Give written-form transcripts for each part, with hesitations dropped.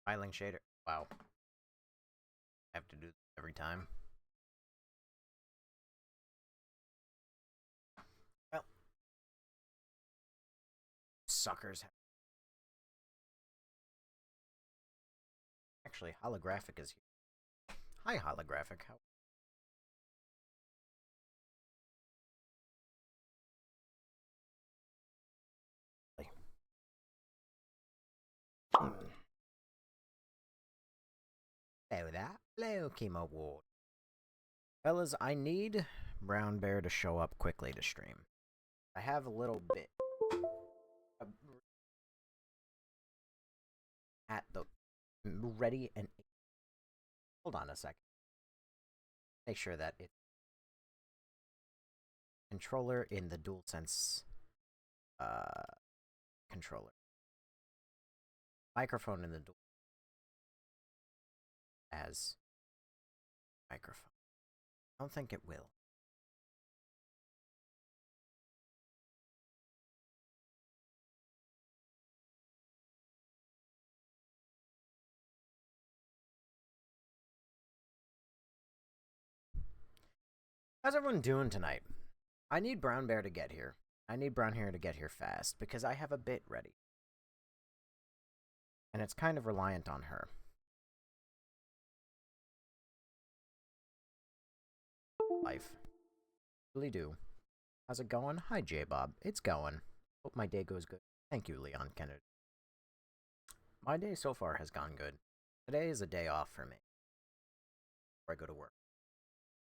Tiling shader. Wow. I have to do this every time. Well, suckers. Actually, holographic is here. Hi, holographic. How? Hello there. Hello, Chemo Ward. Fellas, I need Brown Bear to show up quickly to stream. I have a little bit at the ready and hold on a second. Make sure that it's controller in the DualSense controller. Microphone in the dual as microphone. I don't think it will. How's everyone doing tonight? I need Brown Bear to get here. I need Brown Bear to get here fast because I have a bit ready. And it's kind of reliant on her. Life. Really do. How's it going? Hi, J-Bob. It's going. Hope my day goes good. Thank you, Leon Kennedy. My day so far has gone good. Today is a day off for me. Before I go to work.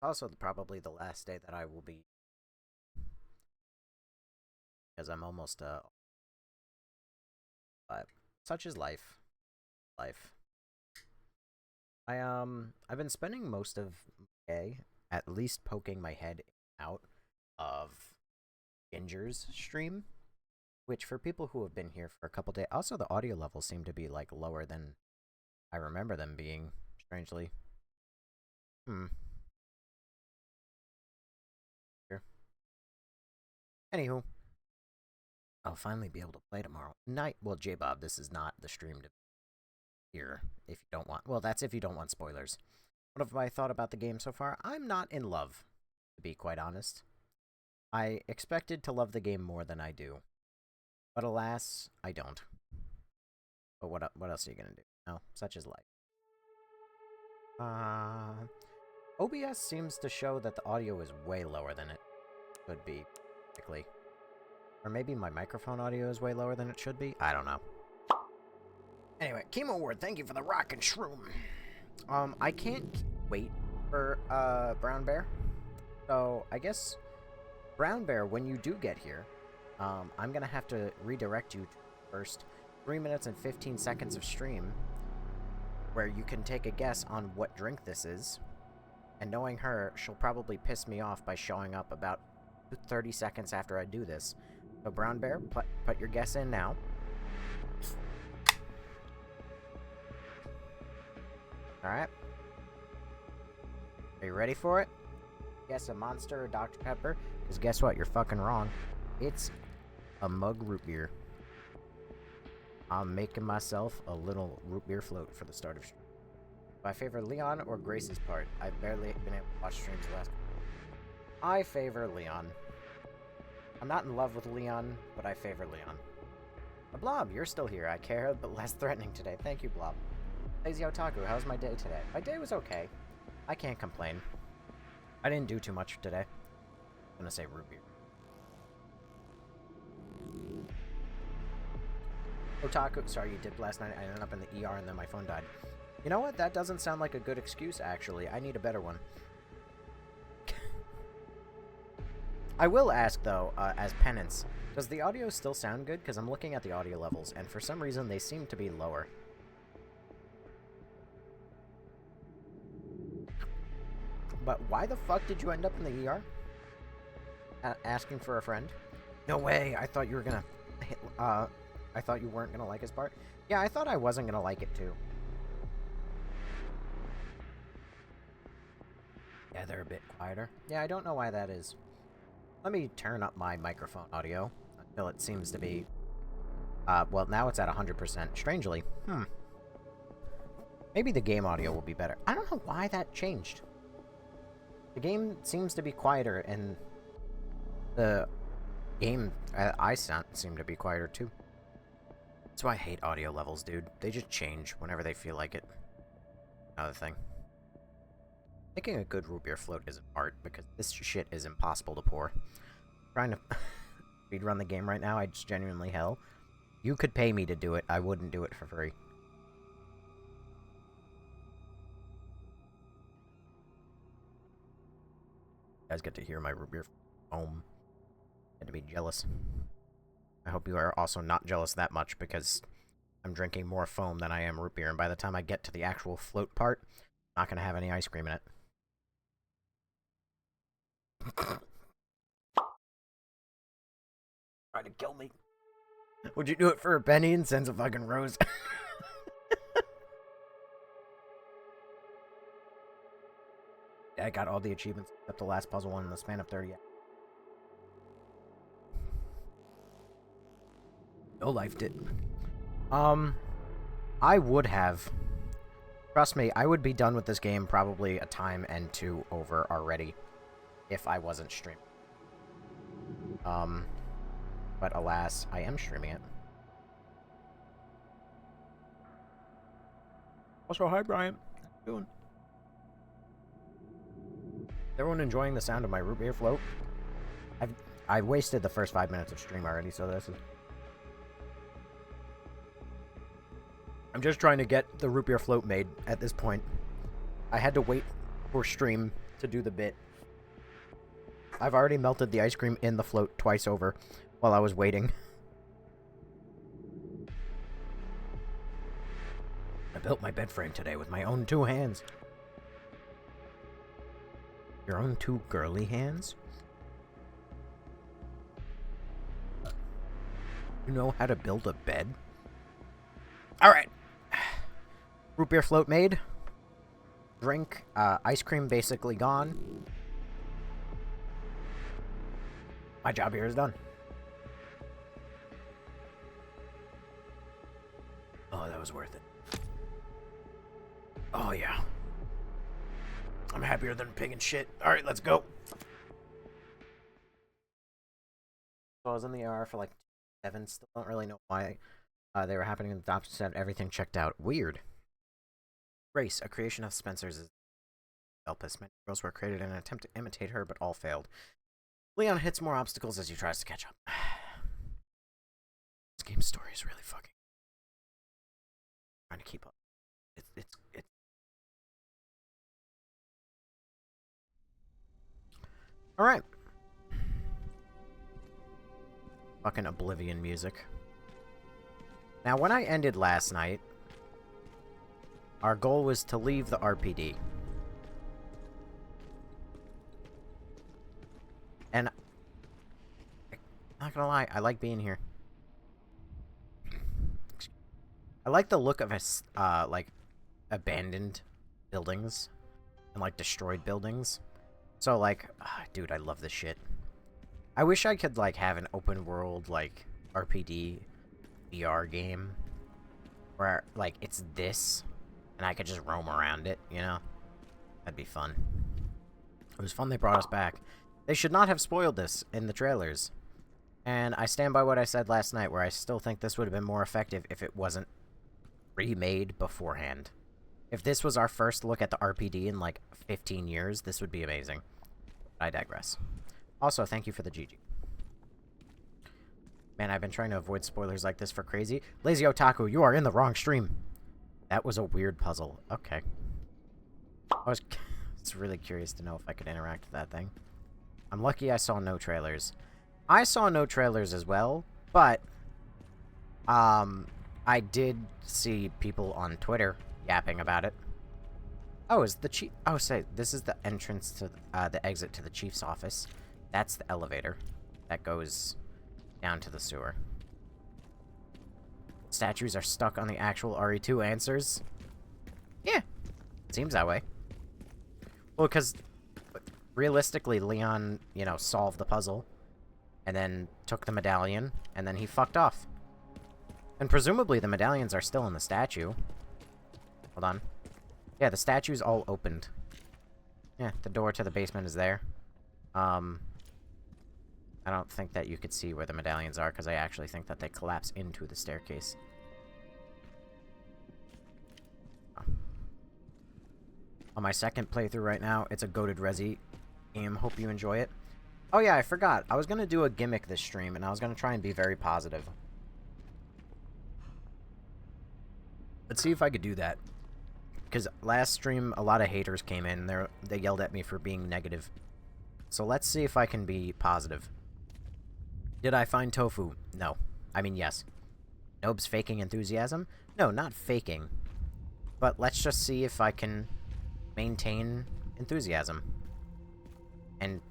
Also, probably the last day that I will be. Because I'm almost, but such is life. Life. I've been spending most of my day at least poking my head out of Ginger's stream, which for people who have been here for a couple days, also the audio levels seem to be like lower than I remember them being, strangely. Here. Anywho, I'll finally be able to play tomorrow night. Well, J-Bob, this is not the stream to hear if you don't want. Well, that's if you don't want spoilers. What have I thought about the game so far? I'm not in love, to be quite honest. I expected to love the game more than I do. But alas, I don't. But what else are you gonna do? No, such is life. OBS seems to show that the audio is way lower than it should be, typically. Or maybe my microphone audio is way lower than it should be? I don't know. Anyway, Chemo Ward, thank you for the rock and shroom. I can't wait for, Brown Bear. So, I guess, Brown Bear, when you do get here, I'm gonna have to redirect you to first 3 minutes and 15 seconds of stream, where you can take a guess on what drink this is. And knowing her, she'll probably piss me off by showing up about 30 seconds after I do this. So, Brown Bear, put your guess in now. Alright. Are you ready for it? Guess a Monster or Dr. Pepper? Because guess what? You're fucking wrong. It's a mug root beer. I'm making myself a little root beer float for the start of stream. Do I favor Leon or Grace's part? I've barely been able to watch streams last. I favor Leon. I'm not in love with Leon, but I favor Leon. Blob, you're still here. I care, but less threatening today. Thank you, Blob. Lazy Otaku, how's my day today? My day was okay. I can't complain. I didn't do too much today. I'm gonna say root beer. Otaku, sorry you dipped last night. I ended up in the ER and then my phone died. You know what? That doesn't sound like a good excuse, actually. I need a better one. I will ask, though, as penance, does the audio still sound good? Because I'm looking at the audio levels, and for some reason they seem to be lower. But why the fuck did you end up in the ER? Asking for a friend? No way! I thought you were gonna... I thought you weren't gonna like his part. Yeah, I thought I wasn't gonna like it, too. Yeah, they're a bit quieter. Yeah, I don't know why that is. Let me turn up my microphone audio until it seems to be... well, now it's at 100%. Strangely. Maybe the game audio will be better. I don't know why that changed. The game seems to be quieter, and the game I sound seem to be quieter too. That's why I hate audio levels, dude. They just change whenever they feel like it. Another thing. Making a good root beer float is an art, because this shit is impossible to pour. Trying to speedrun the game right now, I just genuinely hell. You could pay me to do it, I wouldn't do it for free. You guys get to hear my root beer foam. Had to be jealous. I hope you are also not jealous that much, because I'm drinking more foam than I am root beer, and by the time I get to the actual float part, I'm not going to have any ice cream in it. Try to kill me. Would you do it for a penny and sends a fucking rose? Yeah, I got all the achievements except the last puzzle one in the span of 30 hours. No life did. I would have. Trust me, I would be done with this game probably a time and two over already if I wasn't streaming. But alas, I am streaming it. Also, hi Brian. How you doing? Everyone enjoying the sound of my root beer float? I wasted the first 5 minutes of stream already, so this is... I'm just trying to get the root beer float made at this point. I had to wait for stream to do the bit. I've already melted the ice cream in the float twice over while I was waiting. I built my bed frame today with my own 2 hands. Your own 2 girly hands? You know how to build a bed? Alright. Root beer float made. Drink. Ice cream basically gone. My job here is done. Oh, that was worth it. Oh, yeah. I'm happier than a pig and shit. Alright, let's go. So I was in the AR for like 7. Still don't really know why they were happening in the top set. Everything checked out. Weird. Race, a creation of Spencer's. Elpis. Many girls were created in an attempt to imitate her, but all failed. Leon hits more obstacles as he tries to catch up. This game's story is really fucking... trying to keep up. It's... Alright. Fucking Oblivion music. Now, when I ended last night, our goal was to leave the RPD. And... I'm not gonna lie, I like being here. I like the look of like, abandoned buildings. And, like, destroyed buildings. So, like, dude, I love this shit. I wish I could, like, have an open world, like, RPD VR game. Where, like, it's this, and I could just roam around it, you know? That'd be fun. It was fun they brought us back. They should not have spoiled this in the trailers. And I stand by what I said last night, where I still think this would have been more effective if it wasn't remade beforehand. If this was our first look at the RPD in, like, 15 years, this would be amazing. I digress. Also, thank you for the GG. Man, I've been trying to avoid spoilers like this for crazy. Lazy Otaku, you are in the wrong stream. That was a weird puzzle. Okay. I was really curious to know if I could interact with that thing. I'm lucky I saw no trailers. I saw no trailers as well, but I did see people on Twitter yapping about it. Oh, is the chief... Oh, say, this is the entrance to the exit to the chief's office. That's the elevator that goes down to the sewer. Statues are stuck on the actual RE2 answers. Yeah, seems that way. Well, because realistically, Leon, you know, solved the puzzle, and then took the medallion, and then he fucked off. And presumably the medallions are still in the statue. Hold on. Yeah, the statue's all opened. Yeah, the door to the basement is there. I don't think that you could see where the medallions are, because I actually think that they collapse into the staircase. On my second playthrough right now, it's a goated Resi game. Hope you enjoy it. Oh yeah, I forgot. I was going to do a gimmick this stream, and I was going to try and be very positive. Let's see if I could do that. Because last stream, a lot of haters came in. They yelled at me for being negative. So let's see if I can be positive. Did I find tofu? No. I mean, yes. Noob's faking enthusiasm? No, not faking. But let's just see if I can maintain enthusiasm. And,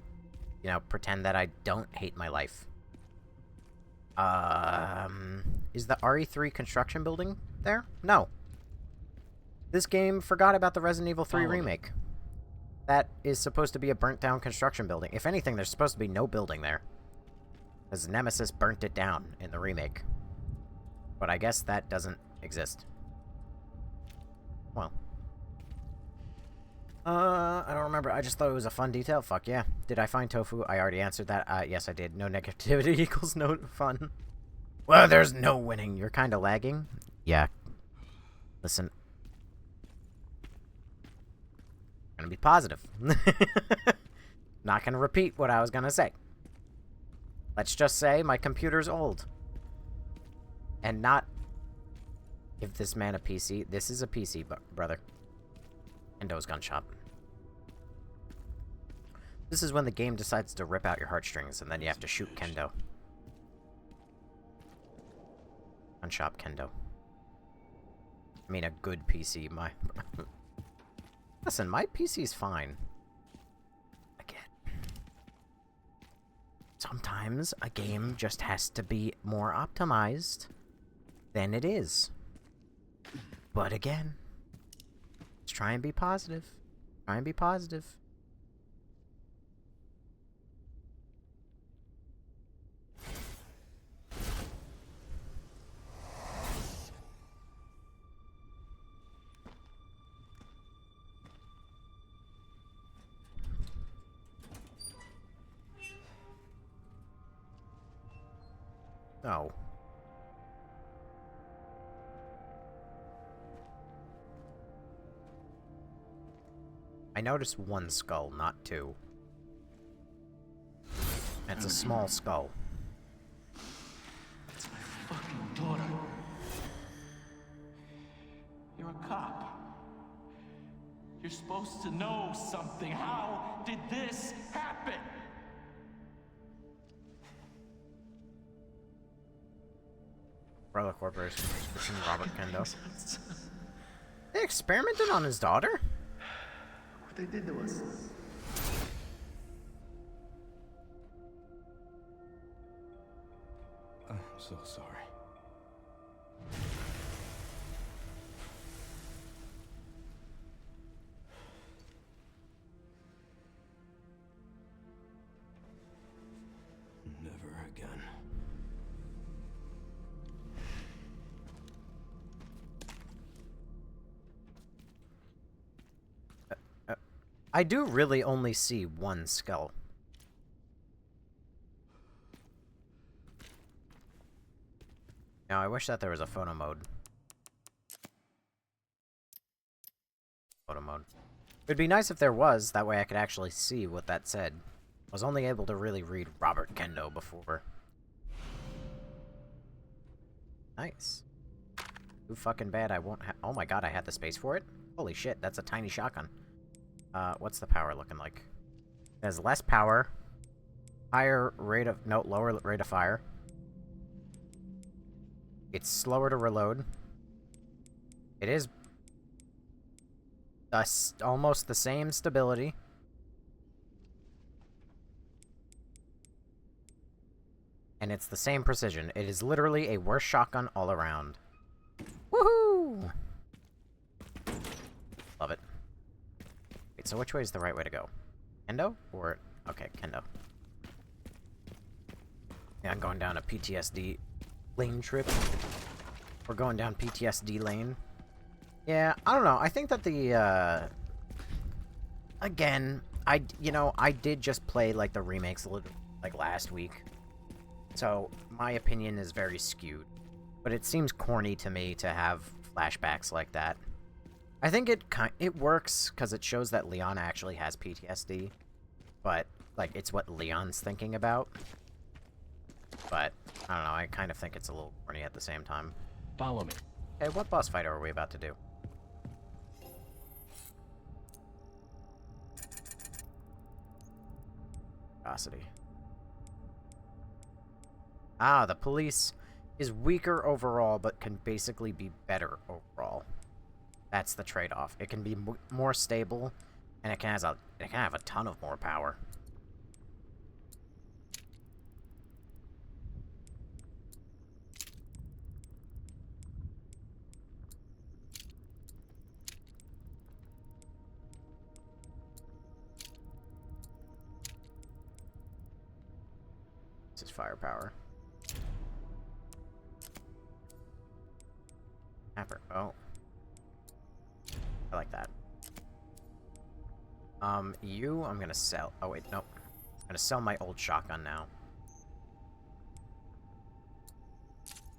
you know, pretend that I don't hate my life. Is the RE3 construction building there? No. This game forgot about the Resident Evil 3 remake. That is supposed to be a burnt-down construction building. If anything, there's supposed to be no building there. Because Nemesis burnt it down in the remake. But I guess that doesn't exist. Well. I don't remember. I just thought it was a fun detail. Fuck yeah. Did I find tofu? I already answered that. Yes, I did. No negativity equals no fun. Well, there's no winning. You're kind of lagging. Yeah. Listen. I'm gonna be positive. Not gonna repeat what I was gonna say. Let's just say my computer's old. And not give this man a PC. This is a PC, brother. Endo's gun shop. This is when the game decides to rip out your heartstrings, and then you have to shoot Kendo. Gun shop Kendo. I mean, a good PC. Listen, my PC's fine. Again. Sometimes a game just has to be more optimized than it is. But again, let's try and be positive. Try and be positive. Oh. I noticed one skull, not two. And it's a small skull. That's my fucking daughter. You're a cop. You're supposed to know something. How did this happen? Umbrella Corporation pushing Robert Kendo. They experimented on his daughter? What they did to us. I'm so sorry. Never again. I do really only see one skull. Now, I wish that there was a photo mode. Photo mode. It'd be nice if there was, that way I could actually see what that said. I was only able to really read Robert Kendo before. Nice. Too fucking bad I won't have— oh my god, I had the space for it? Holy shit, that's a tiny shotgun. What's the power looking like? It has less power, higher rate of— no, lower rate of fire. It's slower to reload. It is almost the same stability. And it's the same precision. It is literally a worse shotgun all around. Woohoo! Love it. Wait, so which way is the right way to go? Kendo? Or— okay, Kendo. Yeah, I'm going down a PTSD lane trip. We're going down PTSD lane. Yeah, I don't know. I think that the, again, I did just play, like, the remakes, like, last week. So, my opinion is very skewed. But it seems corny to me to have flashbacks like that. I think it works, because it shows that Leon actually has PTSD. But, like, it's what Leon's thinking about. But, I don't know, I kind of think it's a little corny at the same time. Follow me. Hey, what boss fight are we about to do? Curiosity. Ah, the police is weaker overall, but can basically be better overall. That's the trade-off. It can be more stable, and it can have a ton of more power. This is firepower. Oh. I like that. I'm gonna sell. Oh, wait, nope. I'm gonna sell my old shotgun now.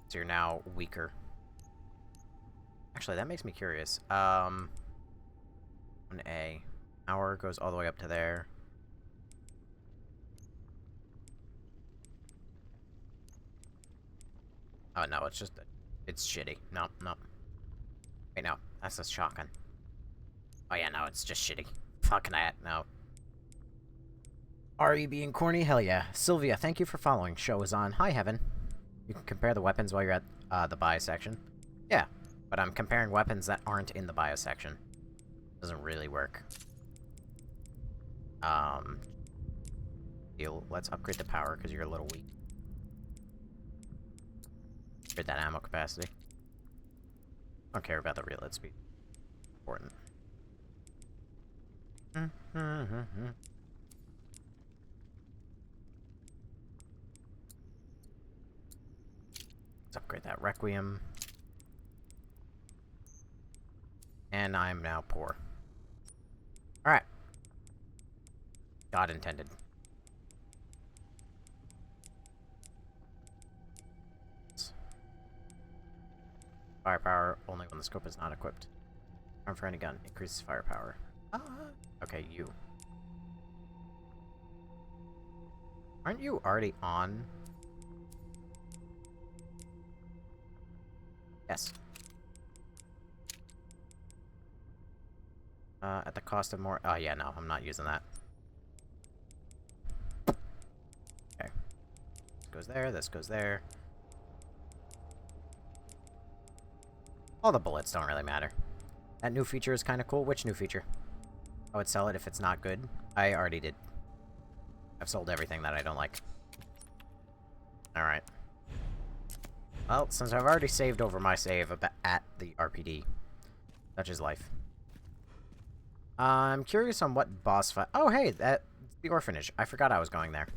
So you're now weaker. Actually, that makes me curious. 1A. Power goes all the way up to there. Oh, no, it's just... It's shitty. No, no. Wait, no. That's a shotgun. Oh, yeah, no, it's just shitty. Fucking that, no. Are you being corny? Hell yeah. Sylvia, thank you for following. Show is on. Hi, Heaven. You can compare the weapons while you're at the bio section. Yeah, but I'm comparing weapons that aren't in the bio section. Doesn't really work. Let's upgrade the power, because you're a little weak. Upgrade that ammo capacity. Don't care about the reload speed. Important. Let's upgrade that Requiem. And I'm now poor. Alright. God intended. Firepower only when the scope is not equipped. Arm for any gun. Increases firepower. Okay, you. Aren't you already on? Yes. At the cost of more... Oh, yeah, no, I'm not using that. Okay. This goes there, this goes there. All the bullets don't really matter. That new feature is kind of cool. Which new feature? I would sell it if it's not good. I already did. I've sold everything that I don't like. Alright. Well, since I've already saved over my save at the RPD, such is life. I'm curious on what boss fight... Oh, hey, that's the orphanage. I forgot I was going there.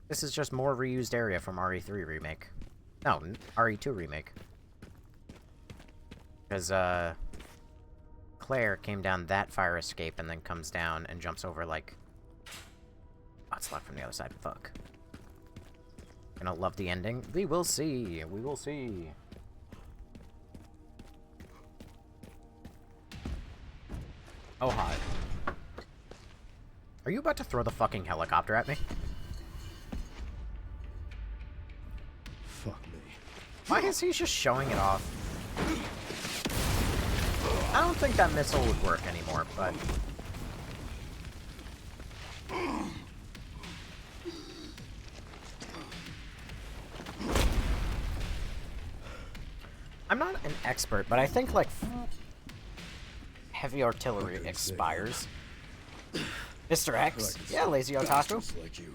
This is just more reused area from RE3 Remake. No, RE2 Remake. Because, Claire came down that fire escape and then comes down and jumps over, like... Oh, it's locked from the other side. Fuck. Gonna love the ending. We will see. We will see. Oh, hi. Are you about to throw the fucking helicopter at me? Fuck me. Why is he just showing it off? I don't think that missile would work anymore, but... I'm not an expert, but I think, like, heavy artillery expires. Mr. X? Yeah, lazy otaku. Like you.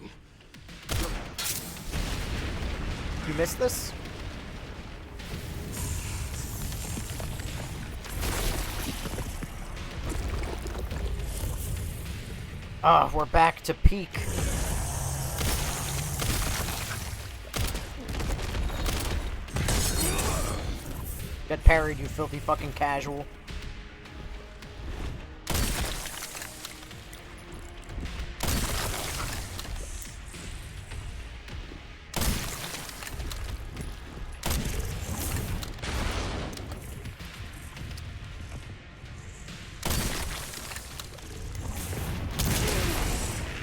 You missed this? Ah, we're back to peak. Get parried, you filthy fucking casual.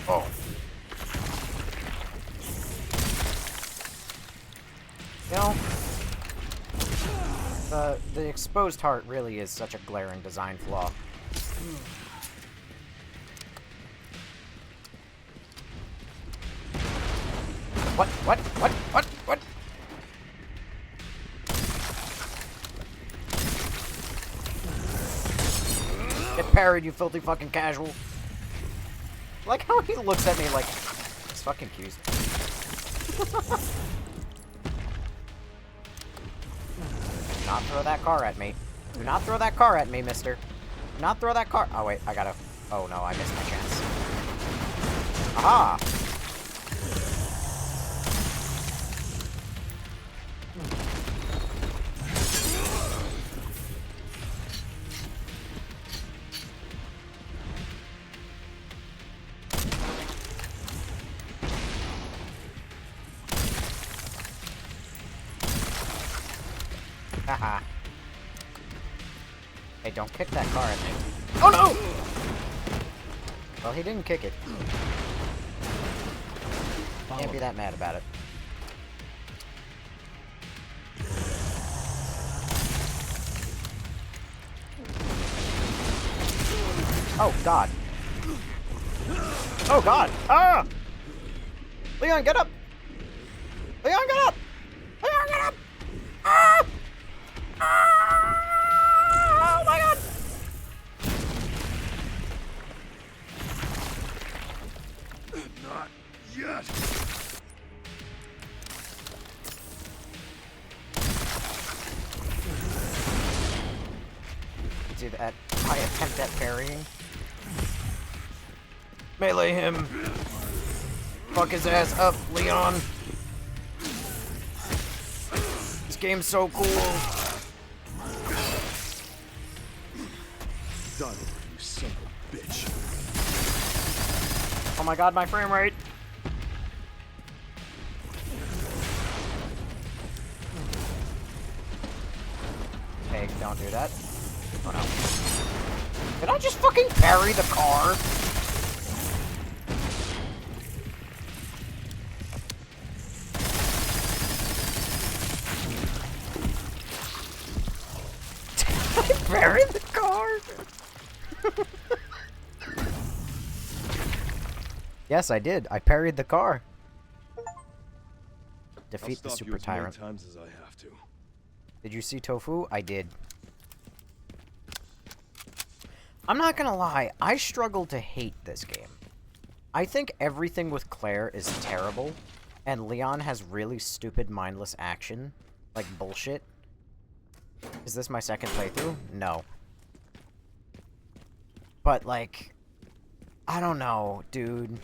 Oh. You know, the exposed heart really is such a glaring design flaw. What? Get parried, you filthy fucking casual. Like how he looks at me like he's fucking accused. Do not throw that car at me. Do not throw that car at me, mister. Do not throw that car. Oh, wait, I gotta. Oh no, I missed my chance. Aha! Haha. Hey, don't kick that car at me. Oh no! Well, he didn't kick it. Can't be that mad about it. Oh, God. Oh, God! Ah! Leon, get up! Leon, get up! Leon, get up! Ah! Ah! Oh, my God! Not yet. Do that. My attempt at parrying. Melee him. Fuck his ass up, Leon. This game's so cool. Done, you son of a bitch. Oh my God, my frame rate. Hey, don't do that. Oh no. Did I just fucking parry the car? I parried the car? Yes, I did. I parried the car. Defeat the super tyrant. Times as I have to. Did you see Tofu? I did. I'm not gonna lie, I struggle to hate this game. I think everything with Claire is terrible, and Leon has really stupid, mindless action. Like bullshit. Is this my second playthrough? No. But, like, I don't know, dude.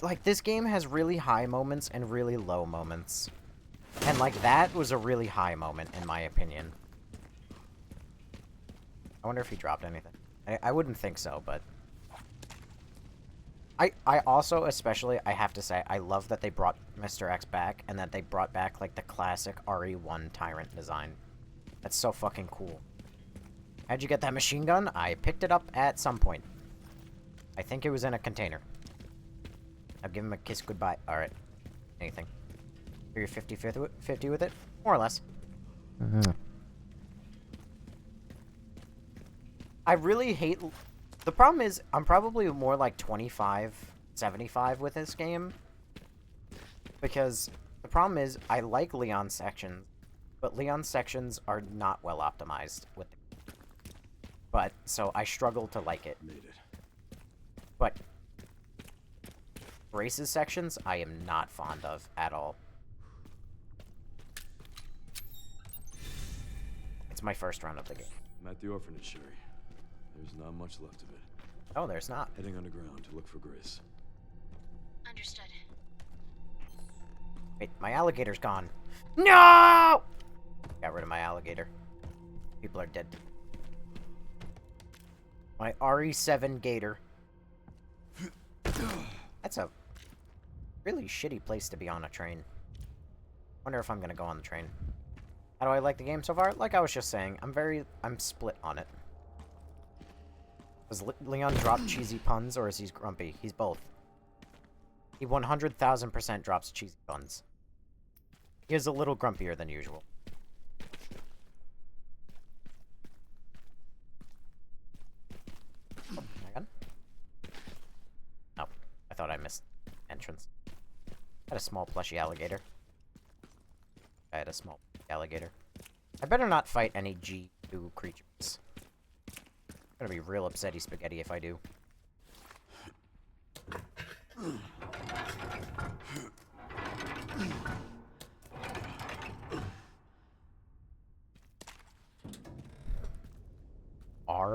Like, this game has really high moments and really low moments. And, like, that was a really high moment, in my opinion. I wonder if he dropped anything. I wouldn't think so, but... I also, especially, I have to say, I love that they brought Mr. X back, and that they brought back, like, the classic RE1 Tyrant design. That's so fucking cool. How'd you get that machine gun? I picked it up at some point. I think it was in a container. I'll give him a kiss goodbye. Alright. Anything. Are you 50 with it? More or less. Mm-hmm. I really hate... The problem is, I'm probably more like 25, 75 with this game. Because the problem is, I like Leon's sections, but Leon's sections are not well optimized with the... But, so I struggle to like it. Made it. But Grace's sections, I am not fond of at all. It's my first run of the game. I'm at the orphanage, Sherry. There's not much left of it. Oh, there's not. Heading underground to look for Grace. Understood. Wait, my alligator's gone. No! Got rid of my alligator. People are dead. My RE7 gator. That's a really shitty place to be on a train. Wonder if I'm gonna go on the train. How do I like the game so far? Like I was just saying, I'm split on it. Does Leon drop cheesy puns, or is he grumpy? He's both. He 100,000% drops cheesy puns. He is a little grumpier than usual. Oh, my God. No, I thought I missed entrance. I had a small plushy alligator. I had a small alligator. I better not fight any G2 creatures. I'm gonna be real upsetty spaghetti if I do.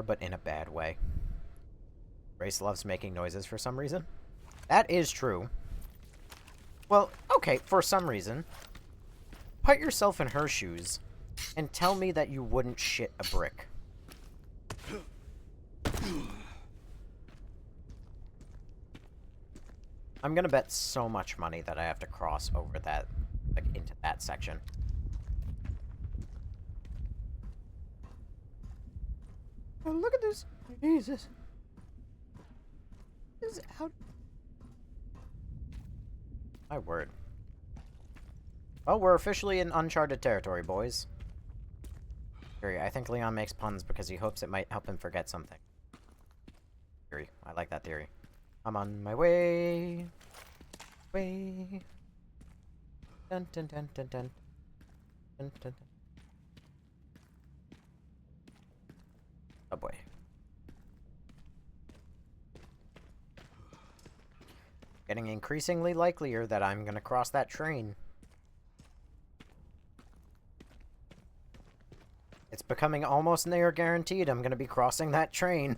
But in a bad way. Grace loves making noises for some reason. That is true. Well, okay, for some reason. Put yourself in her shoes and tell me that you wouldn't shit a brick. I'm gonna bet so much money that I have to cross over that, like, into that section. Oh, look at this. Jesus. This is out. My word. Well, we're officially in uncharted territory, boys. I think Leon makes puns because he hopes it might help him forget something. Theory. I like that theory. I'm on my way. Way. Dun dun dun dun dun. Dun dun dun. Oh boy. Getting increasingly likelier that I'm gonna cross that train. It's becoming almost near guaranteed I'm gonna be crossing that train.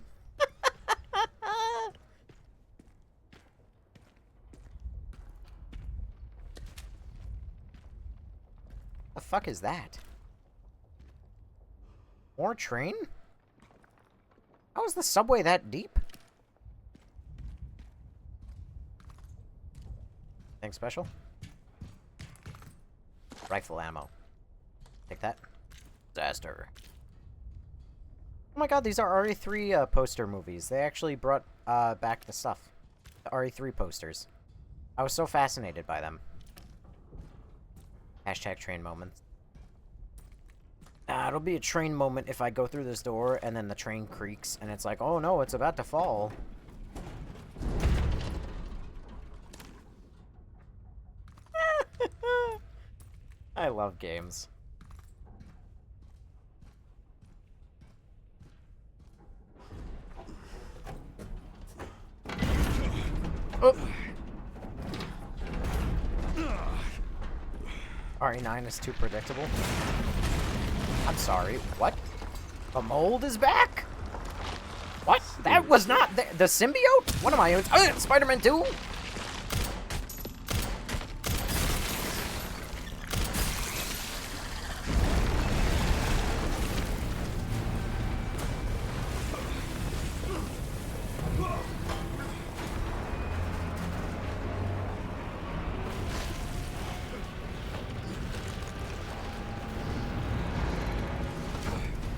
The fuck is that? More train? How is the subway that deep? Anything special? Rifle ammo. Take that. Disaster. Oh my god, these are RE3 poster movies. They actually brought back the stuff. The RE3 posters. I was so fascinated by them. Hashtag train moments. It'll be a train moment if I go through this door and then the train creaks and it's like, oh no, it's about to fall. I love games. Oh. RE9 is too predictable. I'm sorry, what? The mold is back? What? That was not the symbiote? What am I? Spider-Man 2?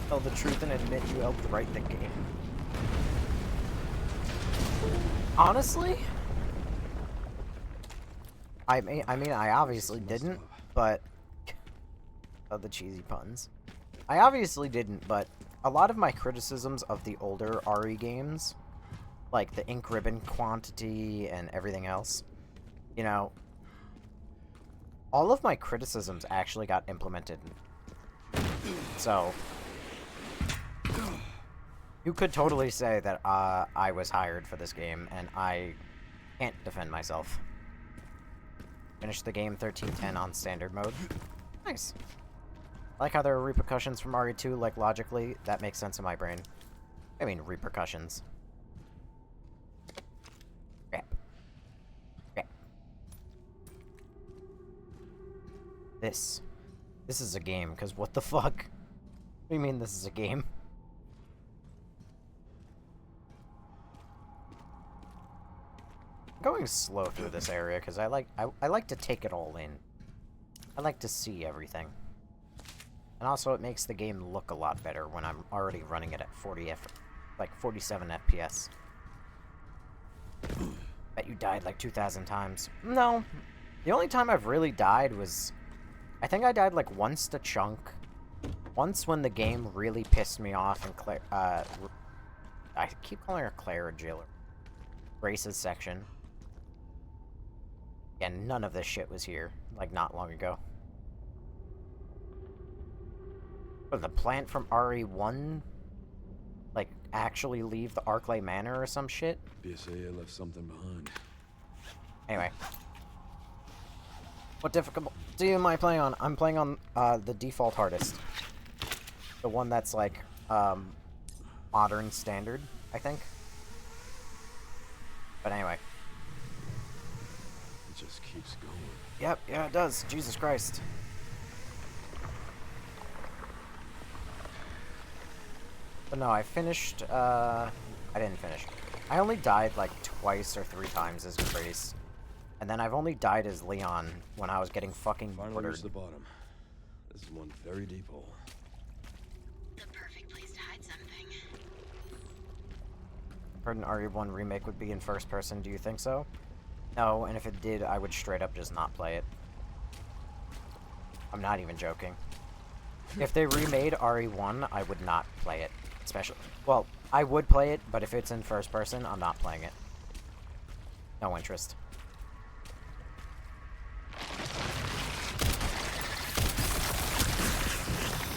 Tell the truth and admit you helped write the game. Honestly? I mean, I obviously didn't, but... Oh, the cheesy puns. I obviously didn't, but a lot of my criticisms of the older RE games, like the ink ribbon quantity and everything else, you know, all of my criticisms actually got implemented. So... You could totally say that I was hired for this game, and I can't defend myself. Finished the game 1310 on standard mode. Nice. I like how there are repercussions from RE2, like logically, that makes sense in my brain. I mean, repercussions. Crap. Crap. This This is a game, because what the fuck? What do you mean this is a game? I'm going slow through this area, because I like to take it all in. I like to see everything. And also it makes the game look a lot better when I'm already running it at 47 FPS. Bet you died like 2,000 times. No. The only time I've really died was... I think I died like once to Chunk. Once when the game really pissed me off and Claire... I keep calling her Claire or Jill. Grace's section. And none of this shit was here. Like, not long ago. But the plant from RE1... like, actually leave the Arclay Manor or some shit? BSAA left something behind. Anyway. What difficulty am I playing on? I'm playing on the default hardest. The one that's like modern standard, I think. But anyway. It just keeps going. Yep, yeah it does. Jesus Christ. But no, I finished, I didn't finish. I only died like twice or 3 times as Grace. And then I've only died as Leon when I was getting fucking Finally murdered. reached the bottom. This is one very deep hole. The perfect place to hide something. Heard an RE1 remake would be in first person, do you think so? No, and if it did, I would straight up just not play it. I'm not even joking. If they remade RE1, I would not play it. Especially, well, I would play it, but if it's in first person, I'm not playing it. No interest.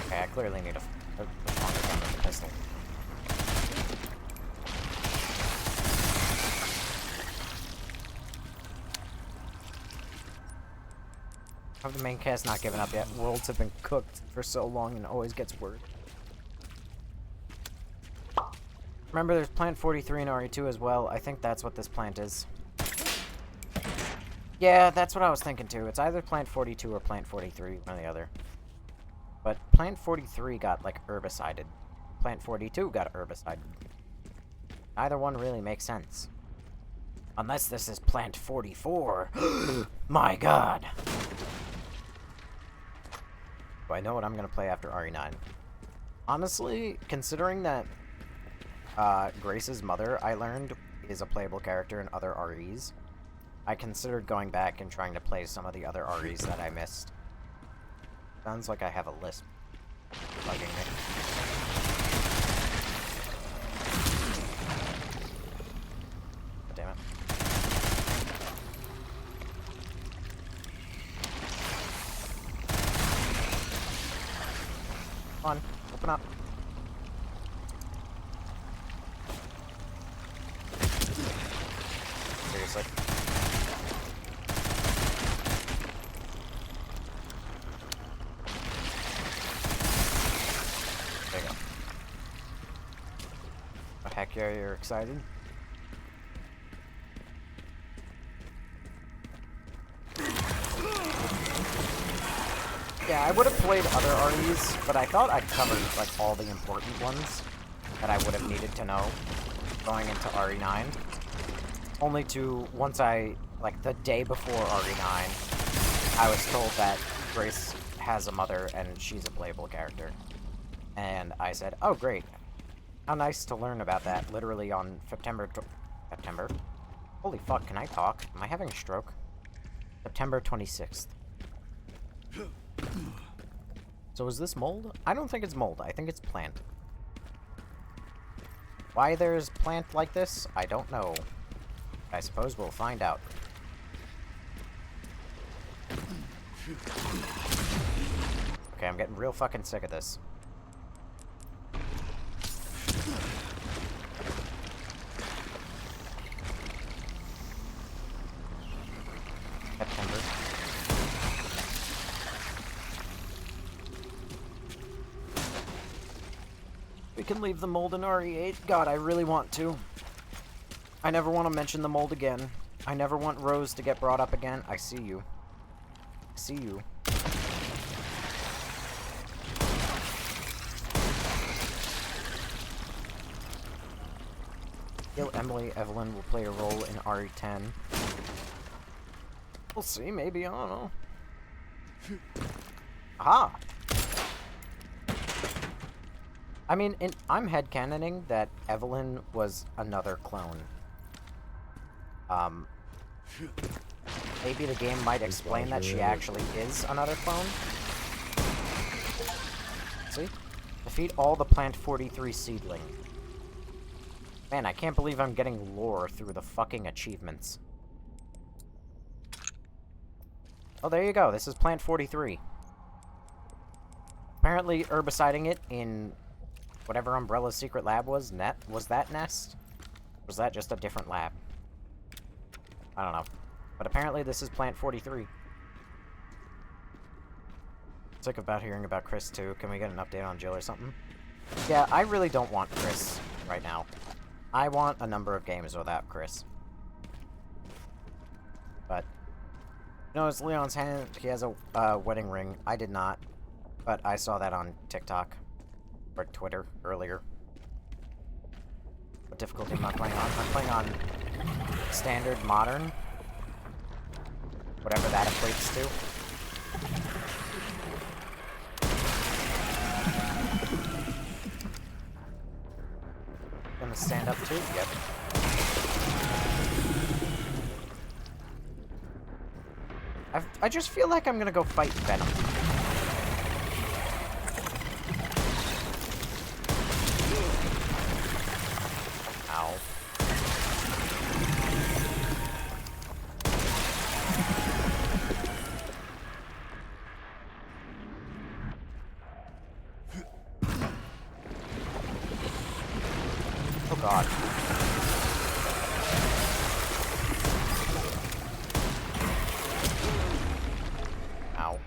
Okay, I clearly need a longer gun than a pistol. Have the main cast not given up yet? Worlds have been cooked for so long and it always gets worse. Remember, there's Plant 43 in RE2 as well. I think that's what this plant is. Yeah, that's what I was thinking too. It's either Plant 42 or Plant 43, one or the other. But Plant 43 got, like, herbicided. Plant 42 got herbicided. Neither one really makes sense. Unless this is Plant 44. My god! Do I know what I'm gonna play after RE9? Honestly, considering that Grace's mother, I learned, is a playable character in other REs, I considered going back and trying to play some of the other REs that I missed. Sounds like I have a lisp bugging me. God damn it. Come on, open up. Seriously. There you go. Oh, heck yeah, you're excited? Yeah, I would have played other REs, but I thought I'd covered, like, all the important ones that I would have needed to know going into RE9. Only to, once I, like, the day before RE9, I was told that Grace has a mother and she's a playable character. And I said, oh, great. How nice to learn about that literally on September? Holy fuck, can I talk? Am I having a stroke? September 26th. So is this mold? I don't think it's mold. I think it's plant. Why there's plant like this, I don't know. I suppose we'll find out. Okay, I'm getting real fucking sick of this. September. We can leave the mold in RE8. God, I really want to. I never want to mention the mold again. I never want Rose to get brought up again. I see you. I see you. Kill Emily Evelyn will play a role in RE10. We'll see, maybe, I don't know. Aha! I mean, I'm headcanoning that Evelyn was another clone. Maybe the game might explain that she actually is another clone. See? Defeat all the Plant 43 seedling. Man, I can't believe I'm getting lore through the fucking achievements. Oh, there you go. This is Plant 43. Apparently, herbiciding it in whatever Umbrella's secret lab was, was that Nest? Or was that just a different lab? I don't know. But apparently this is Plant 43. Sick about hearing about Chris, too. Can we get an update on Jill or something? Yeah, I really don't want Chris right now. I want a number of games without Chris. But, you know, it's Leon's hand. He has a wedding ring. I did not. But I saw that on TikTok. Or Twitter earlier. What difficulty am I playing on? I'm playing on Standard Modern. Whatever that equates to. Gonna stand up too? Yep. I just feel like I'm gonna go fight Venom. Ow. Oh god. Ow.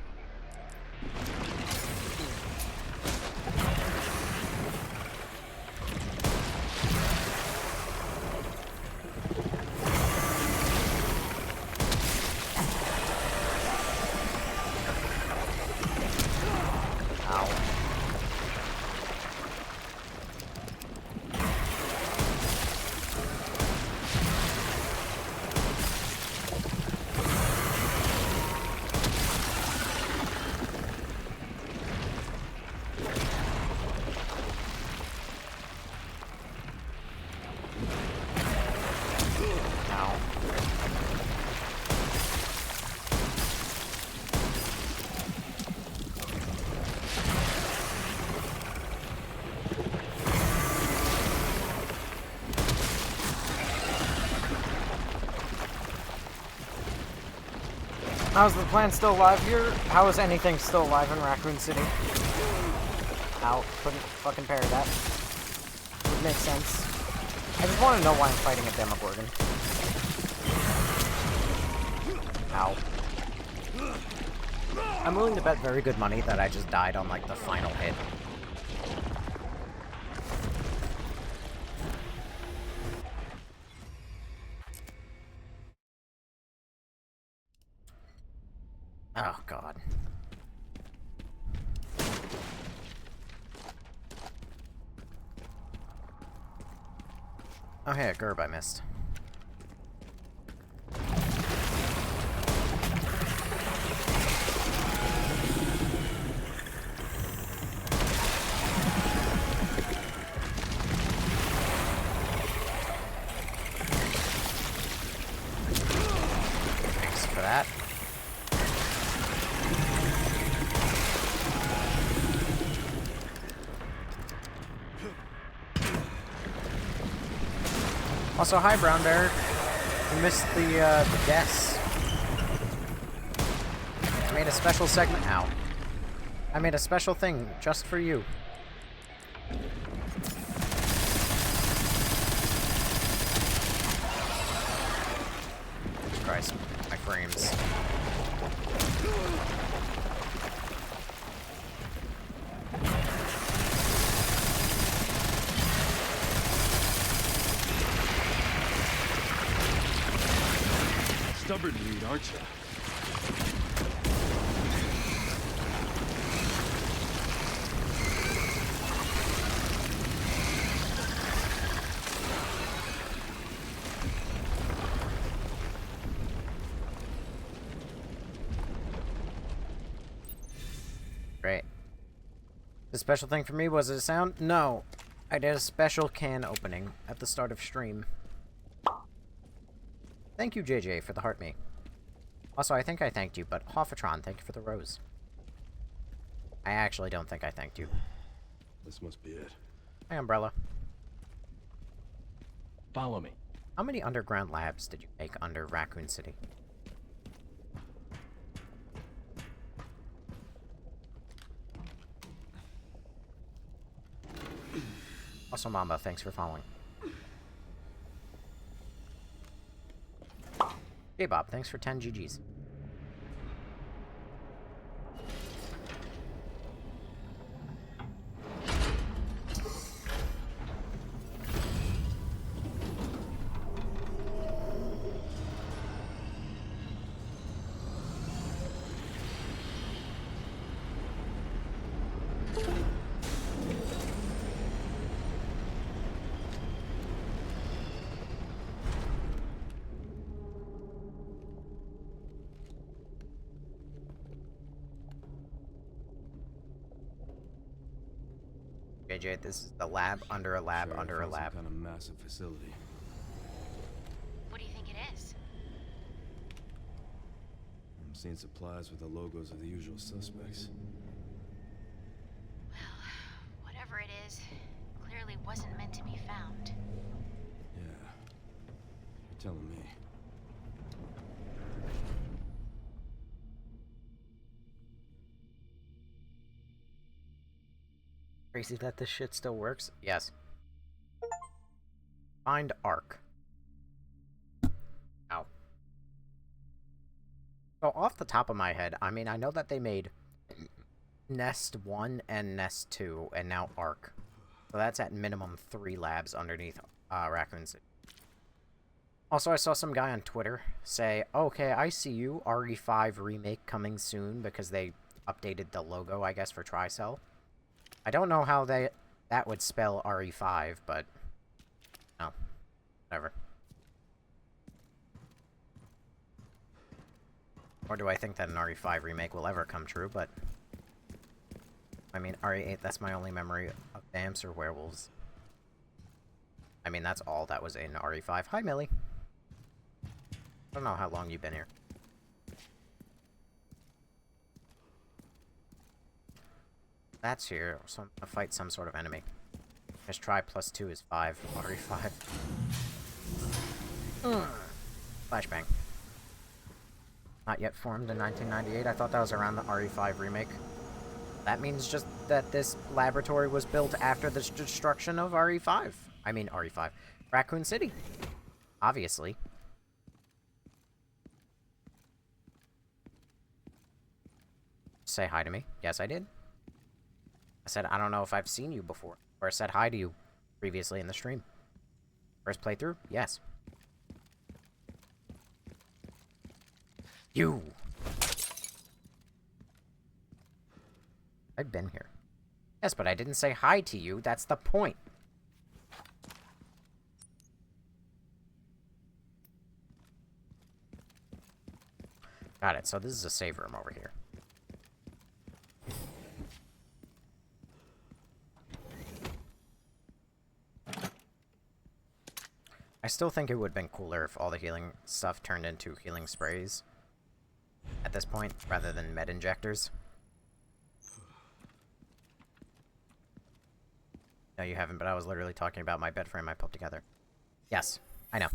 How's the plant still alive here? How is anything still alive in Raccoon City? Ow, couldn't fucking parry that. Would make sense. I just want to know why I'm fighting a Demogorgon. Ow. I'm willing to bet very good money that I just died on, like, the final hit. Oh, God. Oh, hey, a Gerb I missed. Thanks for that. Also, hi, Brown Bear. You missed the guess. I made a special segment. Ow. I made a special thing just for you. Christ, my frames. Stubborn read, aren't you? The special thing for me, was it a sound? No. I did a special can opening at the start of stream. Thank you, JJ, for the heart me. Also, I think I thanked you, but Hoffatron, thank you for the rose. I actually don't think I thanked you. This must be it. Hi, Umbrella. Follow me. How many underground labs did you make under Raccoon City? Also, Mamba, thanks for following. Hey, Bob, thanks for 10 GGs. JJ, this is the lab under a lab Sure, I under a found some lab. kind of massive facility. What do you think it is? I'm seeing supplies with the logos of the usual suspects. Well, whatever it is, clearly wasn't meant to be found. Yeah. You're telling me. Crazy that this shit still works? Yes. Find Arc. Ow. So off the top of my head, I mean, I know that they made Nest 1 and Nest 2, and now Arc. So that's at minimum 3 labs underneath Raccoon City. Also, I saw some guy on Twitter say, okay, I see you, RE5 remake coming soon, because they updated the logo, I guess, for Tricell. I don't know how that would spell RE5, but no, whatever. Or do I think that an RE5 remake will ever come true, but I mean, RE8, that's my only memory of vamps or werewolves. I mean, that's all that was in RE5. Hi, Millie. I don't know how long you've been here. That's here, so I'm gonna fight some sort of enemy. Just try +2 is 5. RE5. Flashbang. Not yet formed in 1998. I thought that was around the RE5 remake. That means just that this laboratory was built after the destruction of RE5. I mean RE5. Raccoon City. Obviously. Say hi to me. Yes, I did. I said, I don't know if I've seen you before. Or I said hi to you previously in the stream. First playthrough? Yes. You! I've been here. Yes, but I didn't say hi to you. That's the point. Got it. So this is a save room over here. I still think it would have been cooler if all the healing stuff turned into healing sprays at this point, rather than med injectors. No, you haven't, but I was literally talking about my bed frame I put together. Yes, I know.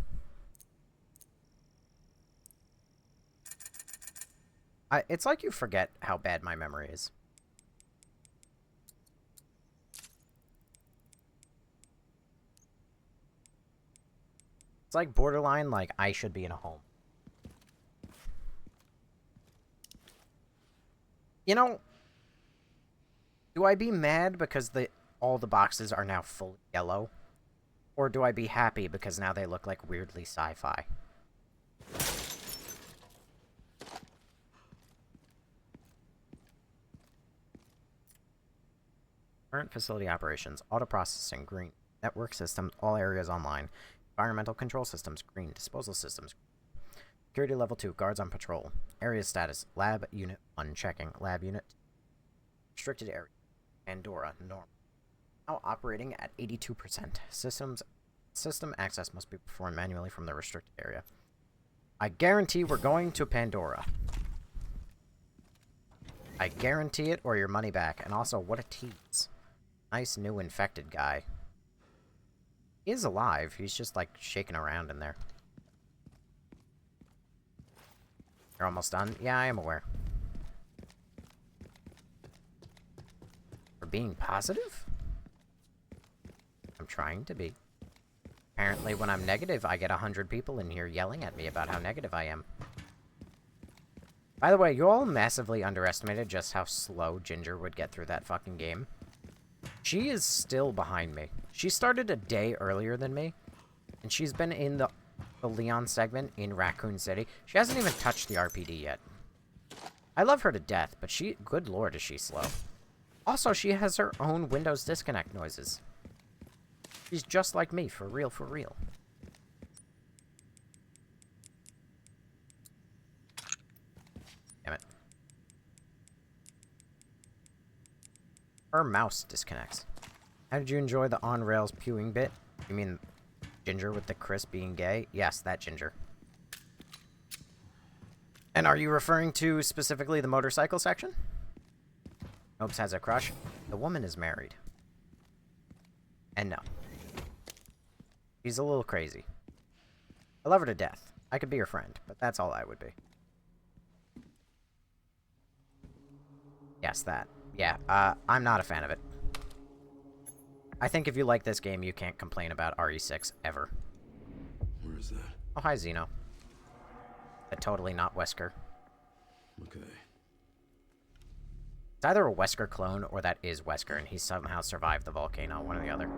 It's like you forget how bad my memory is. It's like borderline, like, I should be in a home. You know, do I be mad because all the boxes are now fully yellow? Or do I be happy because now they look like weirdly sci-fi? Current facility operations. Auto processing, green. Network systems, all areas online. Environmental control systems, green. Disposal systems, green. Security level 2, guards on patrol. Area status, lab unit 1, checking. Lab unit, restricted area. Pandora, normal. Now operating at 82%. System access must be performed manually from the restricted area. I guarantee we're going to Pandora. I guarantee it or your money back. And also, what a tease. Nice new infected guy. He is alive. He's just, like, shaking around in there. You're almost done? Yeah, I am aware. For being positive? I'm trying to be. Apparently, when I'm negative, I get 100 people in here yelling at me about how negative I am. By the way, you all massively underestimated just how slow Ginger would get through that fucking game. She is still behind me. She started a day earlier than me, and she's been in the Leon segment in Raccoon City. She hasn't even touched the RPD yet. I love her to death, but good lord, is she slow. Also, she has her own Windows disconnect noises. She's just like me, for real, for real. Damn it. Her mouse disconnects. How did you enjoy the on-rails pewing bit? You mean Ginger with the Chris being gay? Yes, that Ginger. And are you referring to specifically the motorcycle section? Nopes has a crush. The woman is married. And no. She's a little crazy. I love her to death. I could be her friend, but that's all I would be. Yes, that. Yeah, I'm not a fan of it. I think if you like this game, you can't complain about RE6 ever. Where is that? Oh, hi, Xeno. But totally not Wesker. Okay. It's either a Wesker clone or that is Wesker, and he somehow survived the volcano, one or the other.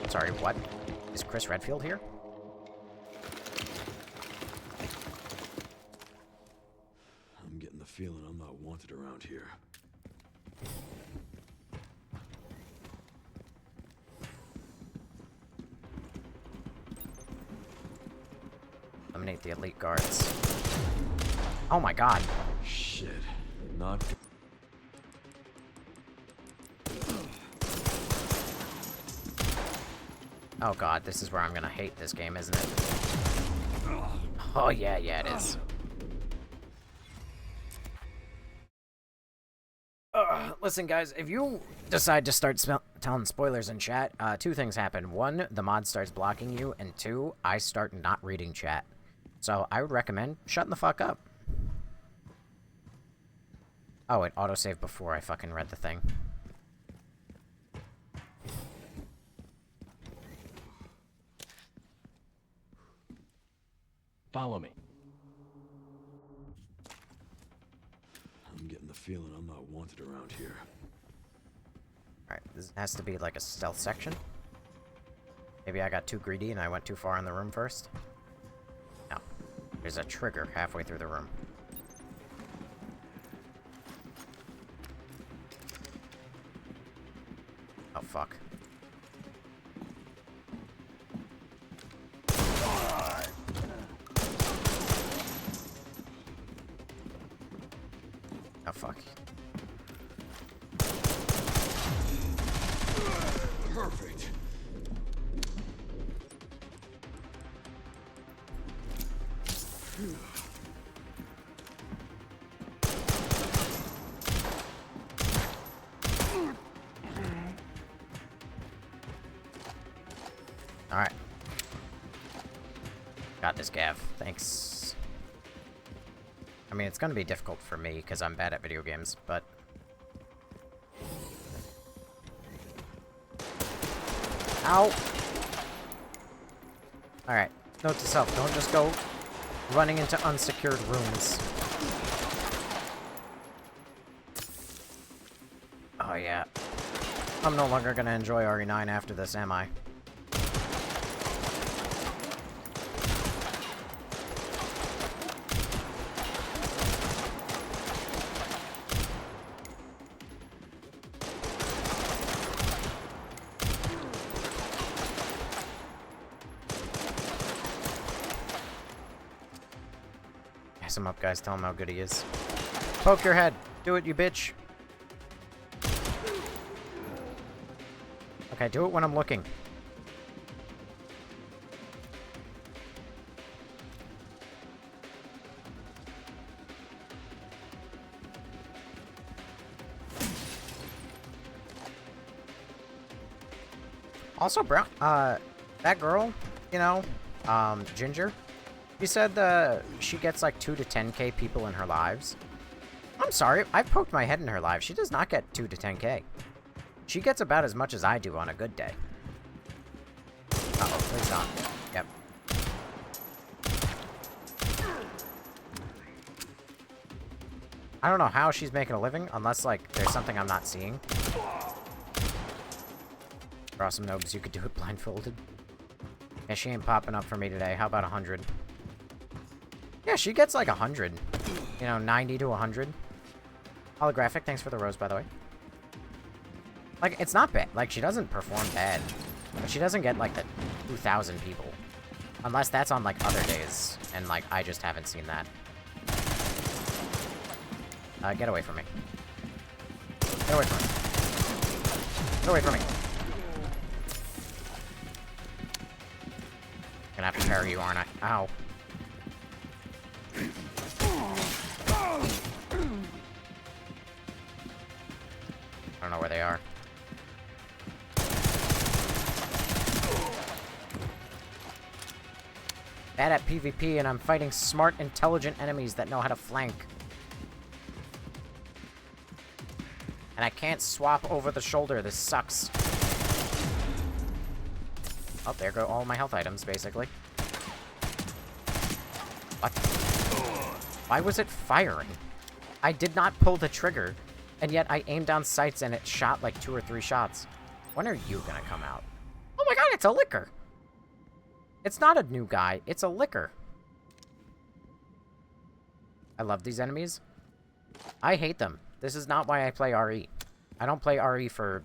Sorry, what? Is Chris Redfield here? I'm getting the feeling I'm not wanted around here. Eliminate the elite guards. Oh my god. Shit. Not... Oh god, this is where I'm gonna hate this game, isn't it? Oh yeah, it is. Listen, guys, if you decide to start telling spoilers in chat, two things happen. One, the mod starts blocking you, and two, I start not reading chat. So I would recommend shutting the fuck up. Oh, it autosaved before I fucking read the thing. Follow me. I'm getting the feeling I'm not wanted around here. Alright, this has to be like a stealth section. Maybe I got too greedy and I went too far in the room first. No. There's a trigger halfway through the room. Oh, fuck. Oh, fuck. Perfect. Alright. Got this, Gav. Thanks. I mean, it's gonna be difficult for me, because I'm bad at video games, but... Ow! Alright. Note to self, don't just go running into unsecured rooms. Oh, yeah. I'm no longer gonna enjoy RE9 after this, am I? Gas him up, guys. Tell him how good he is. Poke your head. Do it, you bitch. Okay, do it when I'm looking. Also, bro, that girl, you know, Ginger, she said she gets like 2 to 10k people in her lives. I'm sorry, I've poked my head in her live. She does not get 2 to 10k. She gets about as much as I do on a good day. Uh-oh, please not. Yep. I don't know how she's making a living, unless, like, there's something I'm not seeing. For awesome nobs, you could do it blindfolded. Yeah, she ain't popping up for me today. How about 100? Yeah, she gets like 100. You know, 90 to 100. Holographic, thanks for the rose, by the way. Like, it's not bad. Like, she doesn't perform bad. But she doesn't get, like, the 2,000 people. Unless that's on, like, other days. And, like, I just haven't seen that. Get away from me. Get away from me. Get away from me. Gonna have to parry you, aren't I? Ow. I don't know where they are. Bad at PvP, and I'm fighting smart, intelligent enemies that know how to flank. And I can't swap over the shoulder. This sucks. Oh, there go all my health items, basically. What? Why was it firing? I did not pull the trigger, and yet I aimed down sights and it shot like 2 or 3 shots. When are you gonna come out? Oh my god, it's a licker! It's not a new guy, it's a licker. I love these enemies. I hate them. This is not why I play RE. I don't play RE for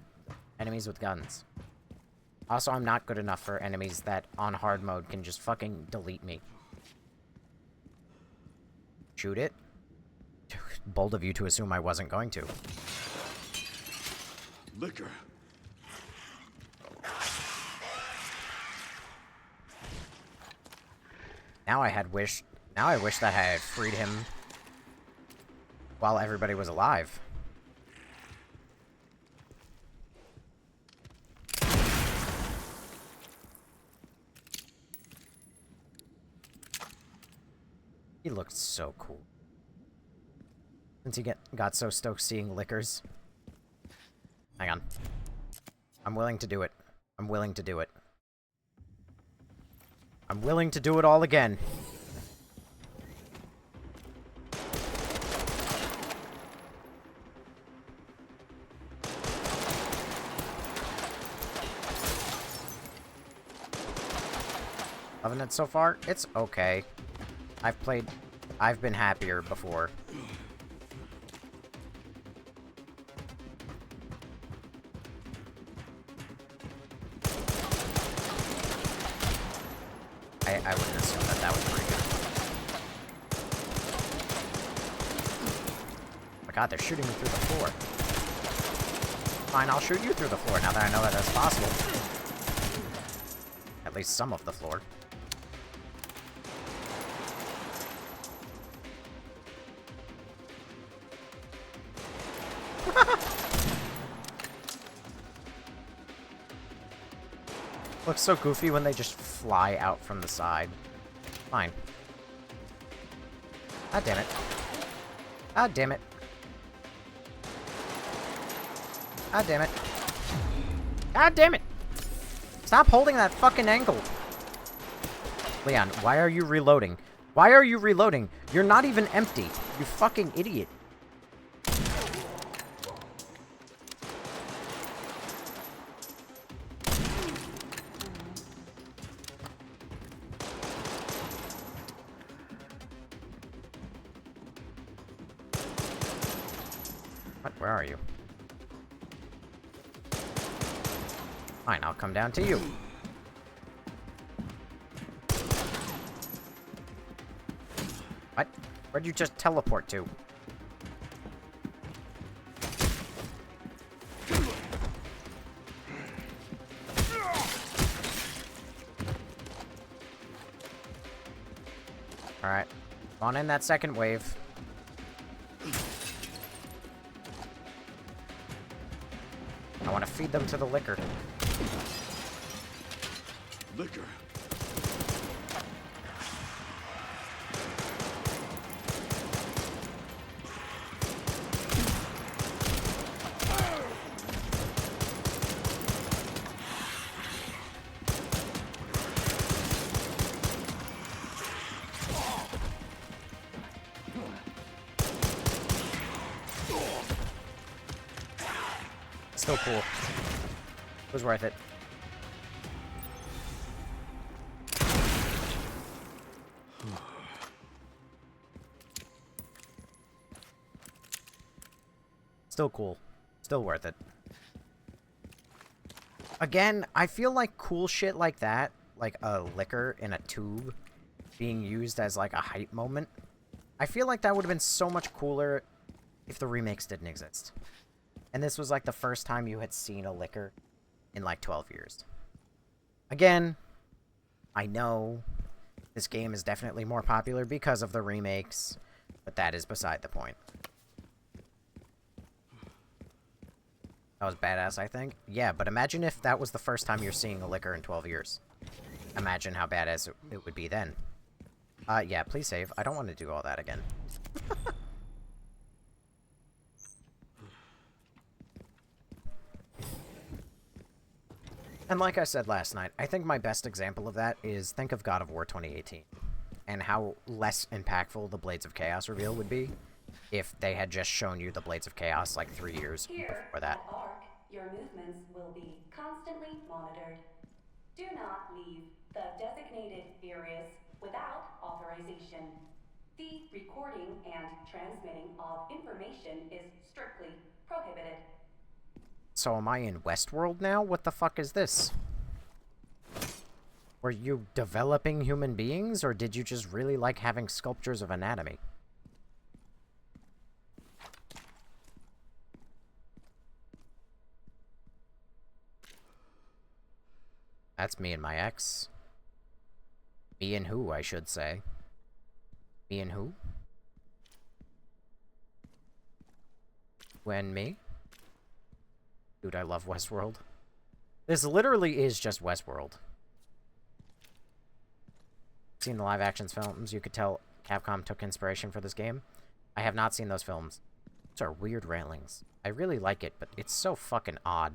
enemies with guns. Also, I'm not good enough for enemies that, on hard mode, can just fucking delete me. Shoot it? Bold of you to assume I wasn't going to. Liquor. Now I wish that I had freed him while everybody was alive. He looked so cool. Since he got so stoked seeing liquors. Hang on. I'm willing to do it. I'm willing to do it. I'm willing to do it all again. Loving it so far? It's okay. I've been happier before. I wouldn't assume that was pretty good. Oh my god, they're shooting me through the floor. Fine, I'll shoot you through the floor now that I know that that's possible. At least some of the floor. Looks so goofy when they just fly out from the side. Fine. God damn it. God damn it. God damn it. God damn it! Stop holding that fucking angle! Leon, why are you reloading? Why are you reloading? You're not even empty, you fucking idiot. What? Where are you? Fine, I'll come down to you. What? Where'd you just teleport to? Alright. On in that second wave. I want to feed them to the liquor. Liquor. Still cool. It was worth it. Still cool. Still worth it. Again, I feel like cool shit like that, like a liquor in a tube being used as like a hype moment, I feel like that would have been so much cooler if the remakes didn't exist. And this was like the first time you had seen a liquor in like 12 years. Again, I know this game is definitely more popular because of the remakes, but that is beside the point. That was badass, I think. Yeah, but imagine if that was the first time you're seeing a liquor in 12 years. Imagine how badass it would be then. Yeah, please save. I don't want to do all that again. And like I said last night, I think my best example of that is think of God of War 2018. And how less impactful the Blades of Chaos reveal would be if they had just shown you the Blades of Chaos like 3 years before that. At ARC, your movements will be constantly monitored. Do not leave the designated areas without authorization. The recording and transmitting of information is strictly prohibited. So am I in Westworld now? What the fuck is this? Were you developing human beings, or did you just really like having sculptures of anatomy? That's me and my ex. Me and who, I should say. Me and who? When me? Dude, I love Westworld. This literally is just Westworld. Seen the live action films, you could tell Capcom took inspiration for this game. I have not seen those films. Those are weird railings. I really like it, but it's so fucking odd.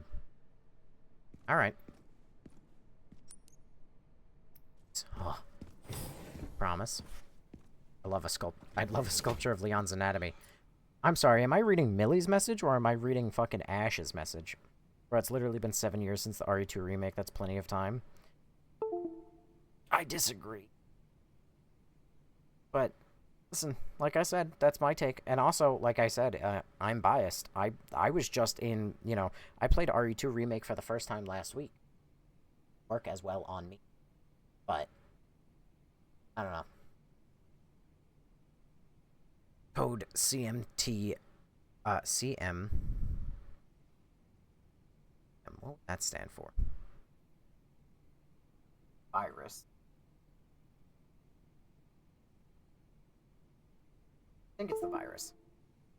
Alright. Oh. Promise. I'd love a sculpture of Leon's anatomy. I'm sorry, am I reading Millie's message, or am I reading fucking Ash's message? Bro, it's literally been 7 years since the RE2 remake, that's plenty of time. I disagree. But, listen, like I said, that's my take. And also, like I said, I'm biased. I was just in, you know, I played RE2 remake for the first time last week. Work as well on me. But, I don't know. Code CMT, CM. What would that stand for? Virus. I think it's the virus.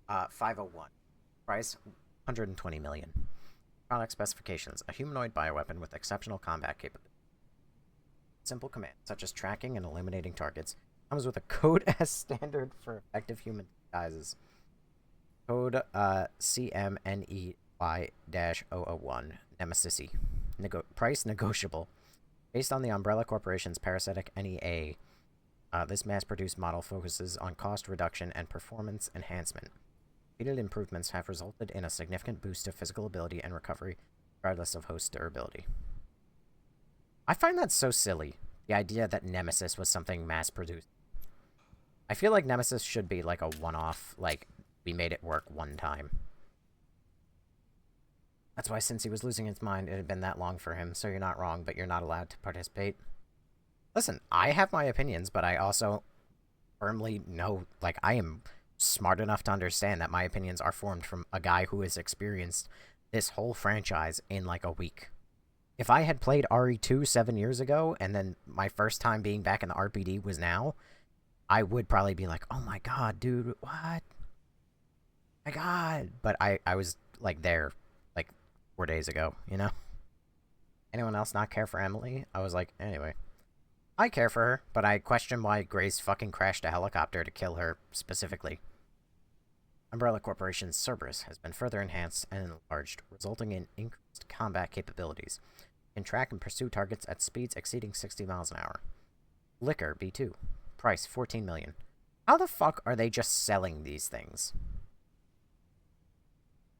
501. Price, 120 million. Product specifications. A humanoid bioweapon with exceptional combat capability. Simple commands, such as tracking and eliminating targets. Comes with a code as standard for effective human disguises. Code CMNEY-001. Nemesis. Price negotiable. Based on the Umbrella Corporation's parasitic NEA, this mass-produced model focuses on cost reduction and performance enhancement. Repeated improvements have resulted in a significant boost to physical ability and recovery, regardless of host durability. I find that so silly, the idea that Nemesis was something mass-produced. I feel like Nemesis should be like a one-off, like, we made it work one time. That's why since he was losing his mind, it had been that long for him, so you're not wrong, but you're not allowed to participate. Listen, I have my opinions, but I also firmly know, like, I am smart enough to understand that my opinions are formed from a guy who has experienced this whole franchise in, like, a week. If I had played RE2 7 years ago, and then my first time being back in the RPD was now, I would probably be like, oh my god, dude, what? My god. But I was, like, there, like, 4 days ago, you know? Anyone else not care for Emily? I was like, anyway. I care for her, but I question why Grace fucking crashed a helicopter to kill her specifically. Umbrella Corporation's Cerberus has been further enhanced and enlarged, resulting in increased combat capabilities. Can track and pursue targets at speeds exceeding 60 miles an hour. Liquor B2. Price $14 million. How the fuck are they just selling these things?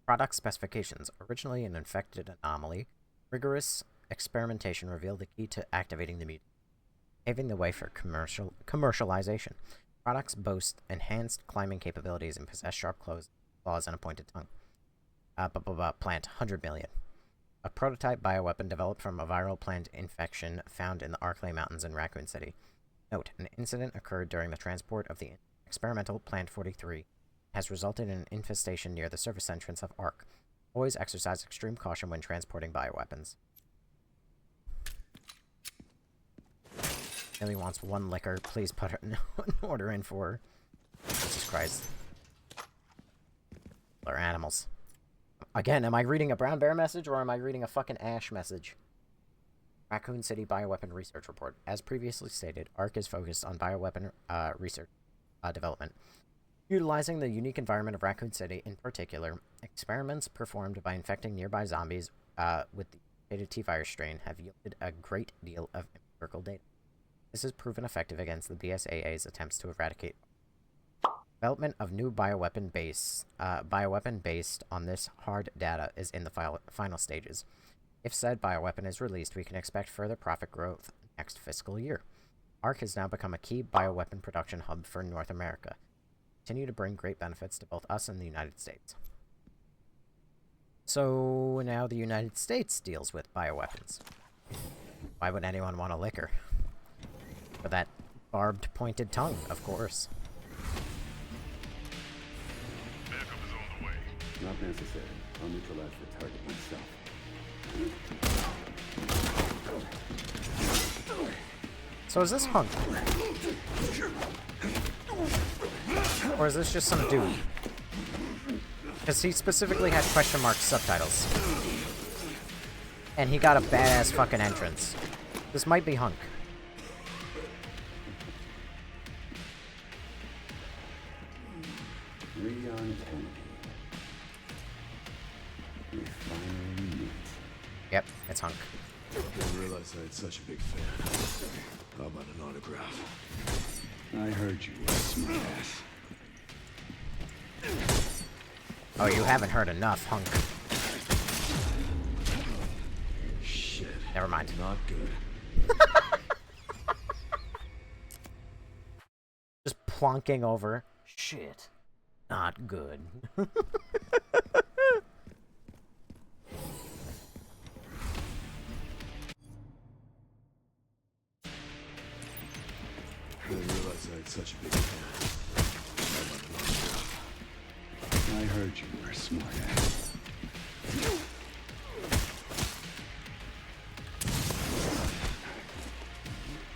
Product specifications. Originally an infected anomaly, rigorous experimentation revealed the key to activating the mutant, paving the way for commercialization. Products boast enhanced climbing capabilities and possess sharp claws and a pointed tongue. Plant $100 million. A prototype bioweapon developed from a viral plant infection found in the Arklay Mountains in Raccoon City. Note, an incident occurred during the transport of the experimental Plant 43 has resulted in an infestation near the surface entrance of Ark. Always exercise extreme caution when transporting bioweapons. Millie wants 1 liquor. Please put an order in for her. Jesus Christ. They're animals. Again, am I reading a Brown Bear message or am I reading a fucking Ash message? Raccoon City Bioweapon Research Report. As previously stated, ARC is focused on bioweapon research development. Utilizing the unique environment of Raccoon City in particular, experiments performed by infecting nearby zombies with the mutated T-virus strain have yielded a great deal of empirical data. This has proven effective against the BSAA's attempts to eradicate. Development of new bioweapon based on this hard data is in the final stages. If said bioweapon is released, we can expect further profit growth next fiscal year. ARC has now become a key bioweapon production hub for North America. Continue to bring great benefits to both us and the United States. So now the United States deals with bioweapons. Why would anyone want a liquor? For that barbed, pointed tongue, of course. Backup is on the way. Not necessary. I'll neutralize the target myself. So is this Hunk? Or is this just some dude? Because he specifically had question mark subtitles. And he got a badass fucking entrance. This might be Hunk. Leon Kennedy. We finally meet. Yep, it's Hunk. Didn't realize I had such a big fan. How about an autograph? I heard you, smartass. Oh, you haven't heard enough, Hunk. Shit. Never mind. Not good. Just plonking over. Shit. Not good. Didn't realize I had such a big fan. How about an autograph? I heard you were a smartass.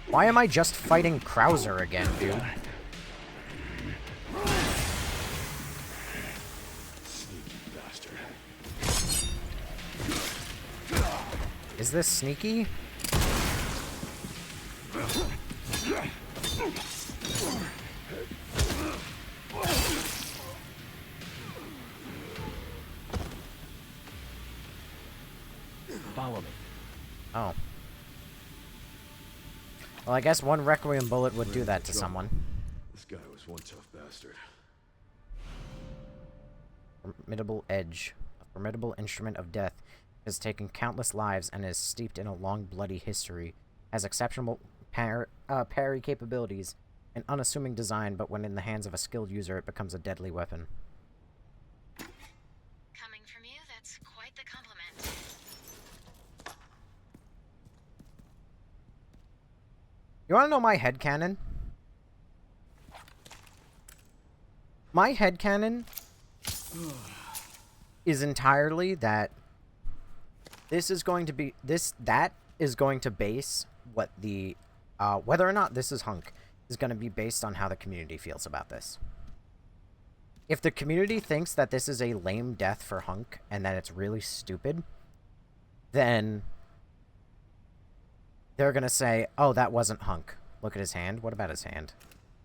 Why am I just fighting Krauser again, dude? Sneaky bastard. Is this sneaky? Follow me. Oh. Well, I guess one Requiem bullet would do that to someone. This guy was one tough bastard. Formidable edge. A formidable instrument of death. Has taken countless lives and is steeped in a long, bloody history. Has exceptional parry capabilities. An unassuming design, but when in the hands of a skilled user, it becomes a deadly weapon. Coming from you, that's quite the compliment. You wanna know my headcanon? My headcanon is entirely that this is going to be that is going to base what the whether or not this is Hunk is going to be based on how the community feels about this. If the community thinks that this is a lame death for Hunk and that it's really stupid, then they're going to say, oh, that wasn't Hunk. Look at his hand. What about his hand?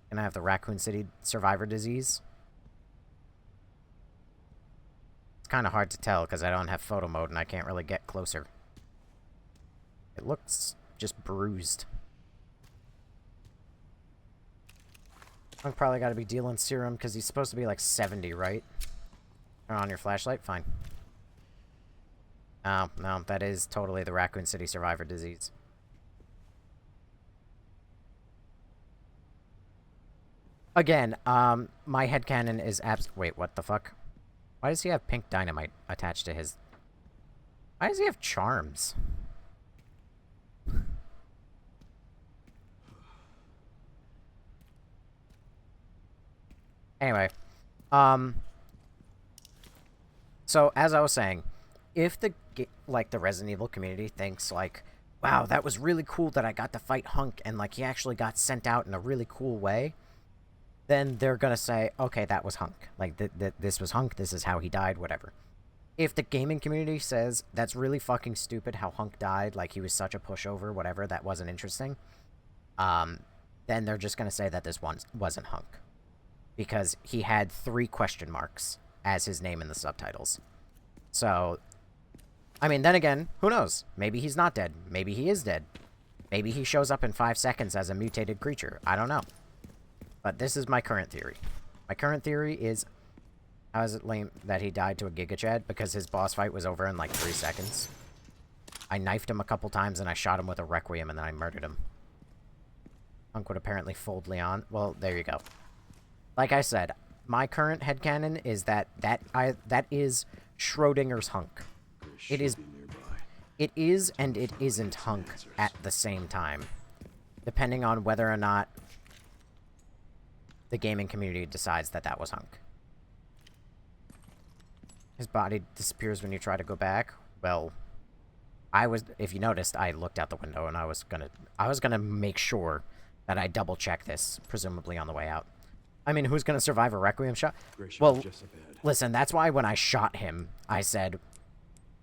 Can I have the Raccoon City survivor disease? It's kind of hard to tell because I don't have photo mode and I can't really get closer. It looks just bruised. Hunk probably got to be dealing serum because he's supposed to be like 70, right? Turn on your flashlight? Fine. Oh, no, that is totally the Raccoon City survivor disease. Again, my headcanon is wait, what the fuck? Why does he have pink dynamite attached to his... Why does he have charms? Anyway, so as I was saying, if the Resident Evil community thinks like, wow, that was really cool that I got to fight Hunk and like he actually got sent out in a really cool way, then they're gonna say, okay, that was Hunk. Like this was Hunk. This is how he died. Whatever. If the gaming community says that's really fucking stupid how Hunk died, like he was such a pushover, whatever, that wasn't interesting, then they're just gonna say that this one wasn't Hunk. Because he had 3 question marks as his name in the subtitles. So, I mean, then again, who knows? Maybe he's not dead. Maybe he is dead. Maybe he shows up in 5 seconds as a mutated creature. I don't know. But this is my current theory. My current theory is, how is it lame that he died to a Giga Chad? Because his boss fight was over in like 3 seconds. I knifed him a couple times and I shot him with a Requiem and then I murdered him. Hunk would apparently fold Leon. Well, there you go. Like I said, my current headcanon is that is Schrodinger's Hunk. It is and it isn't Hunk at the same time, depending on whether or not the gaming community decides that that was Hunk. His body disappears when you try to go back. Well, if you noticed, I looked out the window and I was gonna make sure that I double check this, presumably on the way out. I mean, who's gonna survive a Requiem shot? Well, listen, that's why when I shot him, I said,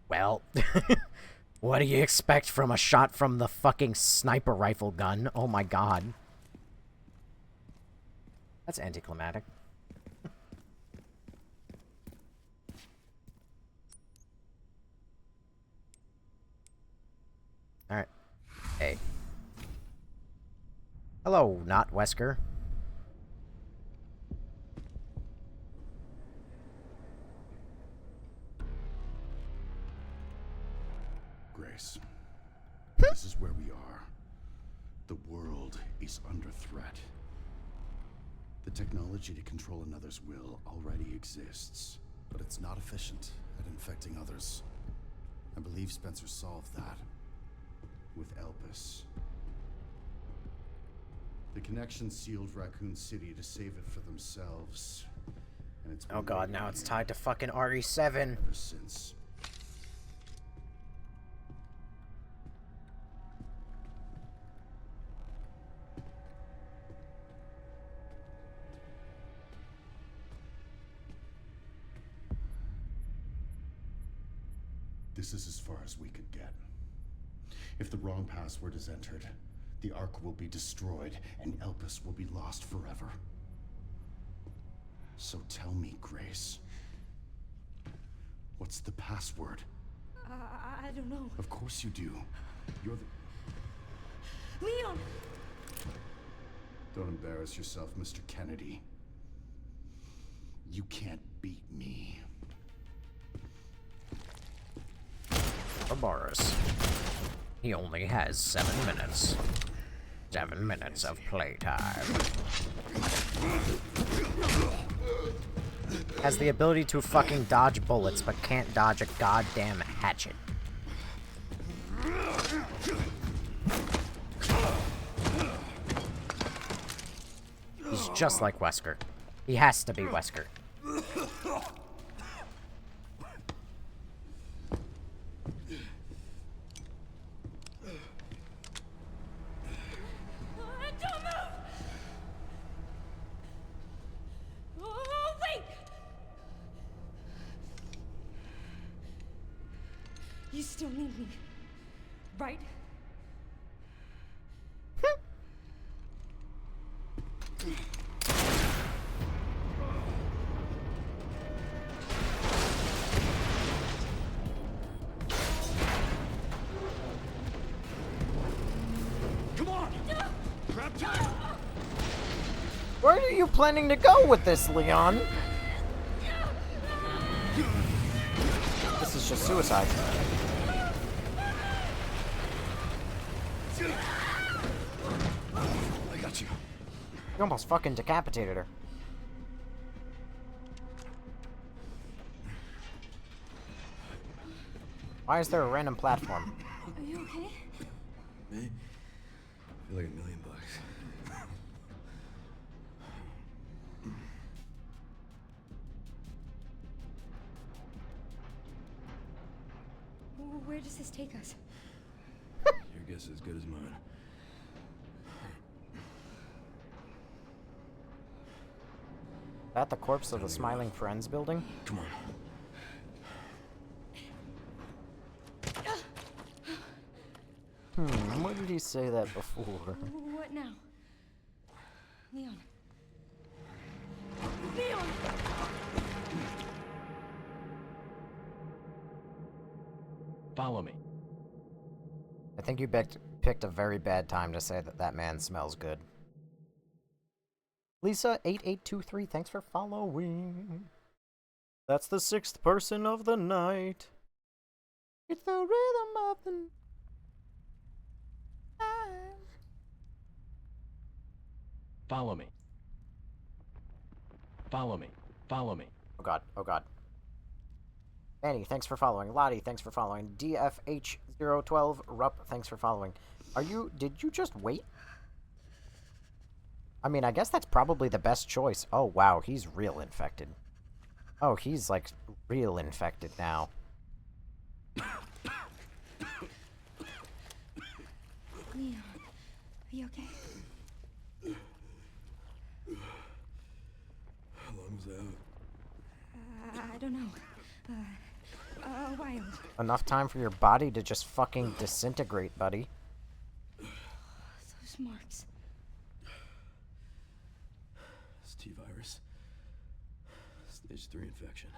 well, what do you expect from a shot from the fucking sniper rifle gun? Oh my god. That's anticlimactic. Alright. Hey. Hello, not Wesker. Grace, this is where we are. The world is under threat. The technology to control another's will already exists, but it's not efficient at infecting others. I believe Spencer solved that with Elpis. The connection sealed Raccoon City to save it for themselves. And it's oh god, now it's tied to fucking RE7. Ever since. This is as far as we could get. If the wrong password is entered, the Ark will be destroyed, and Elpis will be lost forever. So tell me, Grace, what's the password? I don't know. Of course you do. You're the... Leon! Don't embarrass yourself, Mr. Kennedy. You can't beat me. For Boris. He only has 7 minutes. 7 minutes of playtime. Has the ability to fucking dodge bullets, but can't dodge a goddamn hatchet. He's just like Wesker. He has to be Wesker. still need me, right? Come on! Grab tight! Where are you planning to go with this, Leon? This is just suicide. I got you. You almost fucking decapitated her. Why is there a random platform? Are you okay? Me? I feel like $1 million. Where does this take us? Your guess is as good as mine. That the corpse of the Smiling Friends building? Come on. Where did he say that before? What now? Leon. Leon! Follow me. I think you picked a very bad time to say that that man smells good. Lisa8823, thanks for following. That's the 6th person of the night. It's the rhythm of the night. Follow me. Follow me. Follow me. Oh god, oh god. Manny, thanks for following. Lottie, thanks for following. DFH012, Rupp, thanks for following. Did you just wait? I mean, I guess that's probably the best choice. Oh wow, he's real infected. Oh, he's like real infected now. Leon, are you okay? How long was that? I don't know. A while. Enough time for your body to just fucking disintegrate, buddy. Those marks. It's T-virus. Stage 3 infection.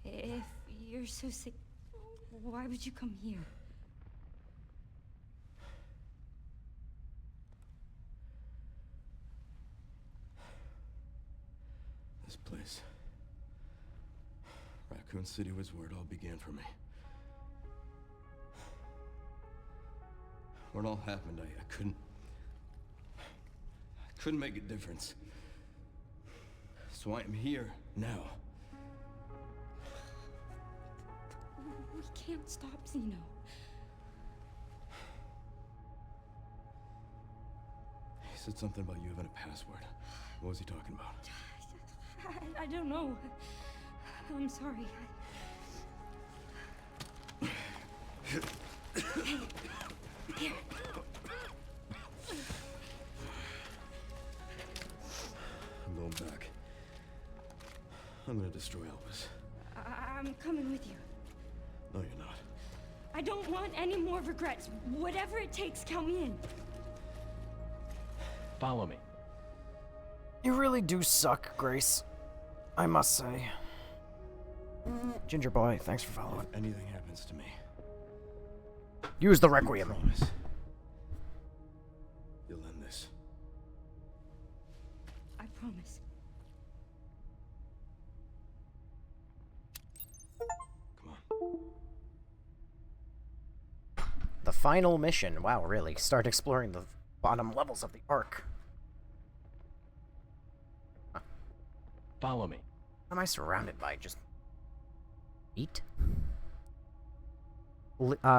If you're so sick, why would you come here? This place. Raccoon City was where it all began for me. When it all happened, I couldn't make a difference. So I am here now. We can't stop Zeno. He said something about you having a password. What was he talking about? I don't know. I'm sorry. Here. I'm going back. I'm gonna destroy Elvis. I'm coming with you. No, you're not. I don't want any more regrets. Whatever it takes, count me in. Follow me. You really do suck, Grace. I must say. Ginger Boy, thanks for following. If anything happens to me, Use the I Requiem. promise you'll end this. I promise. Come on. The final mission. Wow, really? Start exploring the bottom levels of the Ark. Follow me. What am I surrounded by? Just meat?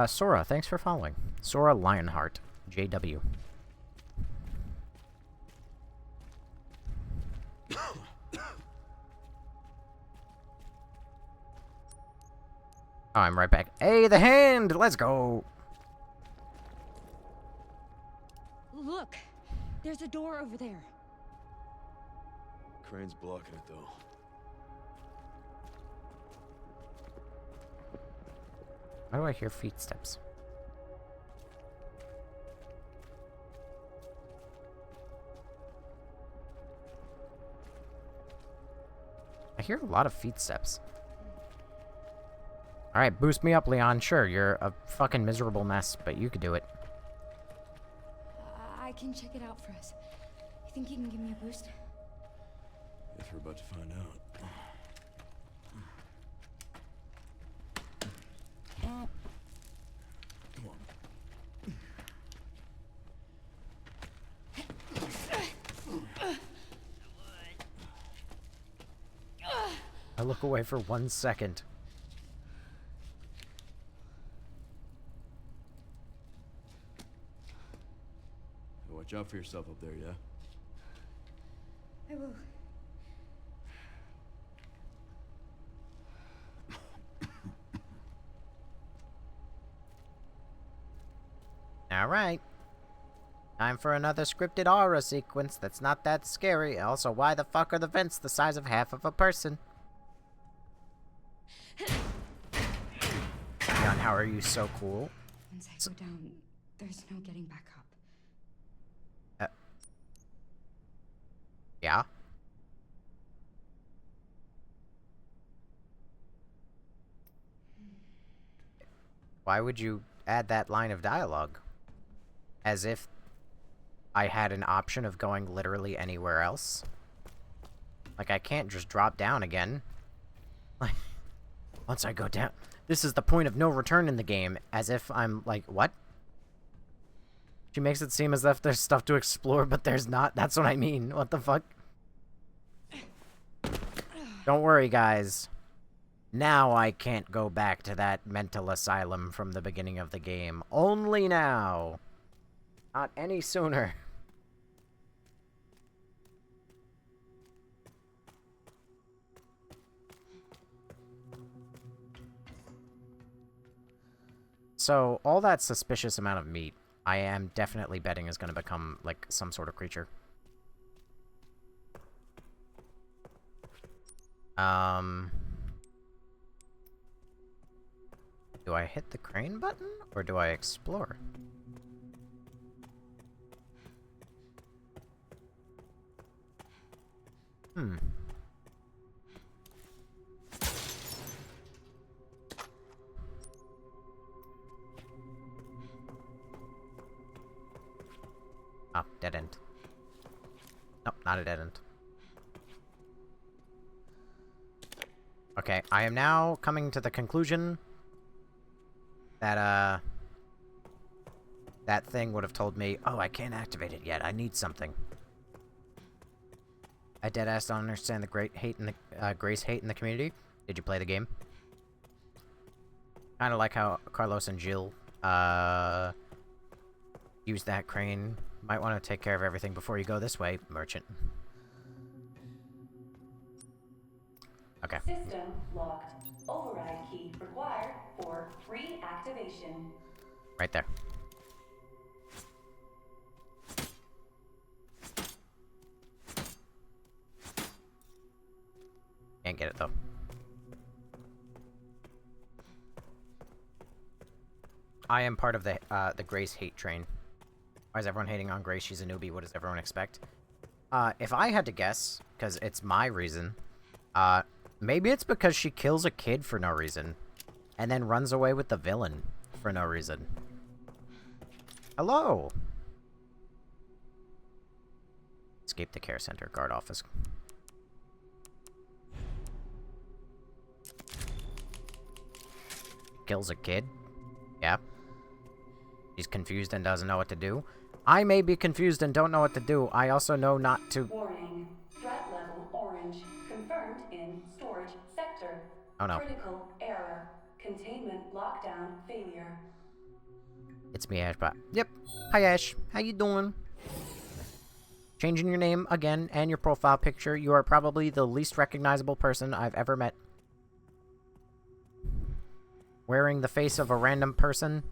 Sora, thanks for following. Sora Lionheart, JW. Oh, I'm right back. Hey, the hand! Let's go! Look, there's a door over there. Crane's blocking it, though. Why do I hear feet steps? I hear a lot of feet steps. Alright, boost me up, Leon. Sure, you're a fucking miserable mess, but you could do it. I can check it out for us. You think you can give me a boost? Guess we're about to find out. Come on. I look away for 1 second. Watch out for yourself up there, yeah? I will. Alright. Time for another scripted aura sequence that's not that scary. Also, why the fuck are the vents the size of half of a person? Leon, how are you so cool? Once I go down, there's no getting back up. Yeah? Why would you add that line of dialogue? As if I had an option of going literally anywhere else? Like, I can't just drop down again. Like, once I go down... This is the point of no return in the game. As if I'm like, what? She makes it seem as if there's stuff to explore, but there's not. That's what I mean. What the fuck? Don't worry, guys. Now I can't go back to that mental asylum from the beginning of the game. Only now. Not any sooner. So, all that suspicious amount of meat, I am definitely betting is going to become, like, some sort of creature. Do I hit the crane button, or do I explore? Oh, dead end. Nope, not a dead end. Okay, I am now coming to the conclusion that, that thing would have told me, oh, I can't activate it yet, I need something. I deadass don't understand the great hate in the, Grace hate in the community. Did you play the game? Kinda like how Carlos and Jill, use that crane. Might want to take care of everything before you go this way, merchant. Okay. System locked. Override key required for reactivation. Right there. Can't get it, though. I am part of the Grace hate train. Why is everyone hating on Grace? She's a newbie. What does everyone expect? If I had to guess, because it's my reason, maybe it's because she kills a kid for no reason, and then runs away with the villain for no reason. Hello! Escape the care center, guard office. Kills a kid? Yeah. She's confused and doesn't know what to do. I may be confused and don't know what to do. I also know not to... Warning. Threat level orange. Confirmed in storage sector. Oh no. Critical error. Containment lockdown failure. It's me, Ashbot. Yep. Hi, Ash. How you doing? Changing your name again and your profile picture. You are probably the least recognizable person I've ever met. Wearing the face of a random person.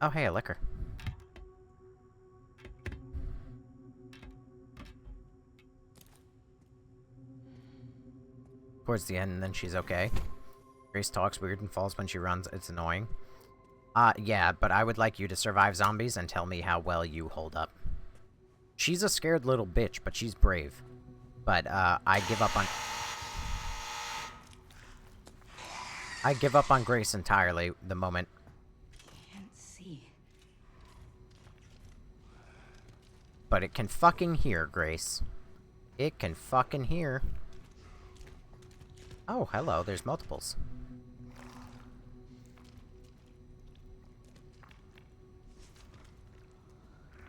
Oh, hey, a liquor. Towards the end, and then she's okay. Grace talks weird and falls when she runs. It's annoying. Yeah, but I would like you to survive zombies and tell me how well you hold up. She's a scared little bitch, but she's brave. But, I give up on Grace entirely the moment. Can't see. But it can fucking hear, Grace. It can fucking hear. Oh, hello, there's multiples.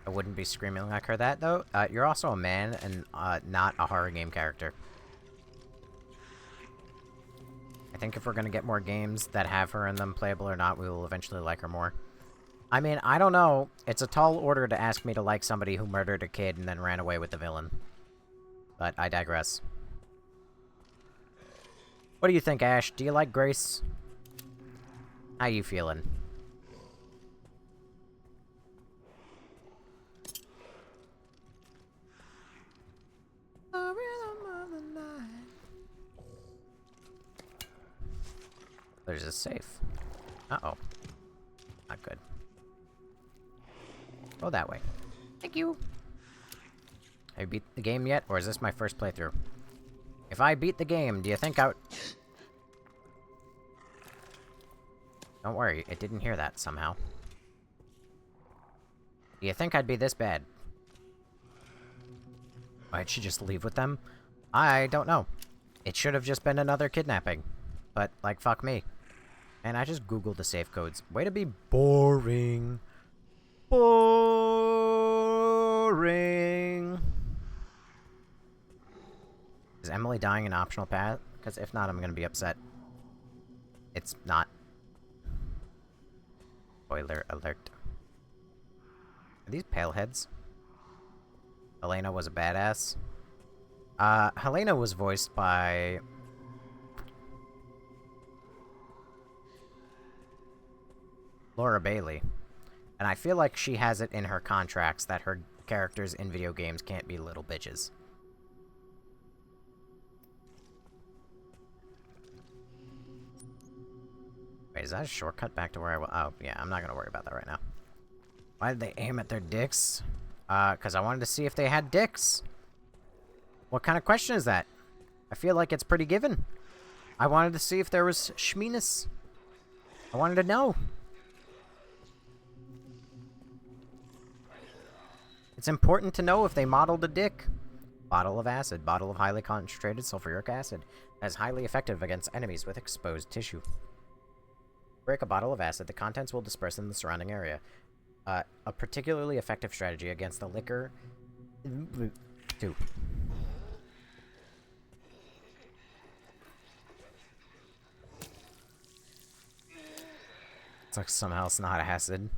I wouldn't be screaming like her that, though. You're also a man and, not a horror game character. I think if we're gonna get more games that have her in them, playable or not, we will eventually like her more. I mean, I don't know. It's a tall order to ask me to like somebody who murdered a kid and then ran away with the villain. But I digress. What do you think, Ash? Do you like Grace? How you feeling? There's a safe. Uh-oh. Not good. Go that way. Thank you. Have you beat the game yet, or is this my first playthrough? If I beat the game, do you think I would... Don't worry, it didn't hear that somehow. Do you think I'd be this bad? Why'd she just leave with them? I don't know. It should have just been another kidnapping. But, like, fuck me. And I just googled the safe codes. Way to be boring. Boring. Is Emily dying an optional path? Because if not, I'm gonna be upset. It's not. Spoiler alert. Are these pale heads? Helena was a badass. Helena was voiced by... Laura Bailey. And I feel like she has it in her contracts that her characters in video games can't be little bitches. Wait, is that a shortcut back to where I was? Oh, yeah, I'm not gonna worry about that right now. Why did they aim at their dicks? Because I wanted to see if they had dicks. What kind of question is that? I feel like it's pretty given. I wanted to see if there was schmeeness. I wanted to know. It's important to know if they modeled a dick. Bottle of acid. Bottle of highly concentrated sulfuric acid. That is highly effective against enemies with exposed tissue. Break a bottle of acid, the contents will disperse in the surrounding area. A particularly effective strategy against the liquor... 2. It's like somehow it's not acid.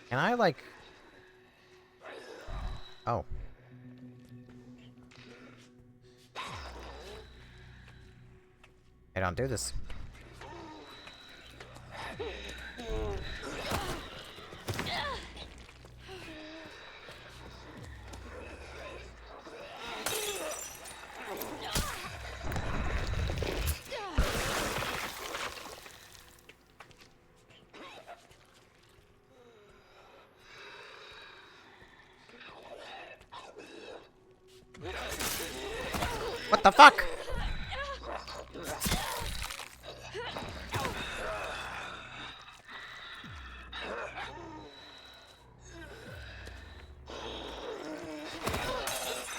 Can I, like... Oh. I don't do this. What the fuck?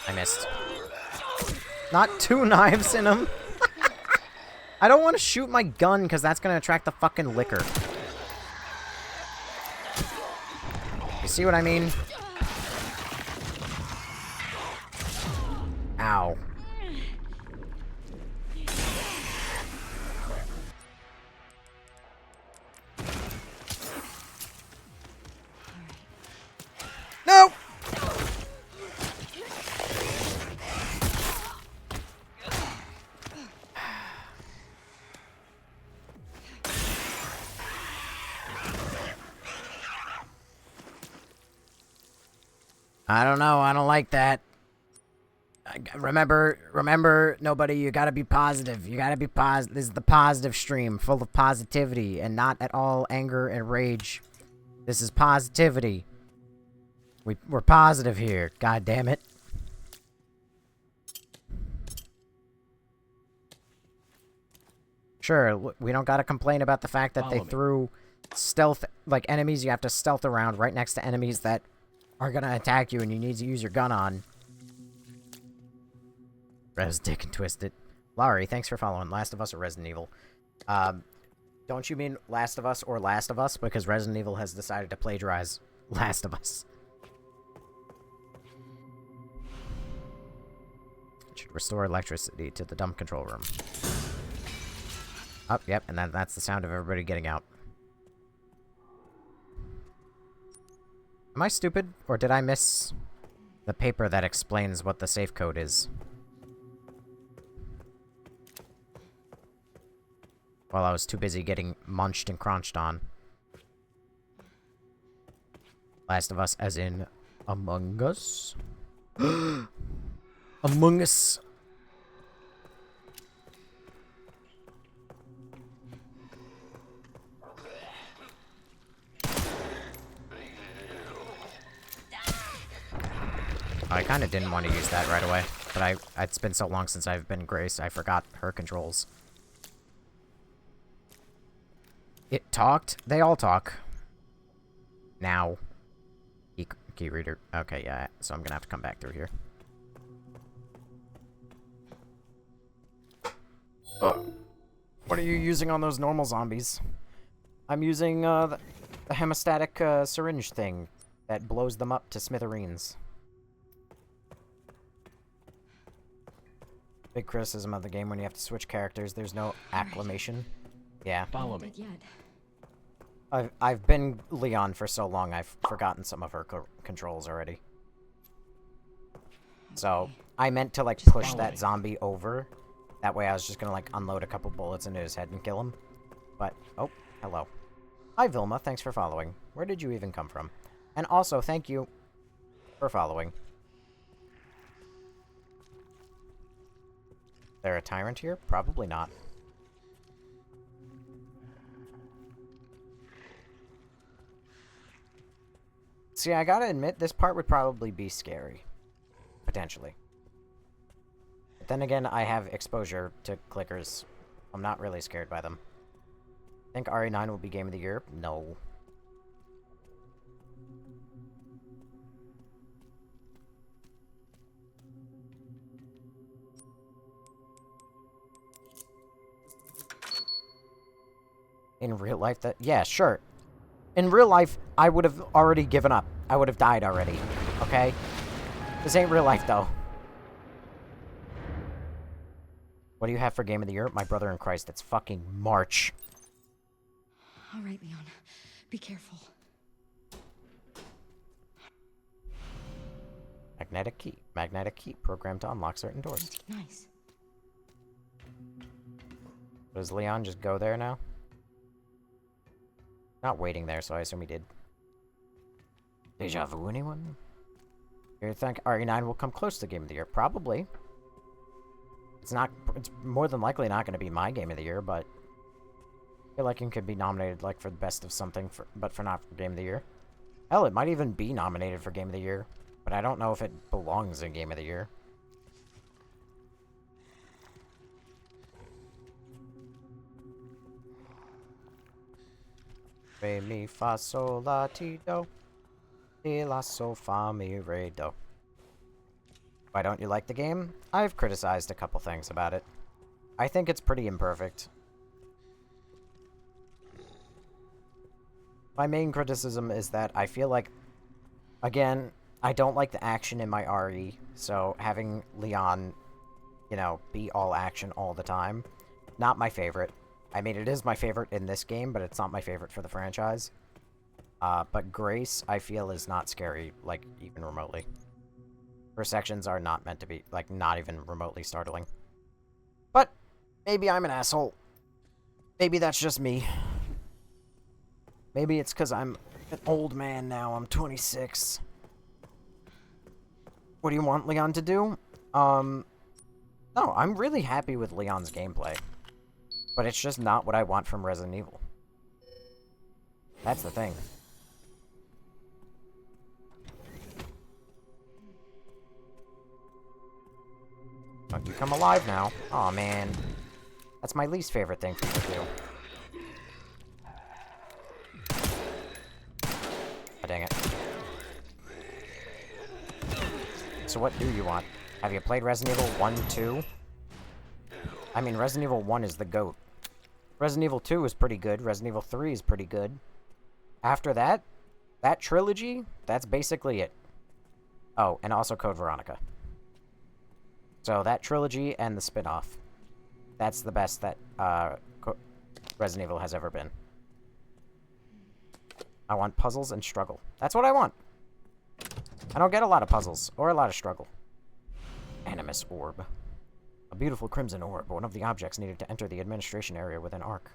I missed. Not 2 knives in him. I don't want to shoot my gun because that's going to attract the fucking liquor. You see what I mean? Ow. No! I don't know, I don't like that. I Remember, nobody, you gotta be positive. You gotta be positive. This is the positive stream, full of positivity, and not at all anger and rage. This is positivity. We're positive here, god damn it. Sure, we don't gotta complain about the fact that they threw stealth, like, enemies you have to stealth around right next to enemies that are gonna attack you and you need to use your gun on. Res Dick and Twisted. Laurie, thanks for following. Last of Us or Resident Evil? Don't you mean Last of Us or Last of Us? Because Resident Evil has decided to plagiarize Last of Us. It should restore electricity to the dump control room. Oh, yep, and that's the sound of everybody getting out. Am I stupid, or did I miss the paper that explains what the safe code is? While I was too busy getting munched and crunched on. Last of Us as in Among Us? Among Us! I kind of didn't want to use that right away, but it's been so long since I've been Grace, I forgot her controls. It talked? They all talk. Now. Key reader. Okay, yeah, so I'm gonna have to come back through here. What are you using on those normal zombies? I'm using, the hemostatic, syringe thing that blows them up to smithereens. Big criticism of the game when you have to switch characters, there's no acclimation. Yeah. Follow me. I've been Leon for so long, I've forgotten some of her controls already. So, I meant to, like, push that zombie over. That way I was just gonna, like, unload a couple bullets into his head and kill him. But, oh, hello. Hi, Vilma, thanks for following. Where did you even come from? And also, thank you for following. There a tyrant here? Probably not. See, I gotta admit, this part would probably be scary. Potentially. But then again, I have exposure to clickers. I'm not really scared by them. Think RE9 will be Game of the Year? No. In real life, yeah, sure. In real life, I would have already given up. I would have died already. Okay? This ain't real life, though. What do you have for Game of the Year? My brother in Christ, it's fucking March. Alright, Leon. Be careful. Magnetic key. Magnetic key. Programmed to unlock certain doors. Nice. Does Leon just go there now? Not waiting there, so I assume he did. Deja vu, anyone? You think RE9 will come close to Game of the Year? Probably. It's more than likely not going to be my Game of the Year, but I feel like it could be nominated, like, for the best of something, but for not for Game of the Year. Hell, it might even be nominated for Game of the Year, but I don't know if it belongs in Game of the Year. Re, mi, fa, sol, la, ti, do. Si, la, sol, fa, mi, re, do. Why don't you like the game? I've criticized a couple things about it. I think it's pretty imperfect. My main criticism is that I feel like, again, I don't like the action in my RE, so having Leon, you know, be all action all the time, not my favorite. I mean, it is my favorite in this game, but it's not my favorite for the franchise. But Grace, I feel, is not scary, like, even remotely. Her sections are not meant to be, like, not even remotely startling. But, maybe I'm an asshole. Maybe that's just me. Maybe it's because I'm an old man now. I'm 26. What do you want Leon to do? No, I'm really happy with Leon's gameplay. But it's just not what I want from Resident Evil. That's the thing. Don't you come alive now. Aw, man. That's my least favorite thing for you to do. Oh, dang it. So what do you want? Have you played Resident Evil 1, 2? I mean, Resident Evil 1 is the GOAT. Resident Evil 2 is pretty good. Resident Evil 3 is pretty good. After that, that trilogy, that's basically it. Oh, and also Code Veronica. So that trilogy and the spin-off. That's the best that Resident Evil has ever been. I want puzzles and struggle. That's what I want. I don't get a lot of puzzles or a lot of struggle. Animus Orb. A beautiful crimson orb, one of the objects needed to enter the administration area within ARC.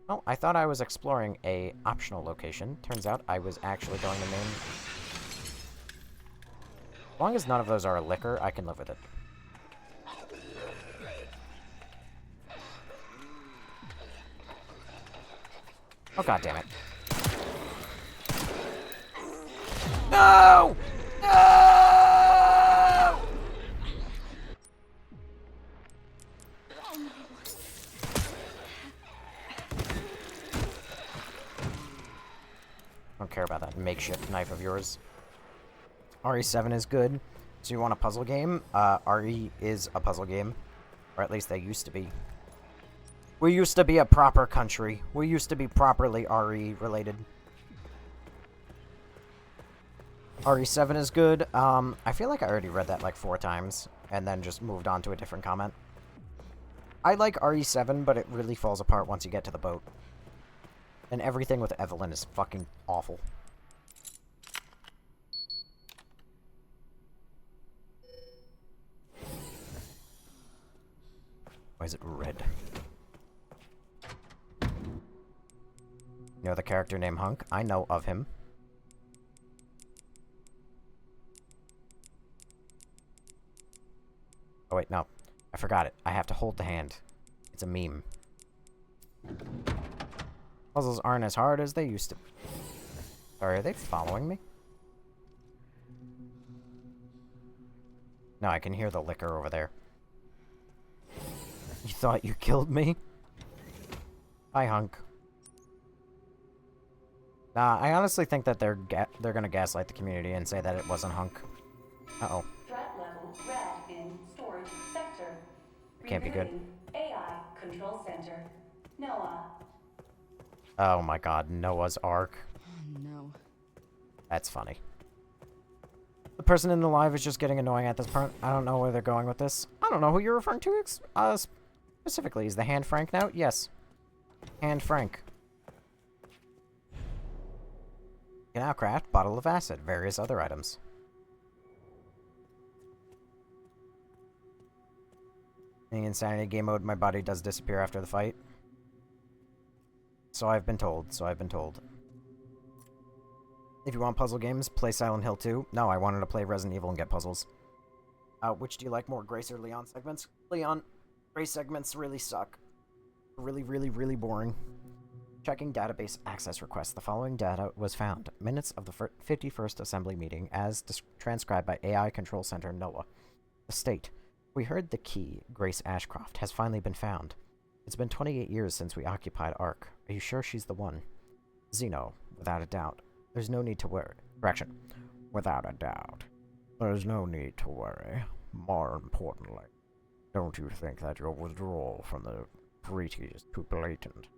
Well, I thought I was exploring a optional location. Turns out I was actually going to main... As long as none of those are a liquor, I can live with it. Oh, god damn it. No! No! I don't care about that makeshift knife of yours. RE7 is good. So you want a puzzle game? RE is a puzzle game. Or at least they used to be. We used to be a proper country. We used to be properly RE related. RE7 is good. I feel like I already read that like 4 times. And then just moved on to a different comment. I like RE7, but it really falls apart once you get to the boat. And everything with Evelyn is fucking awful. Why is it red? You know the character named Hunk? I know of him. Oh wait, no. I forgot it. I have to hold the hand. It's a meme. Puzzles aren't as hard as they used to be. Sorry, are they following me? No, I can hear the liquor over there. You thought you killed me? Hi, Hunk. Nah, I honestly think that they're gonna gaslight the community and say that it wasn't Hunk. Uh-oh. Threat level red in storage sector. Can't be good. AI control center. Noah. Oh my god, Noah's Ark. Oh, no. That's funny. The person in the live is just getting annoying at this point. I don't know where they're going with this. I don't know who you're referring to specifically. Is the hand Frank now? Yes. Hand Frank. You can now craft bottle of acid, various other items. In the Insanity game mode, my body does disappear after the fight. So I've been told, If you want puzzle games, play Silent Hill 2. No, I wanted to play Resident Evil and get puzzles. Which do you like more, Grace or Leon segments? Leon. Grace segments really suck. Really, really, really boring. Checking database access requests. The following data was found. Minutes of the 51st Assembly meeting as transcribed by AI Control Center NOAA. The state. We heard the key, Grace Ashcroft, has finally been found. It's been 28 years since we occupied ARC. Are you sure she's the one? Zeno, without a doubt. There's no need to worry. Correction. Without a doubt. There's no need to worry. More importantly, don't you think that your withdrawal from the treaty is too blatant?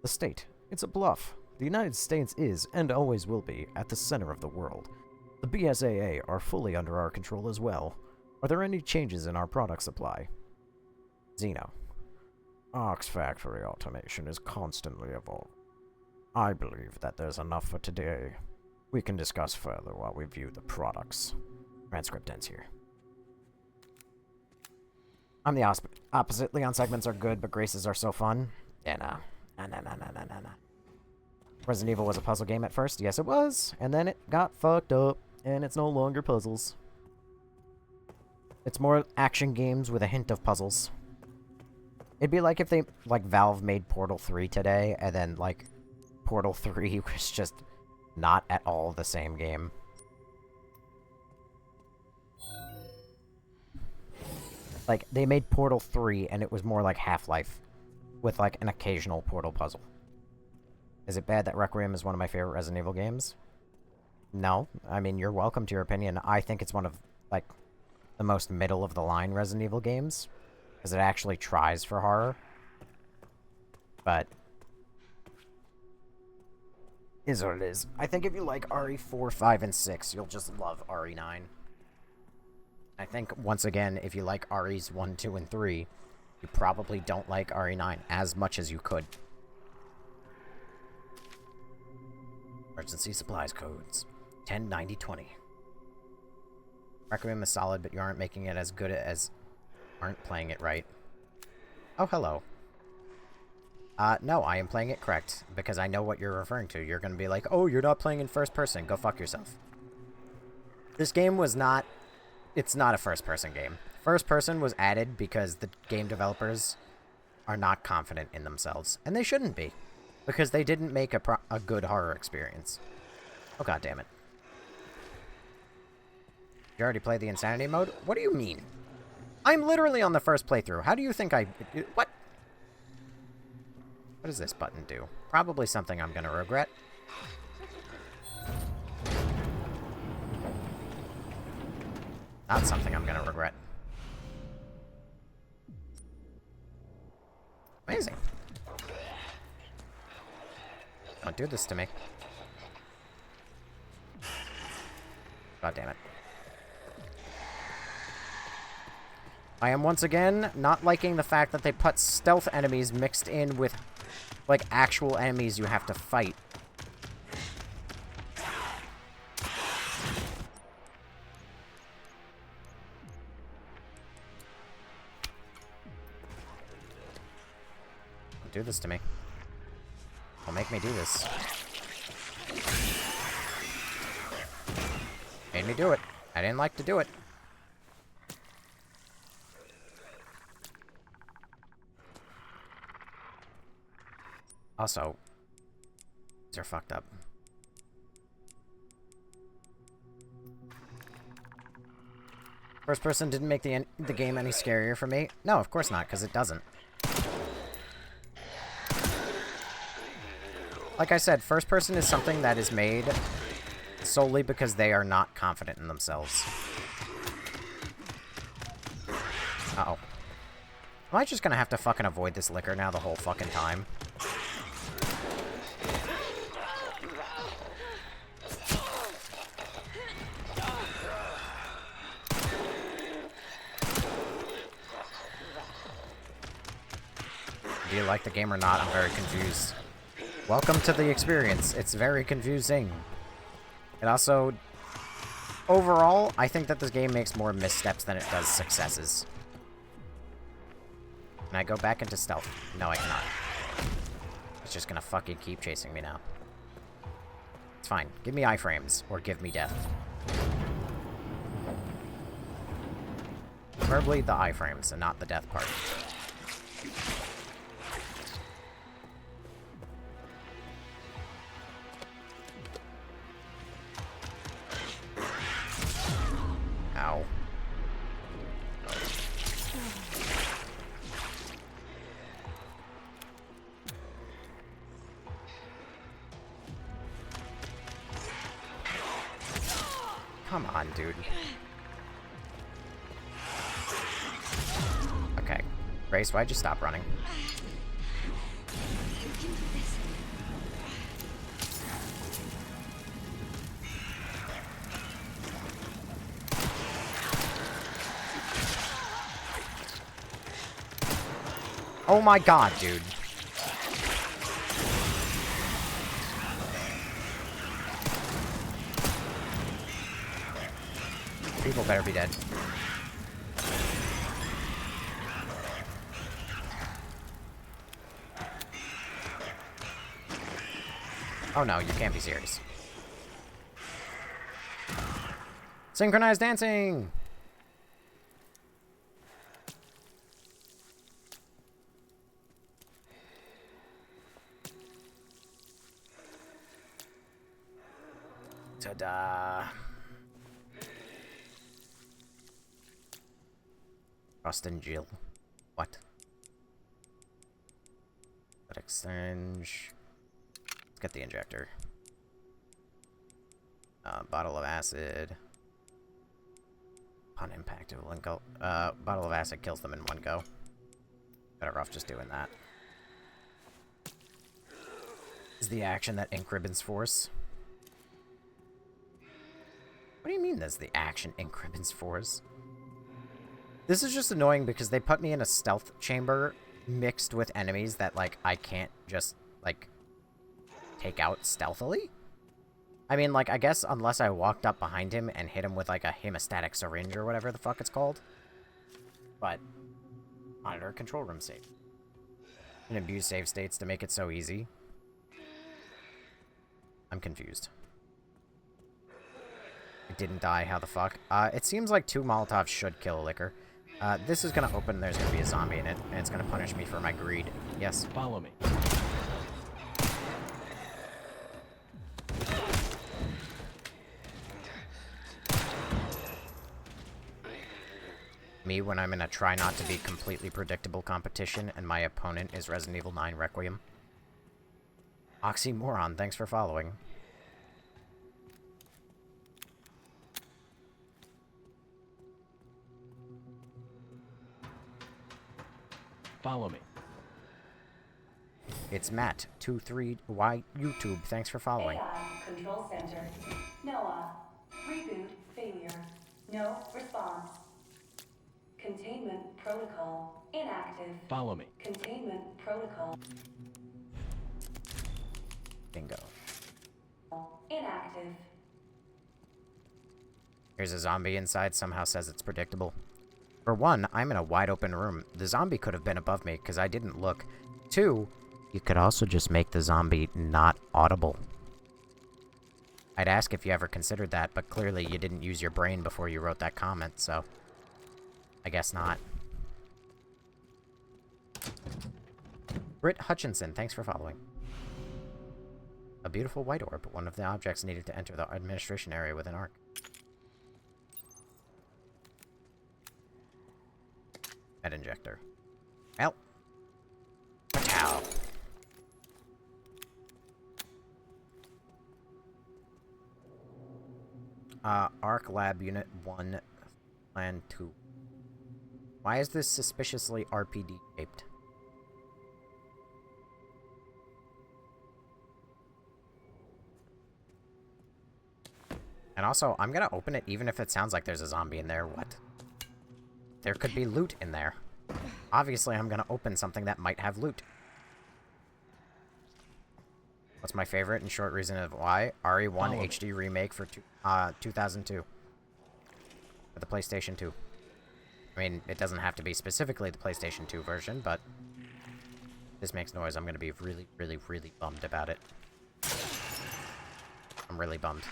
The state. It's a bluff. The United States is, and always will be, at the center of the world. The BSAA are fully under our control as well. Are there any changes in our product supply? Zeno. ARC's factory automation is constantly evolving. I believe that there's enough for today. We can discuss further while we view the products. Transcript ends here. I'm the opposite. Leon segments are good, but Grace's are so fun. Yeah, nah. Nah. Resident Evil was a puzzle game at first. Yes, it was. And then it got fucked up, and it's no longer puzzles. It's more action games with a hint of puzzles. It'd be like if they, like, Valve made Portal 3 today, and then, like, Portal 3 was just not at all the same game. Like, they made Portal 3, and it was more like Half-Life, with, like, an occasional Portal puzzle. Is it bad that Requiem is one of my favorite Resident Evil games? No. I mean, you're welcome to your opinion. I think it's one of, like, the most middle-of-the-line Resident Evil games, because it actually tries for horror. But is what it is. I think if you like RE4, 5, and 6, you'll just love RE9. I think, once again, if you like REs 1, 2, and 3, you probably don't like RE9 as much as you could. Emergency supplies codes. 10-90-20. Requiem is solid, but you aren't making it as good as... aren't playing it right. Oh, hello. No, I am playing it correct, because I know what you're referring to. You're gonna be like, oh, you're not playing in first person. Go fuck yourself. This game was not... It's not a first-person game. First person was added because the game developers are not confident in themselves. And they shouldn't be. Because they didn't make a good horror experience. Oh, god damn it. You already played the Insanity mode? What do you mean? I'm literally on the first playthrough. How do you think I... What? What does this button do? Probably something I'm gonna regret. Not something I'm gonna regret. Amazing. Don't do this to me. God damn it. I am once again not liking the fact that they put stealth enemies mixed in with, like, actual enemies you have to fight. Don't do this to me. Don't make me do this. Made me do it. I didn't like to do it. Also, these are fucked up. First person didn't make the game any scarier for me. No, of course not, because it doesn't. Like I said, first person is something that is made solely because they are not confident in themselves. Uh-oh. Am I just gonna have to fucking avoid this liquor now the whole fucking time? Do you like the game or not? I'm very confused. Welcome to the experience. It's very confusing. It also... Overall, I think that this game makes more missteps than it does successes. Can I go back into stealth? No, I cannot. It's just gonna fucking keep chasing me now. It's fine. Give me iframes, or give me death. Preferably the iframes, and not the death part. Ow. Come on, dude. Okay. Grace, why'd you stop running? Oh my god, dude. People better be dead. Oh no, you can't be serious. Synchronized dancing! Ta-da! Rust and Jill. What? That exchange. Let's get the injector. Bottle of acid. On impact, it will engulf. Bottle of acid kills them in one go. Better off just doing that. Is the action that Ink Ribbon's force? What do you mean there's the action Ink Ribbon's force? This is just annoying because they put me in a stealth chamber mixed with enemies that, like, I can't just, like, take out stealthily? I mean, like, I guess unless I walked up behind him and hit him with, like, a hemostatic syringe or whatever the fuck it's called. But, monitor control room save. And abuse save states to make it so easy. I'm confused. It didn't die, how the fuck? It seems like 2 Molotovs should kill a liquor. This is gonna open, there's gonna be a zombie in it, and it's gonna punish me for my greed. Yes. Follow me. Me when I'm in a try not to be completely predictable competition and my opponent is Resident Evil 9 Requiem. Oxymoron, thanks for following. Follow me. It's Matt23Y YouTube, thanks for following. AI Control Center. Noah. Reboot failure. No response. Containment protocol inactive. Follow me. Containment protocol Bingo. inactive. Here's a zombie inside, somehow says it's predictable. For one, I'm in a wide open room. The zombie could have been above me because I didn't look. 2, you could also just make the zombie not audible. I'd ask if you ever considered that, but clearly you didn't use your brain before you wrote that comment, so I guess not. Britt Hutchinson, thanks for following. A beautiful white orb, one of the objects needed to enter the administration area with an arc. Med injector. Well. Ow. Arc Lab Unit 1, Plan 2. Why is this suspiciously RPD shaped? And also, I'm gonna open it even if it sounds like there's a zombie in there. What? There could be loot in there. Obviously, I'm gonna open something that might have loot. What's my favorite and short reason of why? RE1 HD remake for 2002. For the PlayStation 2. I mean, it doesn't have to be specifically the PlayStation 2 version, but this makes noise. I'm going to be really, really, really bummed about it. I'm really bummed.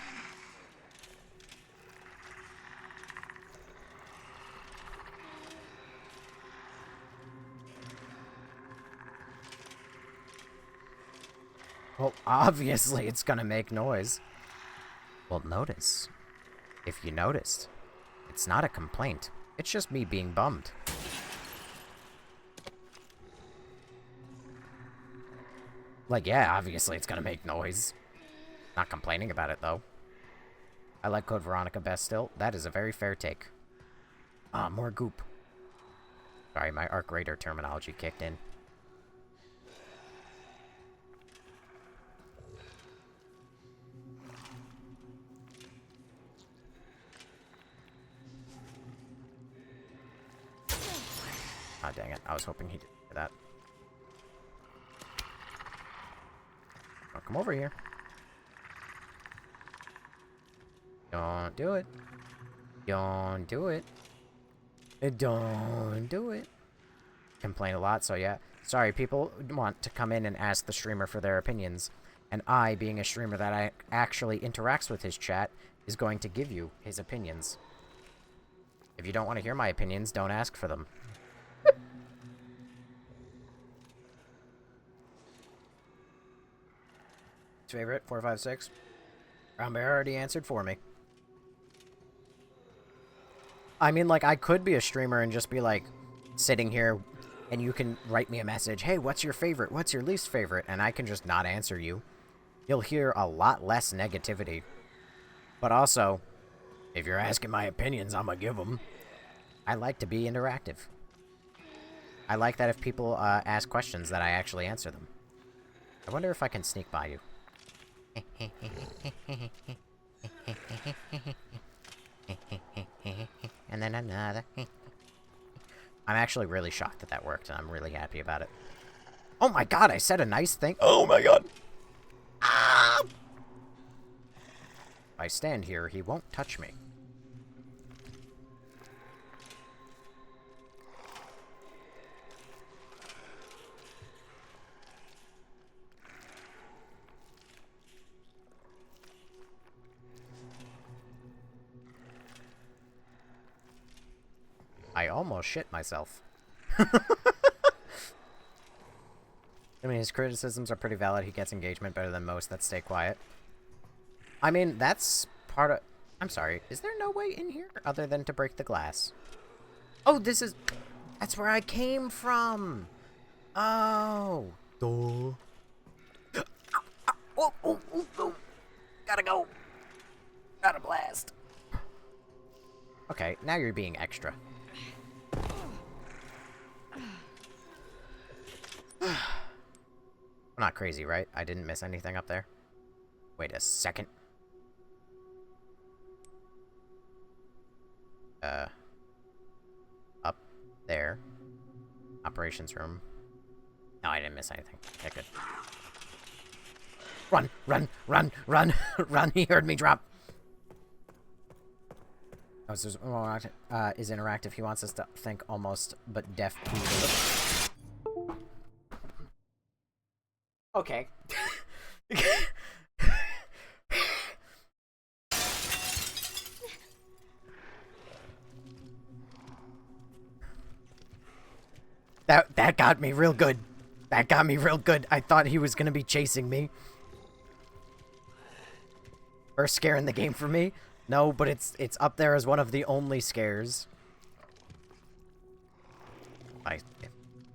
Well, obviously it's going to make noise. Well, notice. If you noticed, it's not a complaint. It's just me being bummed. Like, yeah, obviously it's gonna make noise. Not complaining about it, though. I like Code Veronica best still. That is a very fair take. Ah, more goop. Sorry, my Arc Raider terminology kicked in. Ah, dang it. I was hoping he did that. Oh, come over here. Don't do it. Don't do it. Don't do it. Complain a lot, so yeah. Sorry, people want to come in and ask the streamer for their opinions. And I, being a streamer that actually interacts with his chat, is going to give you his opinions. If you don't want to hear my opinions, don't ask for them. Favorite 4, 5, 6. Brown Bear already answered for me. I mean, like, I could be a streamer and just be, like, sitting here, and you can write me a message, hey, what's your favorite? What's your least favorite? And I can just not answer you. You'll hear a lot less negativity. But also, if you're asking my opinions, I'm gonna give them. I like to be interactive. I like that if people ask questions that I actually answer them. I wonder if I can sneak by you. And then another. I'm actually really shocked that that worked, and I'm really happy about it. Oh my god, I said a nice thing. Oh my god. Ah! If I stand here, he won't touch me. I almost shit myself. I mean, his criticisms are pretty valid. He gets engagement better than most that stay quiet. I mean, that's part of... I'm sorry. Is there no way in here other than to break the glass? Oh, this is... That's where I came from! Oh! Duh. Oh. Gotta go! Gotta blast! Okay, now you're being extra. I'm not crazy, right? I didn't miss anything up there. Wait a second. Up there. Operations room. No, I didn't miss anything. Okay, good. Run, run, run, run, run. He heard me drop. Oh, so is interactive. He wants us to think almost, but deaf. Okay. That got me real good. That got me real good. I thought he was gonna be chasing me. First scare in the game for me. No, but it's up there as one of the only scares.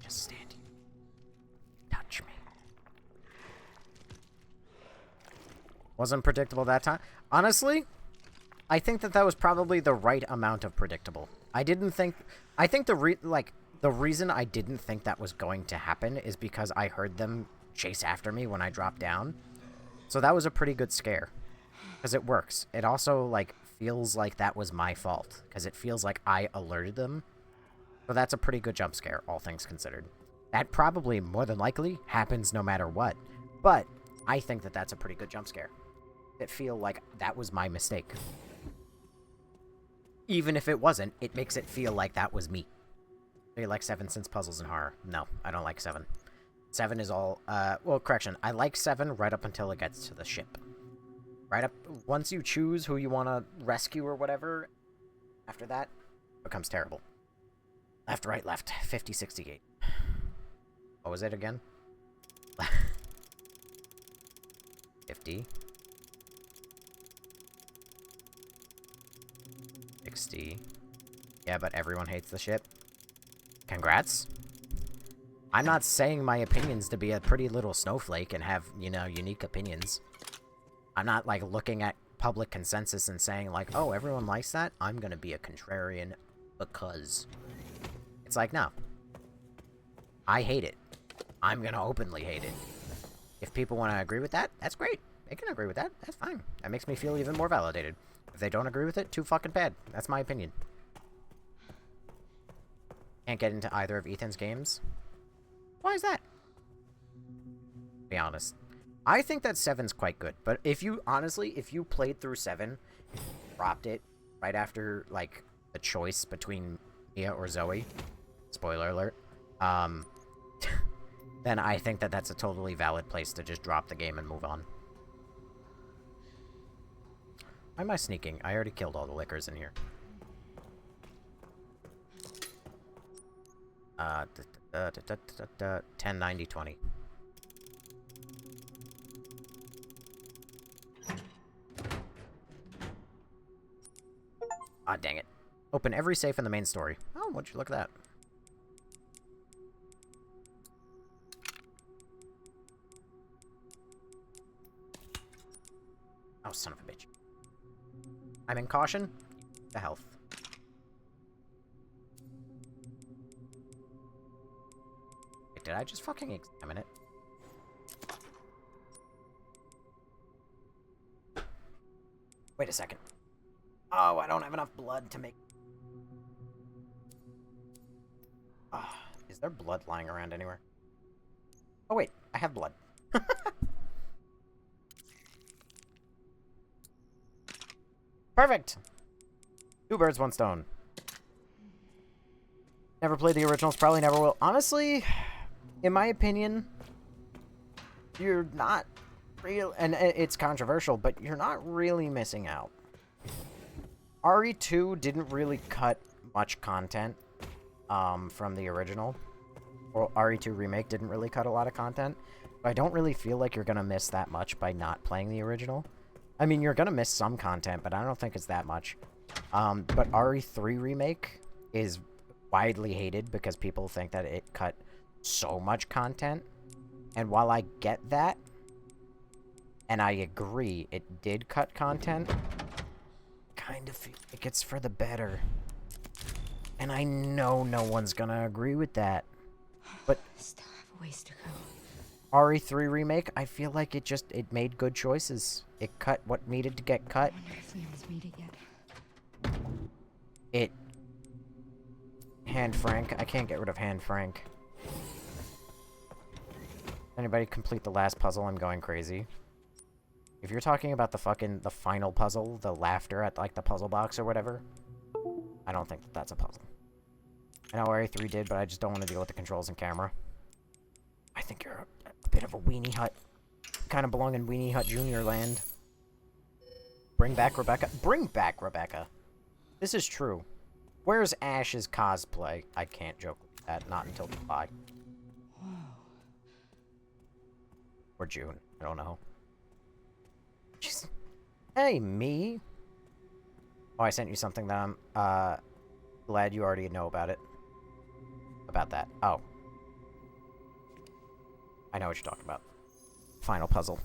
Just stand here. Touch me. Wasn't predictable that time. Honestly, I think that was probably the right amount of predictable. I think the reason I didn't think that was going to happen is because I heard them chase after me when I dropped down. So that was a pretty good scare. Because it works. It also, like, feels like that was my fault. Because it feels like I alerted them. So that's a pretty good jump scare, all things considered. That probably, more than likely, happens no matter what. But I think that that's a pretty good jump scare. It feel like that was my mistake. Even if it wasn't, it makes it feel like that was me. Do you like 7 since puzzles and horror? No, I don't like 7. 7 is all, well, correction. I like 7 right up until it gets to the ship. Right up, once you choose who you want to rescue or whatever, after that, it becomes terrible. Left, right, left. 50, 68. What was it again? 50. 60. Yeah, but everyone hates the ship. Congrats. I'm not saying my opinions to be a pretty little snowflake and have, you know, unique opinions. I'm not, like, looking at public consensus and saying, like, oh, everyone likes that? I'm gonna be a contrarian because... It's like, no. I hate it. I'm gonna openly hate it. If people want to agree with that, that's great. They can agree with that. That's fine. That makes me feel even more validated. If they don't agree with it, too fucking bad. That's my opinion. Can't get into either of Ethan's games. Why is that? Be honest. I think that 7's quite good, but if you, honestly, if you played through 7, dropped it right after, like, the choice between Mia or Zoe, spoiler alert, then I think that that's a totally valid place to just drop the game and move on. Why am I sneaking? I already killed all the lickers in here. 10, 90, 20. Ah, dang it. Open every safe in the main story. Oh, would you look at that? Oh, son of a bitch. I'm in caution. The health. Wait, did I just fucking examine it? Wait a second. Oh, I don't have enough blood to make... is there blood lying around anywhere? Oh, wait. I have blood. Perfect! 2 birds, 1 stone. Never played the originals, probably never will. Honestly, in my opinion, you're not real, and it's controversial, but you're not really missing out. RE2 didn't really cut much content from the original. Or RE2 Remake didn't really cut a lot of content. But I don't really feel like you're going to miss that much by not playing the original. I mean, you're going to miss some content, but I don't think it's that much. But RE3 Remake is widely hated because people think that it cut so much content. And while I get that, and I agree, it did cut content, kind of feel like it's for the better. And I know no one's gonna agree with that. But Still have a ways to go. RE3 Remake, I feel like it made good choices. It cut what needed to get cut. I wonder if Leon's made it yet. It... Hand Frank. I can't get rid of Hand Frank. Anybody complete the last puzzle? I'm going crazy. If you're talking about the final puzzle, the laughter at, like, the puzzle box or whatever, I don't think that's a puzzle. I know RE3 did, but I just don't want to deal with the controls and camera. I think you're a bit of a weenie hut. Kind of belong in Weenie Hut Junior land. Bring back Rebecca. Bring back Rebecca. This is true. Where's Ash's cosplay? I can't joke with that. Not until July. Whoa. Or June. I don't know. Just... Hey, me. Oh, I sent you something that I'm, glad you already know about it. About that. Oh. I know what you're talking about. Final puzzle.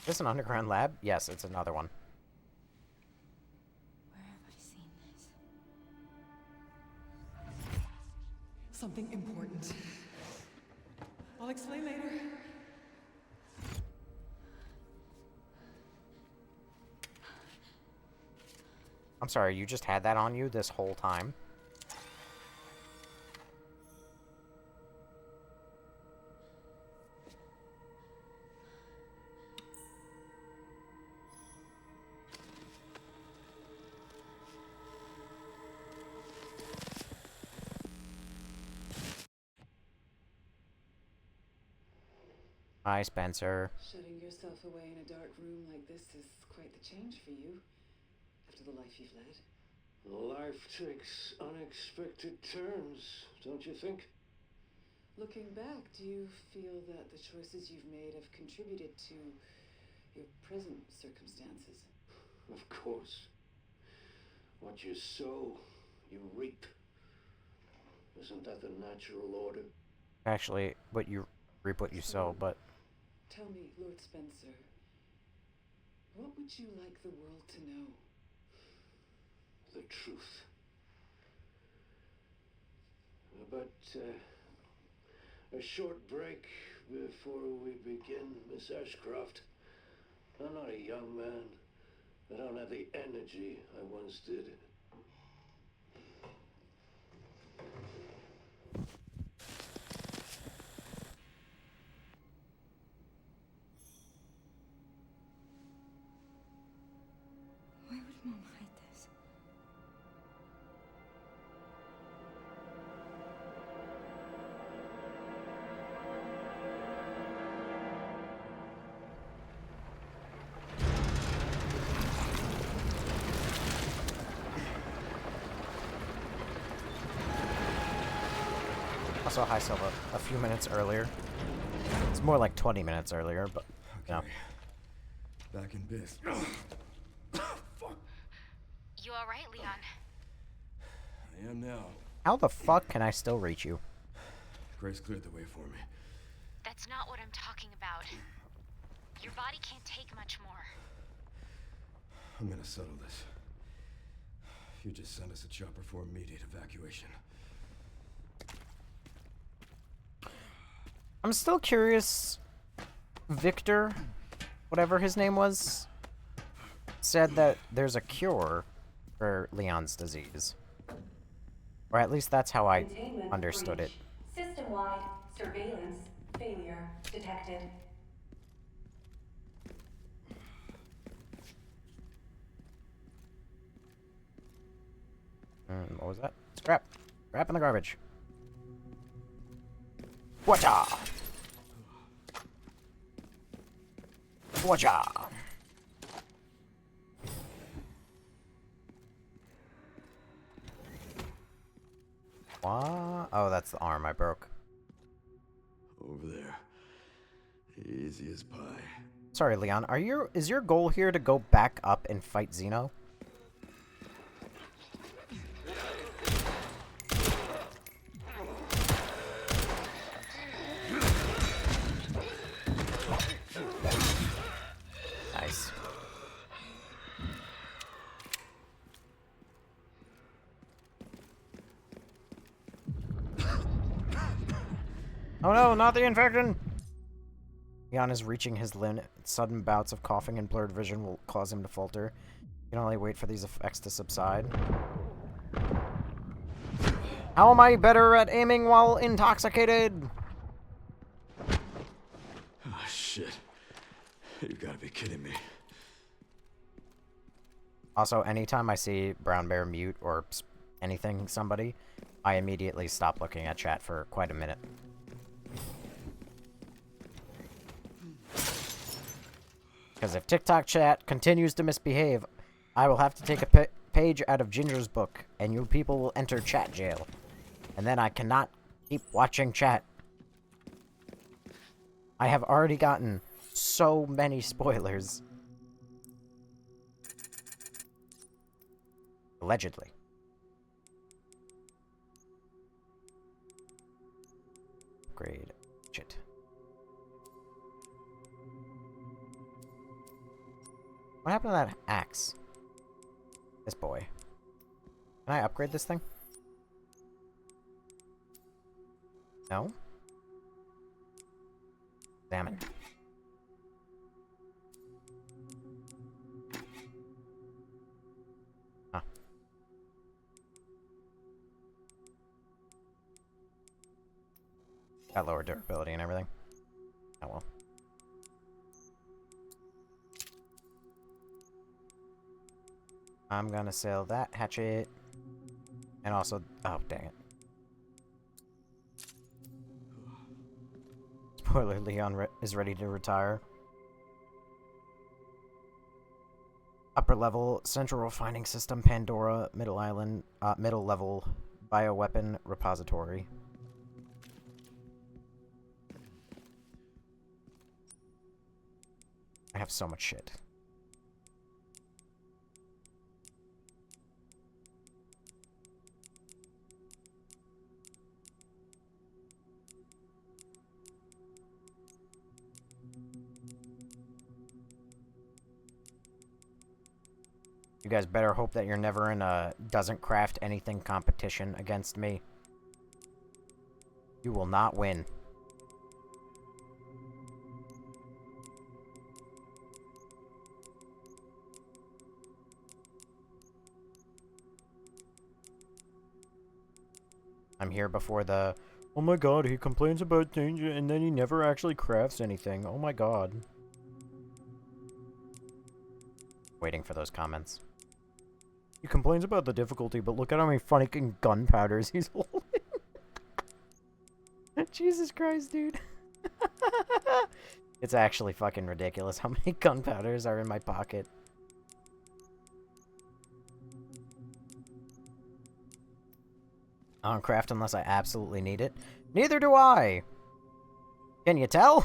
Is this an underground lab? Yes, it's another one. Where have I seen this? Something important. I'll explain later. I'm sorry, you just had that on you this whole time? Hi, Spencer. Shutting yourself away in a dark room like this is quite the change for you, after the life you've led. Life takes unexpected turns, don't you think? Looking back, do you feel that the choices you've made have contributed to your present circumstances? Of course. What you sow, you reap. Isn't that the natural order? Actually, what you reap what you sow, but... Tell me, Lord Spencer, what would you like the world to know? The truth. But, a short break before we begin, Miss Ashcroft. I'm not a young man. I don't have the energy I once did. Why would Mom hide this? Also, hi, Silva. A few minutes earlier. It's more like 20 minutes earlier, but, you know. Back in biz. Fuck. You alright, Leon? I am now. How the fuck can I still reach you? Grace cleared the way for me. That's not what I'm talking about. Your body can't take much more. I'm gonna settle this. You just send us a chopper for immediate evacuation. I'm still curious. Victor, whatever his name was, said that there's a cure for Leon's disease. Or at least that's how I Containment understood it. breach. System-wide surveillance failure detected. What was that? Scrap. Scrap in the garbage. Whatcha? Whatcha? What? Oh, that's the arm I broke. Over there. Easy as pie. Sorry, Leon. Is your goal here to go back up and fight Xeno? Nice. Oh no, not the infection! Leon is reaching his limit. Sudden bouts of coughing and blurred vision will cause him to falter. You can only wait for these effects to subside. How am I better at aiming while intoxicated? Oh, shit. You gotta be kidding me. Also, anytime I see Brown Bear mute or anything somebody, I immediately stop looking at chat for quite a minute. Because if TikTok chat continues to misbehave, I will have to take a page out of Ginger's book, and you people will enter chat jail. And then I cannot keep watching chat. I have already gotten so many spoilers. Allegedly. Grade. Shit. What happened to that axe? This boy. Can I upgrade this thing? No? Examine. Huh. Got lower durability and everything. Oh well. I'm gonna sell that hatchet. And also... Oh, dang it. Spoiler, Leon is ready to retire. Upper level, Central Refining System, Pandora, Middle Island, middle level, Bioweapon Repository. I have so much shit. You guys better hope that you're never in a doesn't craft anything competition against me. You will not win. I'm here before the, oh my god, he complains about things and then he never actually crafts anything. Oh my god. Waiting for those comments. He complains about the difficulty, but look at how many fucking gunpowders he's holding. Jesus Christ, dude. It's actually fucking ridiculous how many gunpowders are in my pocket. I don't craft unless I absolutely need it. Neither do I! Can you tell?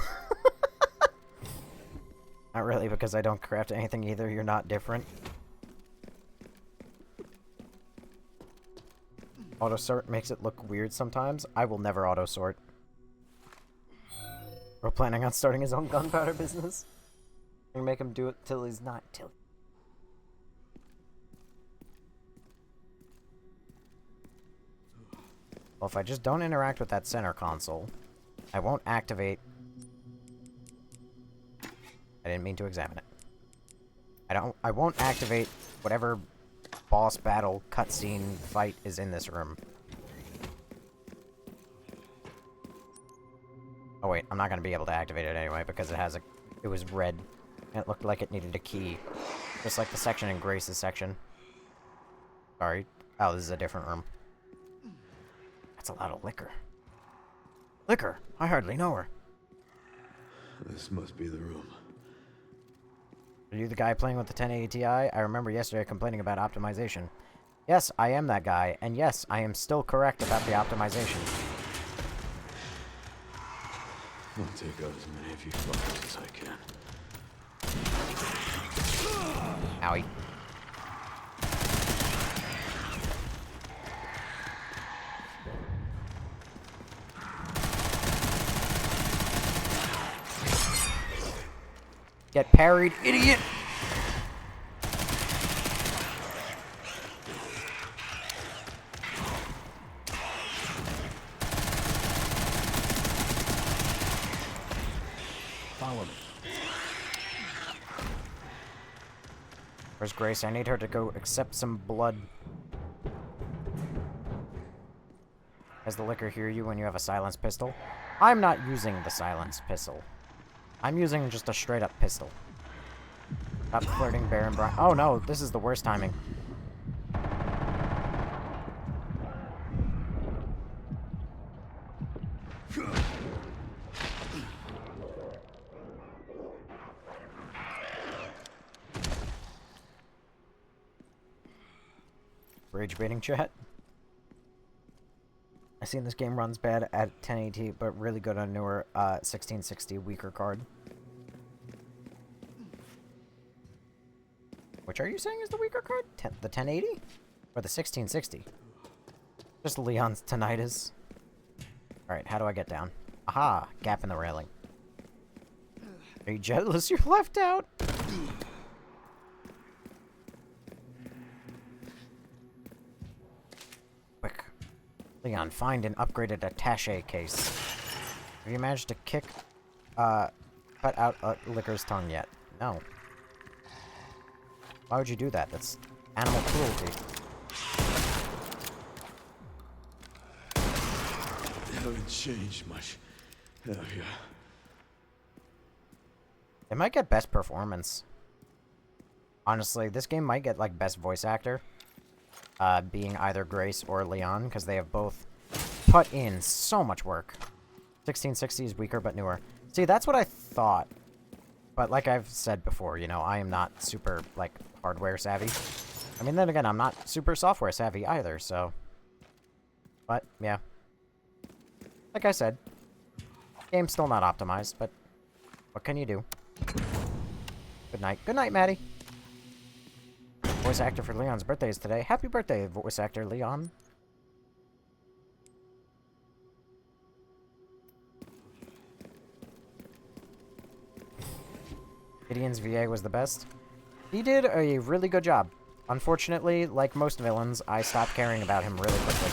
Not really, because I don't craft anything either. You're not different. Auto-sort makes it look weird sometimes. I will never auto-sort. We're planning on starting his own gunpowder business. And make him do it till he's not. Well, if I just don't interact with that center console, I won't activate... I didn't mean to examine it. I won't activate whatever boss battle cutscene fight is in this room. Oh wait, I'm not gonna be able to activate it anyway because it was red and it looked like it needed a key. Just like the section in Grace's section. Sorry. Oh, this is a different room. That's a lot of liquor. Liquor! I hardly know her. This must be the room. Are you the guy playing with the 1080 Ti? I remember yesterday complaining about optimization. Yes, I am that guy, and yes, I am still correct about the optimization. I'll take out as many of you fuckers as I can. Owie. Get parried, idiot! Follow me. Where's Grace? I need her to go accept some blood. Does the liquor hear you when you have a silenced pistol? I'm not using the silenced pistol. I'm using just a straight-up pistol. Stop flirting, Baron Brian. Oh no, this is the worst timing. Rage baiting chat. I seen this game runs bad at 1080, but really good on newer 1660 weaker card. Which are you saying is the weaker card? The 1080? Or the 1660? Just Leon's tinnitus. Alright, how do I get down? Aha! Gap in the railing. Are you jealous you're left out? Quick. Leon, find an upgraded attaché case. Have you managed to cut out Liquor's tongue yet? No. Why would you do that? That's animal cruelty. They haven't changed much. Hell yeah. It might get best performance. Honestly, this game might get, like, best voice actor. Being either Grace or Leon, because they have both put in so much work. 1660 is weaker but newer. See, that's what I thought. But like I've said before, you know, I am not super, like, hardware savvy. I mean, then again, I'm not super software savvy either, so... But, yeah. Like I said, game's still not optimized, but what can you do? Good night. Good night, Maddie. Voice actor for Leon's birthday is today. Happy birthday, voice actor Leon. Gideon's VA was the best. He did a really good job. Unfortunately, like most villains, I stopped caring about him really quickly.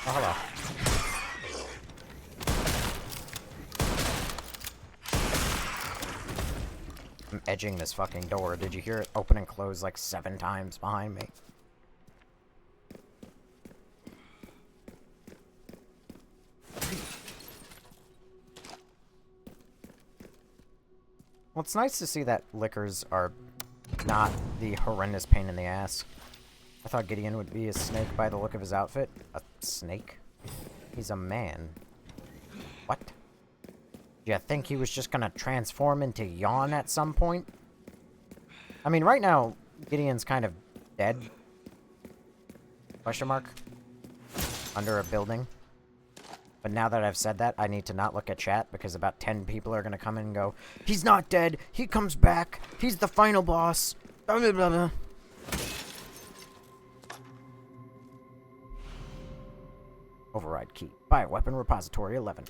Oh, hello. I'm edging this fucking door. Did you hear it open and close like 7 times behind me? Well, it's nice to see that liquors are not the horrendous pain in the ass. I thought Gideon would be a snake by the look of his outfit. A snake? He's a man. What? Do you think he was just gonna transform into Yawn at some point? I mean, right now, Gideon's kind of dead. Question mark? Under a building. But now that I've said that, I need to not look at chat because about 10 people are going to come in and go, he's not dead, he comes back, he's the final boss, blah, blah, blah, blah. Override key. Bioweapon repository 11.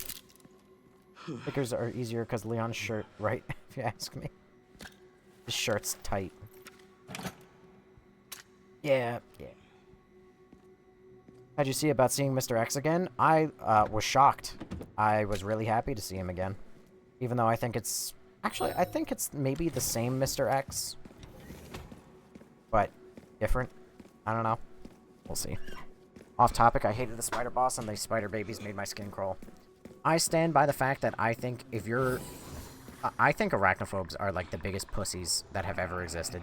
Stickers are easier because Leon's shirt, right? If you ask me. His shirt's tight. Yeah. How'd you see about seeing Mr. X again? I was shocked. I was really happy to see him again. Even though I think it's... Actually, I think it's maybe the same Mr. X. But different. I don't know. We'll see. Off topic, I hated the spider boss and the spider babies made my skin crawl. I stand by the fact that I think if you're... I think arachnophobes are like the biggest pussies that have ever existed.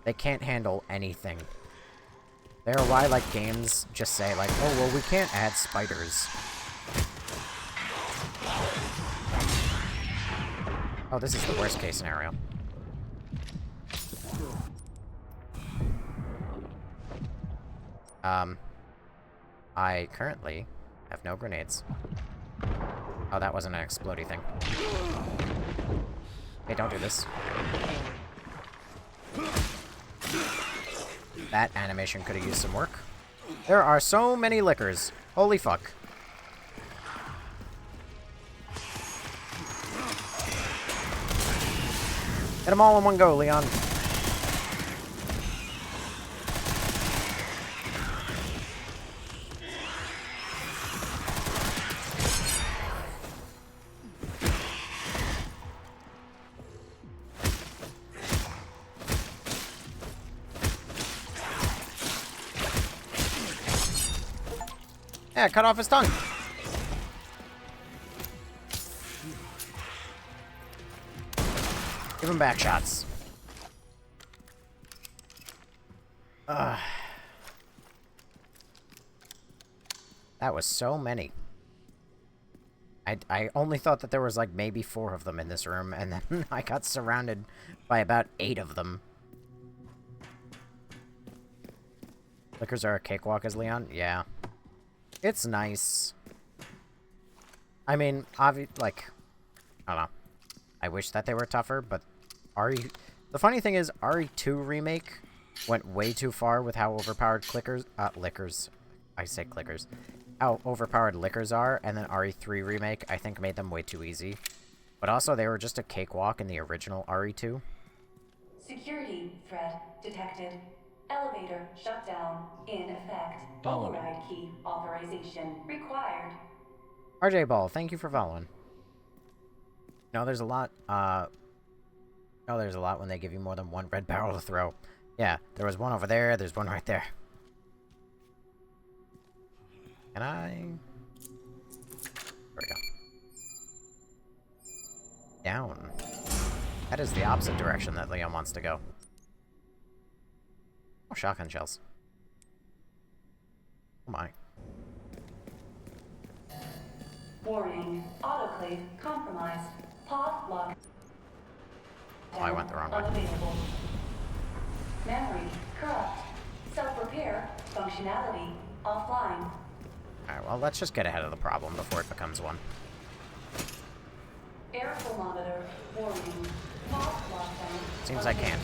They can't handle anything. They're why, like, games just say, like, oh, well, we can't add spiders. Oh, this is the worst case scenario. I currently have no grenades. Oh, that wasn't an explodey thing. Hey, don't do this. That animation could have used some work. There are so many lickers. Holy fuck. Get them all in one go, Leon. Yeah, cut off his tongue. Give him back shots. That was so many. I only thought that there was like maybe 4 of them in this room, and then I got surrounded by about 8 of them. Lickers are a cakewalk as Leon? Yeah. It's nice. I mean, like, I don't know. I wish that they were tougher, but the funny thing is, RE2 Remake went way too far with how overpowered lickers. I say clickers. How overpowered lickers are, and then RE3 Remake, I think, made them way too easy. But also, they were just a cakewalk in the original RE2. Security threat detected. Elevator shutdown in effect. Follow me. Override key authorization required. RJ Ball, thank you for following. No, there's a lot, there's a lot when they give you more than one red barrel to throw. Yeah, there was one over there, there's one right there. Can I... There we go. Down. That is the opposite direction that Leon wants to go. Oh, shotgun shells. Oh my. Warning. Autoclave compromised. Pod lock. Oh, I went the wrong way. Unavailable. Memory corrupt. Self-repair functionality offline. Alright, well, let's just get ahead of the problem before it becomes one. Air thermometer warning. Pod lockdown. Seems I can't.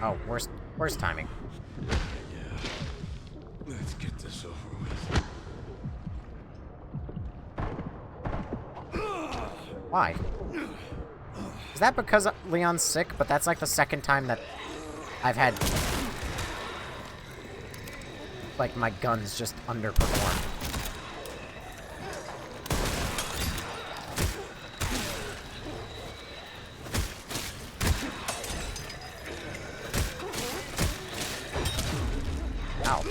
Oh, worst timing. Yeah. Let's get this over with. Why? Is that because Leon's sick? But that's like the second time that I've had... like, my guns just underperformed. Ow.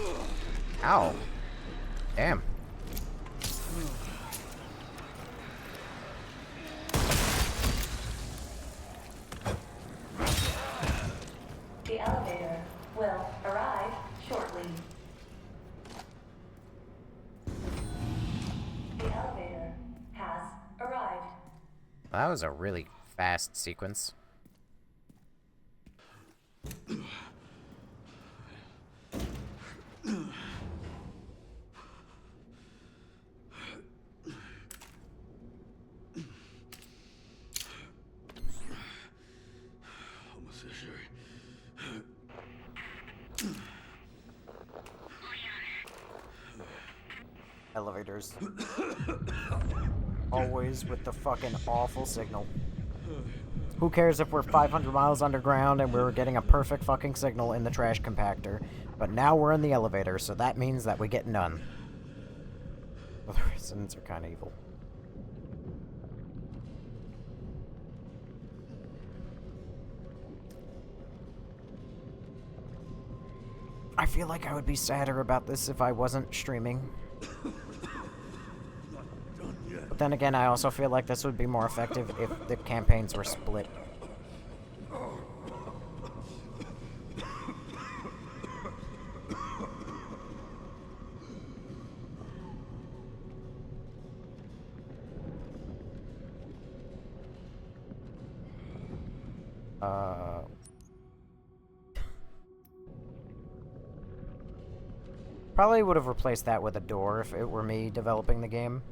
Ow. Damn. The elevator will arrive shortly. The elevator has arrived. That was a really fast sequence. Elevators. Always with the fucking awful signal. Who cares if we're 500 miles underground and we're getting a perfect fucking signal in the trash compactor? But now we're in the elevator, so that means that we get none. Well, the residents are kind of evil. I feel like I would be sadder about this if I wasn't streaming. But then again, I also feel like this would be more effective if the campaigns were split. Probably would have replaced that with a door if it were me developing the game.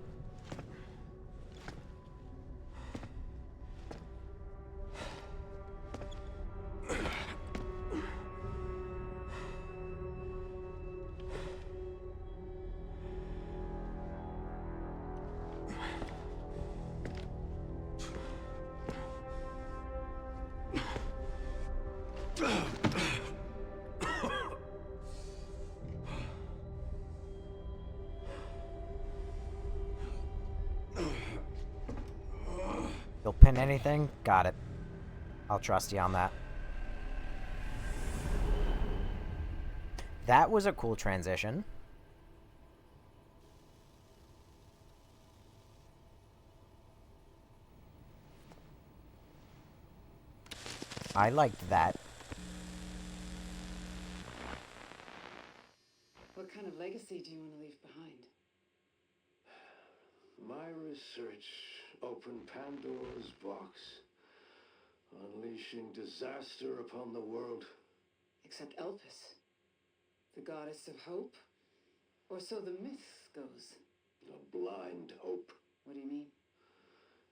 You'll pin anything? Got it. I'll trust you on that. That was a cool transition. I liked that. What kind of legacy do you want to leave behind? My research opened Pandora's box, unleashing disaster upon the world. Except Elpis, the goddess of hope? Or so the myth goes. A blind hope. What do you mean?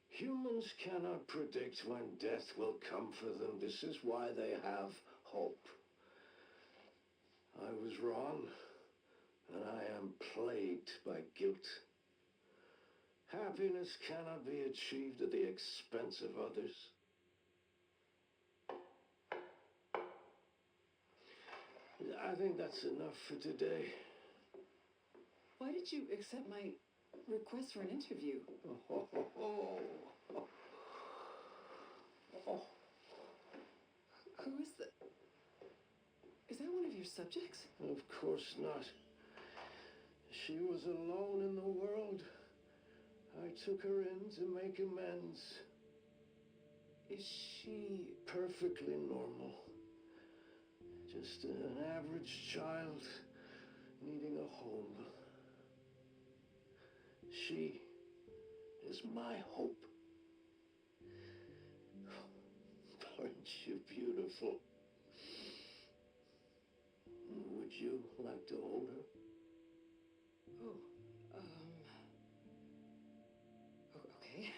Humans cannot predict when death will come for them. This is why they have hope. I was wrong, and I am plagued by guilt. Happiness cannot be achieved at the expense of others. I think that's enough for today. Why did you accept my request for an interview? Who is that? Is that one of your subjects? Of course not. She was alone in the world. I took her in to make amends. Is she Perfectly normal. Just an average child needing a home. She is my hope. Aren't you beautiful? Would you like to hold her? Okay.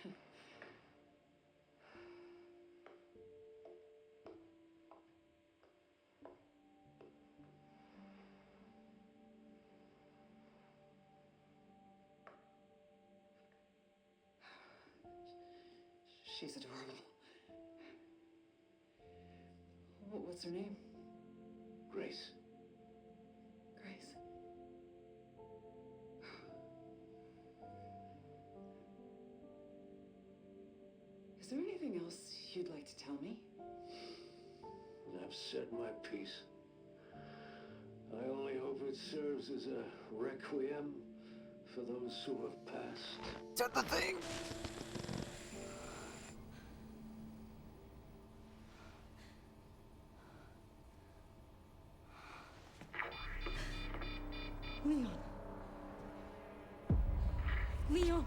She's adorable. What's her name? Grace. Grace. Is there anything else you'd like to tell me? I've said my piece. I only hope it serves as a requiem for those who have passed. Said the thing! Leon. Leon.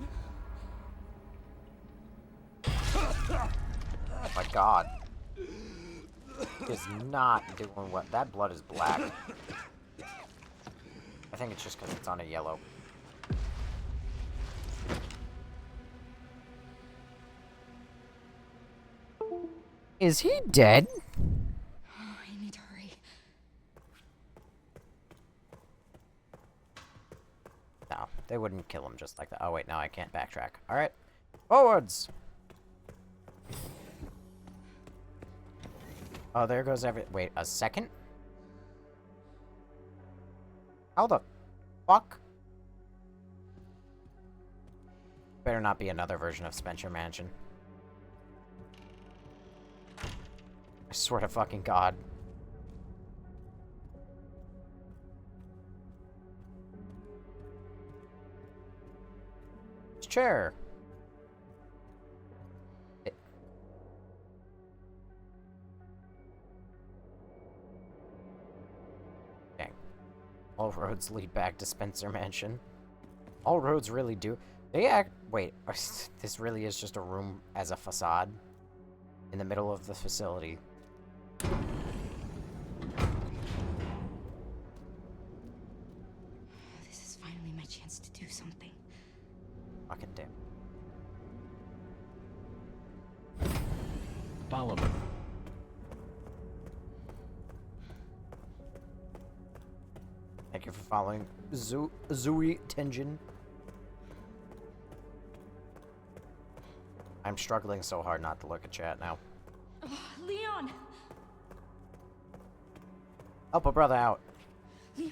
Oh my god. Is not doing what. That blood is black. I think it's just because it's on a yellow. Is he dead? I need to hurry. No. they wouldn't kill him just like that. Oh, wait, now I can't backtrack. Alright. Forwards! Oh, there goes wait, a second? How the fuck? Better not be another version of Spencer Mansion. I swear to fucking God. Chair. Dang. All roads lead back to Spencer Mansion. All roads really do. They act. Wait, this really is just a room as a facade in the middle of the facility. This is finally my chance to do something. Fucking damn. Follow me. Thank you for following Zui Tenjin. I'm struggling so hard not to look at chat now. Leon! Help a brother out. Leon.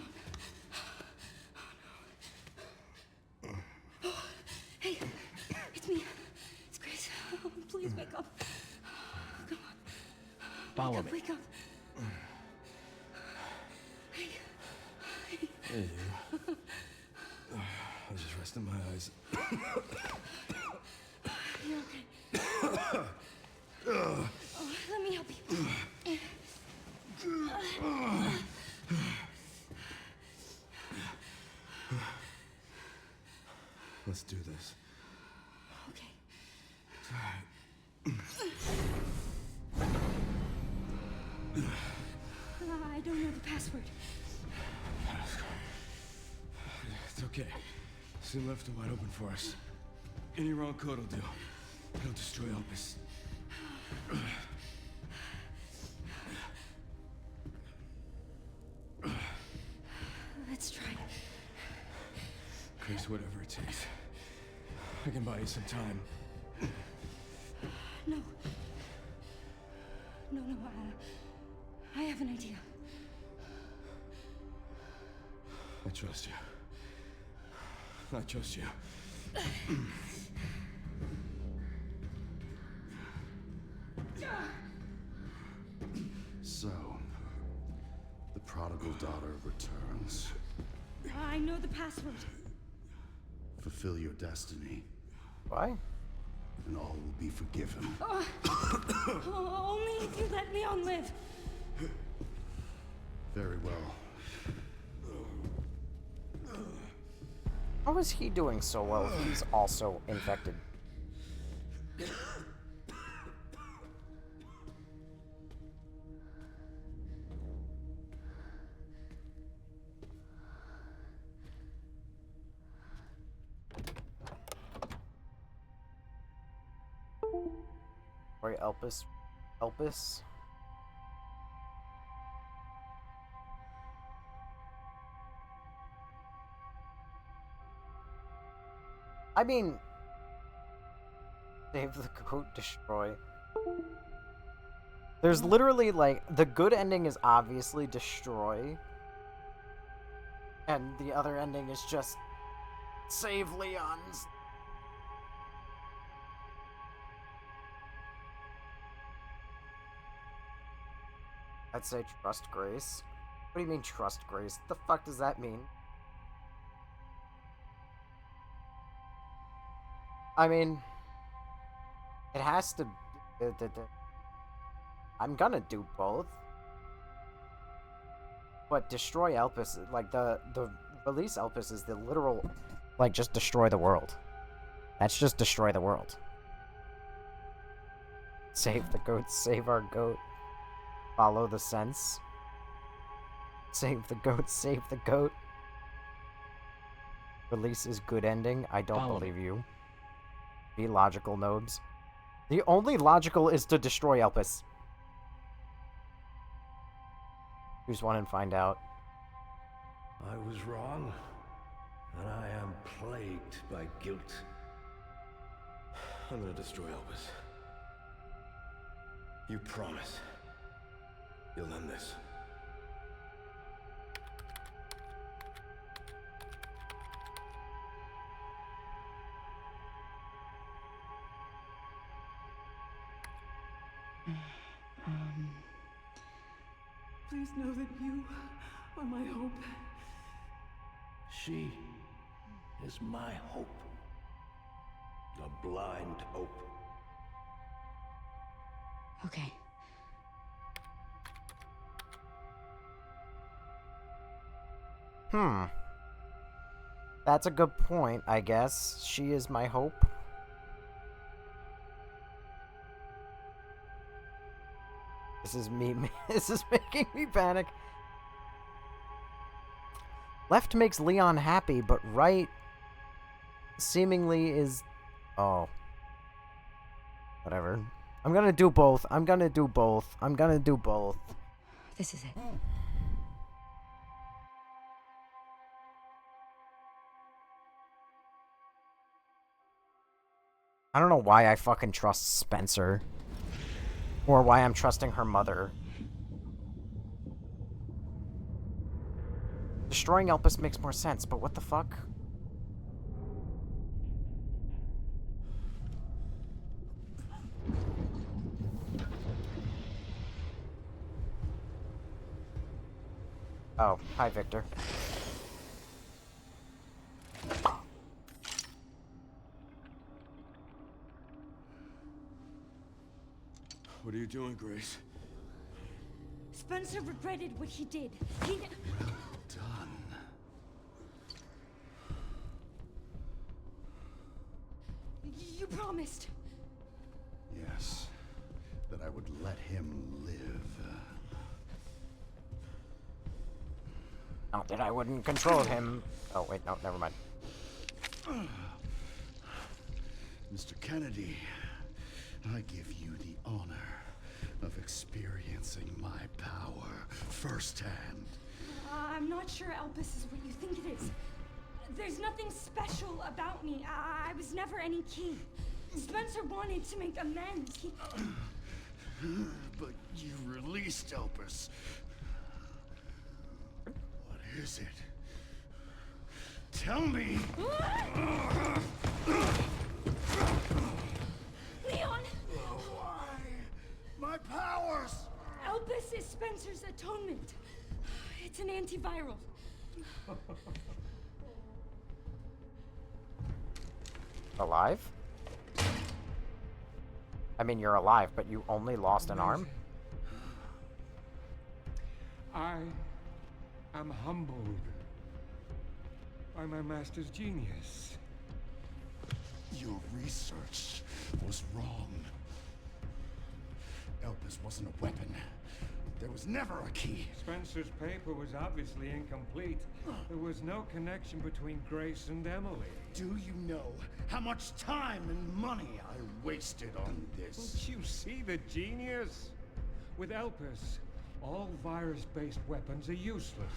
Hey, it's me. It's Grace. Oh, please wake up. Come on. Follow me. Wake up. Hey, you. I was just resting my eyes. You're okay. Oh, let me help you. Let's do this. Okay. I don't know the password. It's okay. Soon left it wide open for us. Any wrong code will do. It'll destroy Elpis. Let's try. Chris, whatever it takes. I can buy you some time. No. No, I have an idea. I trust you. I trust you. So, the prodigal daughter returns. I know the password. Fulfill your destiny, Why? and all will be forgiven. Only if you let Leon live. Very well. How is he doing so well if he's also infected? Sorry, Elpis? I mean, save the goat, destroy. There's literally, like, the good ending is obviously destroy. And the other ending is just save Leon's. I'd say trust Grace. What do you mean trust Grace? The fuck does that mean? I mean, it has to. I'm gonna do both. But destroy Elpis, like the release Elpis is the literal, like, just destroy the world. That's just destroy the world. Save the goat, save our goat. Follow the sense. Save the goat, save the goat. Release is good ending. I don't believe you. Be logical, Nobes. The only logical is to destroy Elpis. Choose one and find out. I was wrong. and I am plagued by guilt. I'm gonna destroy Elvis. You promise you'll end this. Please know that you are my hope. She is my hope. A blind hope. Okay. That's a good point, I guess. She is my hope. This is me. This is making me panic. Left makes Leon happy, but right seemingly is... Oh. Whatever. I'm gonna do both. I'm gonna do both. I'm gonna do both. This is it. I don't know why I fucking trust Spencer. Or why I'm trusting her mother. Destroying Elpis makes more sense, but what the fuck? Oh, hi, Victor. What are you doing, Grace? Spencer regretted what he did. He... Done. You promised. Yes. That I would let him live. Not that I wouldn't control him. Oh, wait, no, never mind. Mr. Kennedy, I give you the honor of experiencing my power firsthand. I'm not sure Elpis is what you think it is. There's nothing special about me. I was never any key. Spencer wanted to make amends. He... But you released Elpis. What is it? Tell me! Leon! Why? My powers! Elpis is Spencer's atonement. It's an antiviral. Alive? I mean, you're alive, but you only lost an arm? I am humbled by my master's genius. Your research was wrong. Elpis wasn't a weapon. There was never a key. Spencer's paper was obviously incomplete. There was no connection between Grace and Emily. Do you know how much time and money I wasted on this? Don't you see the genius? With Elpis, all virus-based weapons are useless.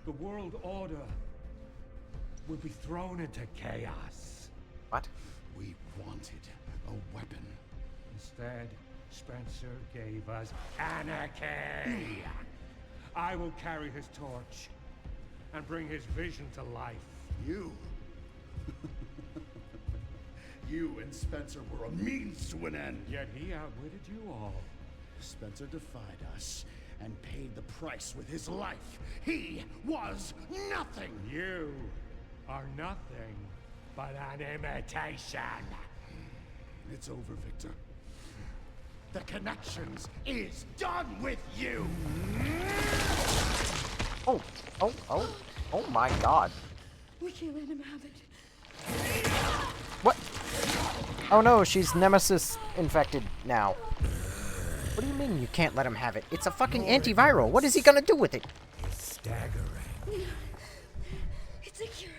The world order will be thrown into chaos. What? We wanted a weapon. Instead, Spencer gave us anarchy. I will carry his torch and bring his vision to life. You? You and Spencer were a means to an end. Yet he outwitted you all. Spencer defied us and paid the price with his life. He was nothing. You are nothing but an imitation. It's over, Victor. The Connections is done with you. Oh my god. We can't let him have it. What? Oh no, she's Nemesis infected now. What do you mean you can't let him have it? It's a fucking antiviral. What is he gonna do with it? It's staggering. It's a cure.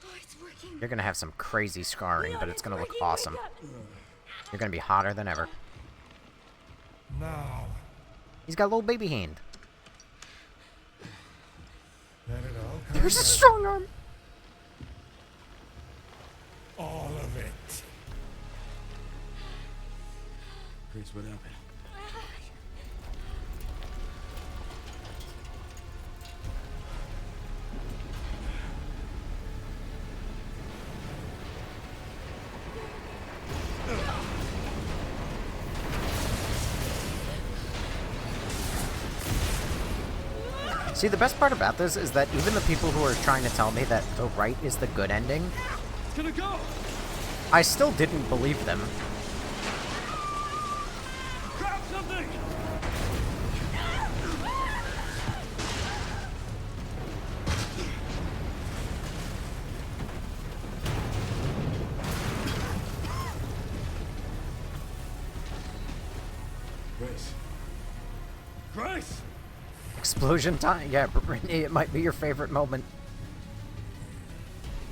Oh, it's working. You're gonna have some crazy scarring, Leon, but it's gonna look working. awesome. Wake up. You're gonna be hotter than ever. Now, He's got a little baby hand. Let it all come There's a out. strong arm. All of it. Grace, what happened? See, the best part about this is that even the people who are trying to tell me that the right is the good ending, It's gonna go! I still didn't believe them. Grab something! Grace. Grace! Explosion time. Yeah, Brittany, it might be your favorite moment.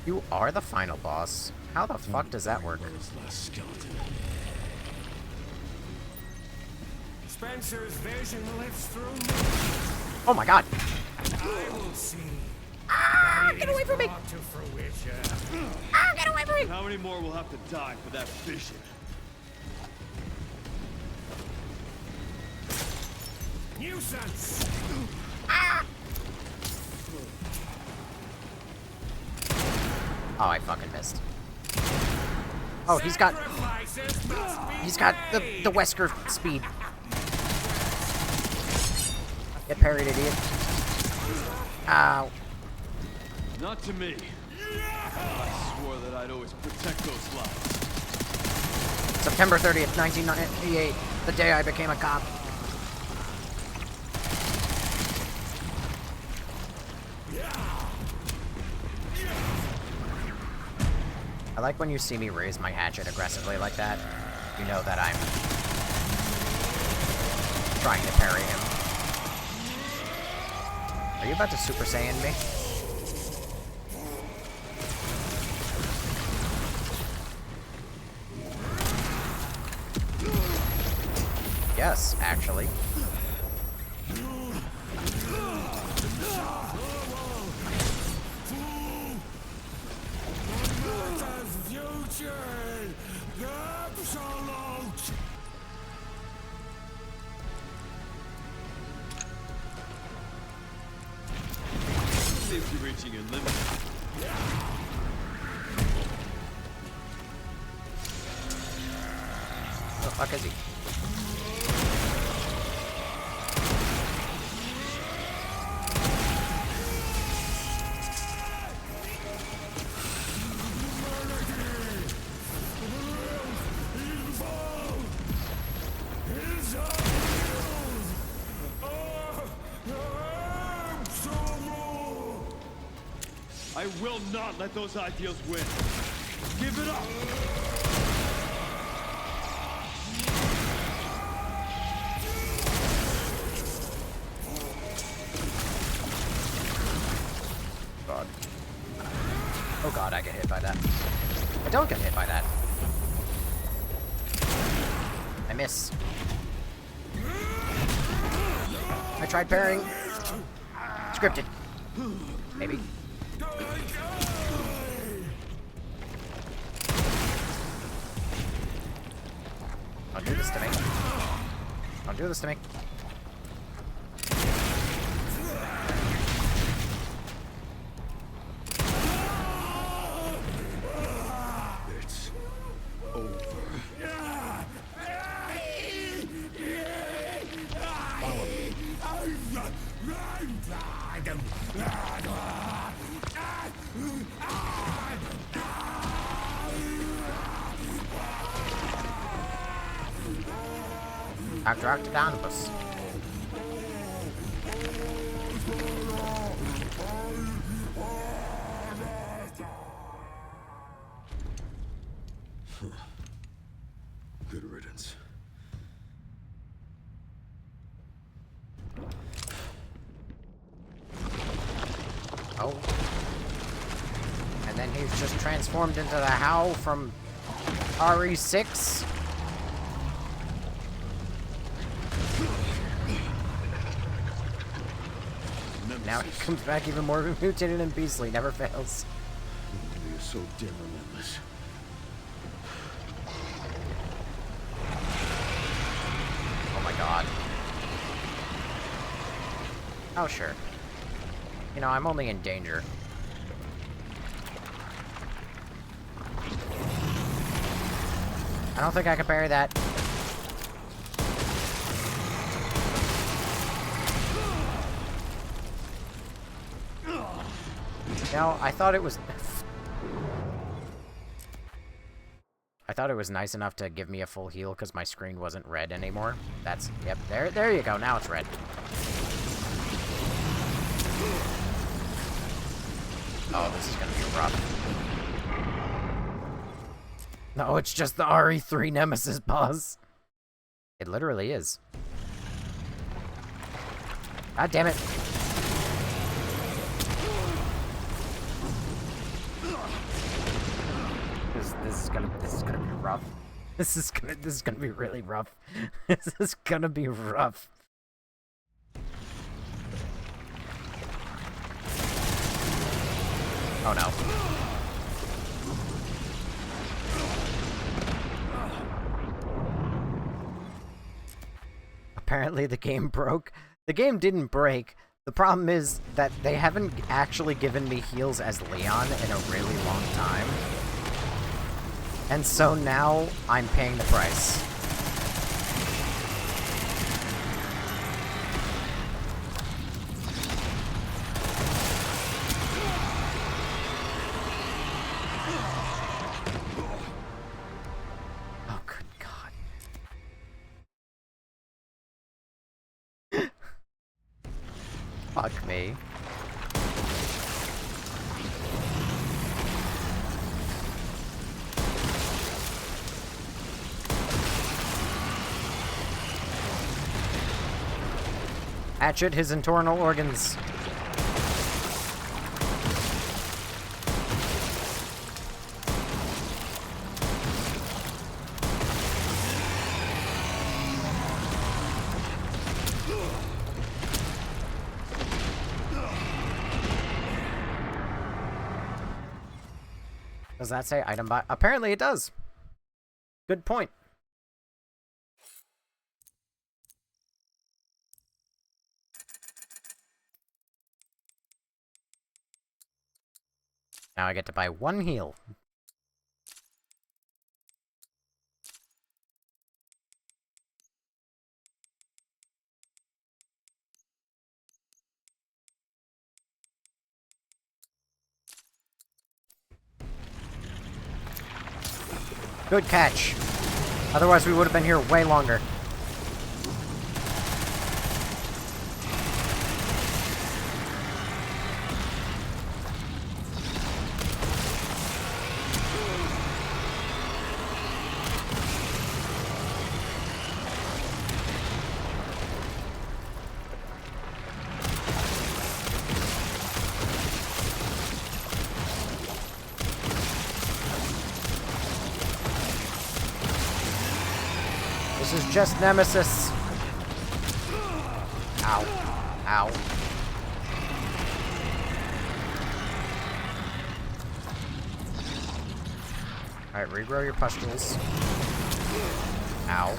You are the final boss. How the fuck does that work? Last skeleton. Spencer's vision lives through me. Oh my god. I will see. Ah, get away from me! Brought to fruition. Ah, get away from me! How many more will have to die for that vision? Nuisance. Oh, I fucking missed. Oh, he's got the Wesker speed. Get parried, idiot. Ow. Not to me. I swore that I'd always protect those lives. September 30th, 1998, the day I became a cop. I like when you see me raise my hatchet aggressively like that. You know that I'm trying to parry him. Are you about to Super Saiyan me? Yes, actually. Seems you're reaching your limit. Where the fuck is he? I will not let those ideals win. Give it up! God. Oh god, I get hit by that. I don't get hit by that. I miss. I tried parrying. Scripted. Maybe. Don't do this to me. Don't do this to me. It's over. Follow me. Dr. Octodonopus. Good riddance. Oh. And then he's just transformed into the How from RE6. now he comes back even more mutated and beastly. Never fails. You're so damn relentless. Oh my god. Oh, sure. You know, I'm only in danger. I don't think I can parry that. No, I thought it was... I thought it was nice enough to give me a full heal because my screen wasn't red anymore. That's... Yep, there you go. Now it's red. Oh, this is gonna be rough. No, it's just the RE3 Nemesis boss. It literally is. God damn it. This is gonna be rough. This is gonna be really rough. This is gonna be rough. Oh no. Apparently the game broke. The game didn't break. The problem is that they haven't actually given me heals as Leon in a really long time. And so now I'm paying the price. Oh, good God. Fuck me. Hatchet his internal organs. Does that say item box? Apparently it does. Good point. Now I get to buy one heal. Good catch. Otherwise we would have been here way longer. This is just Nemesis. Ow. Ow. Alright, regrow your pustules. Ow.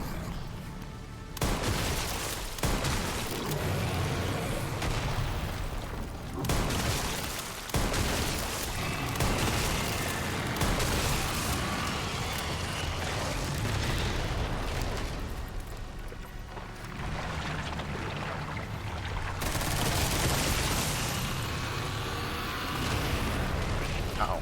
Uh-oh.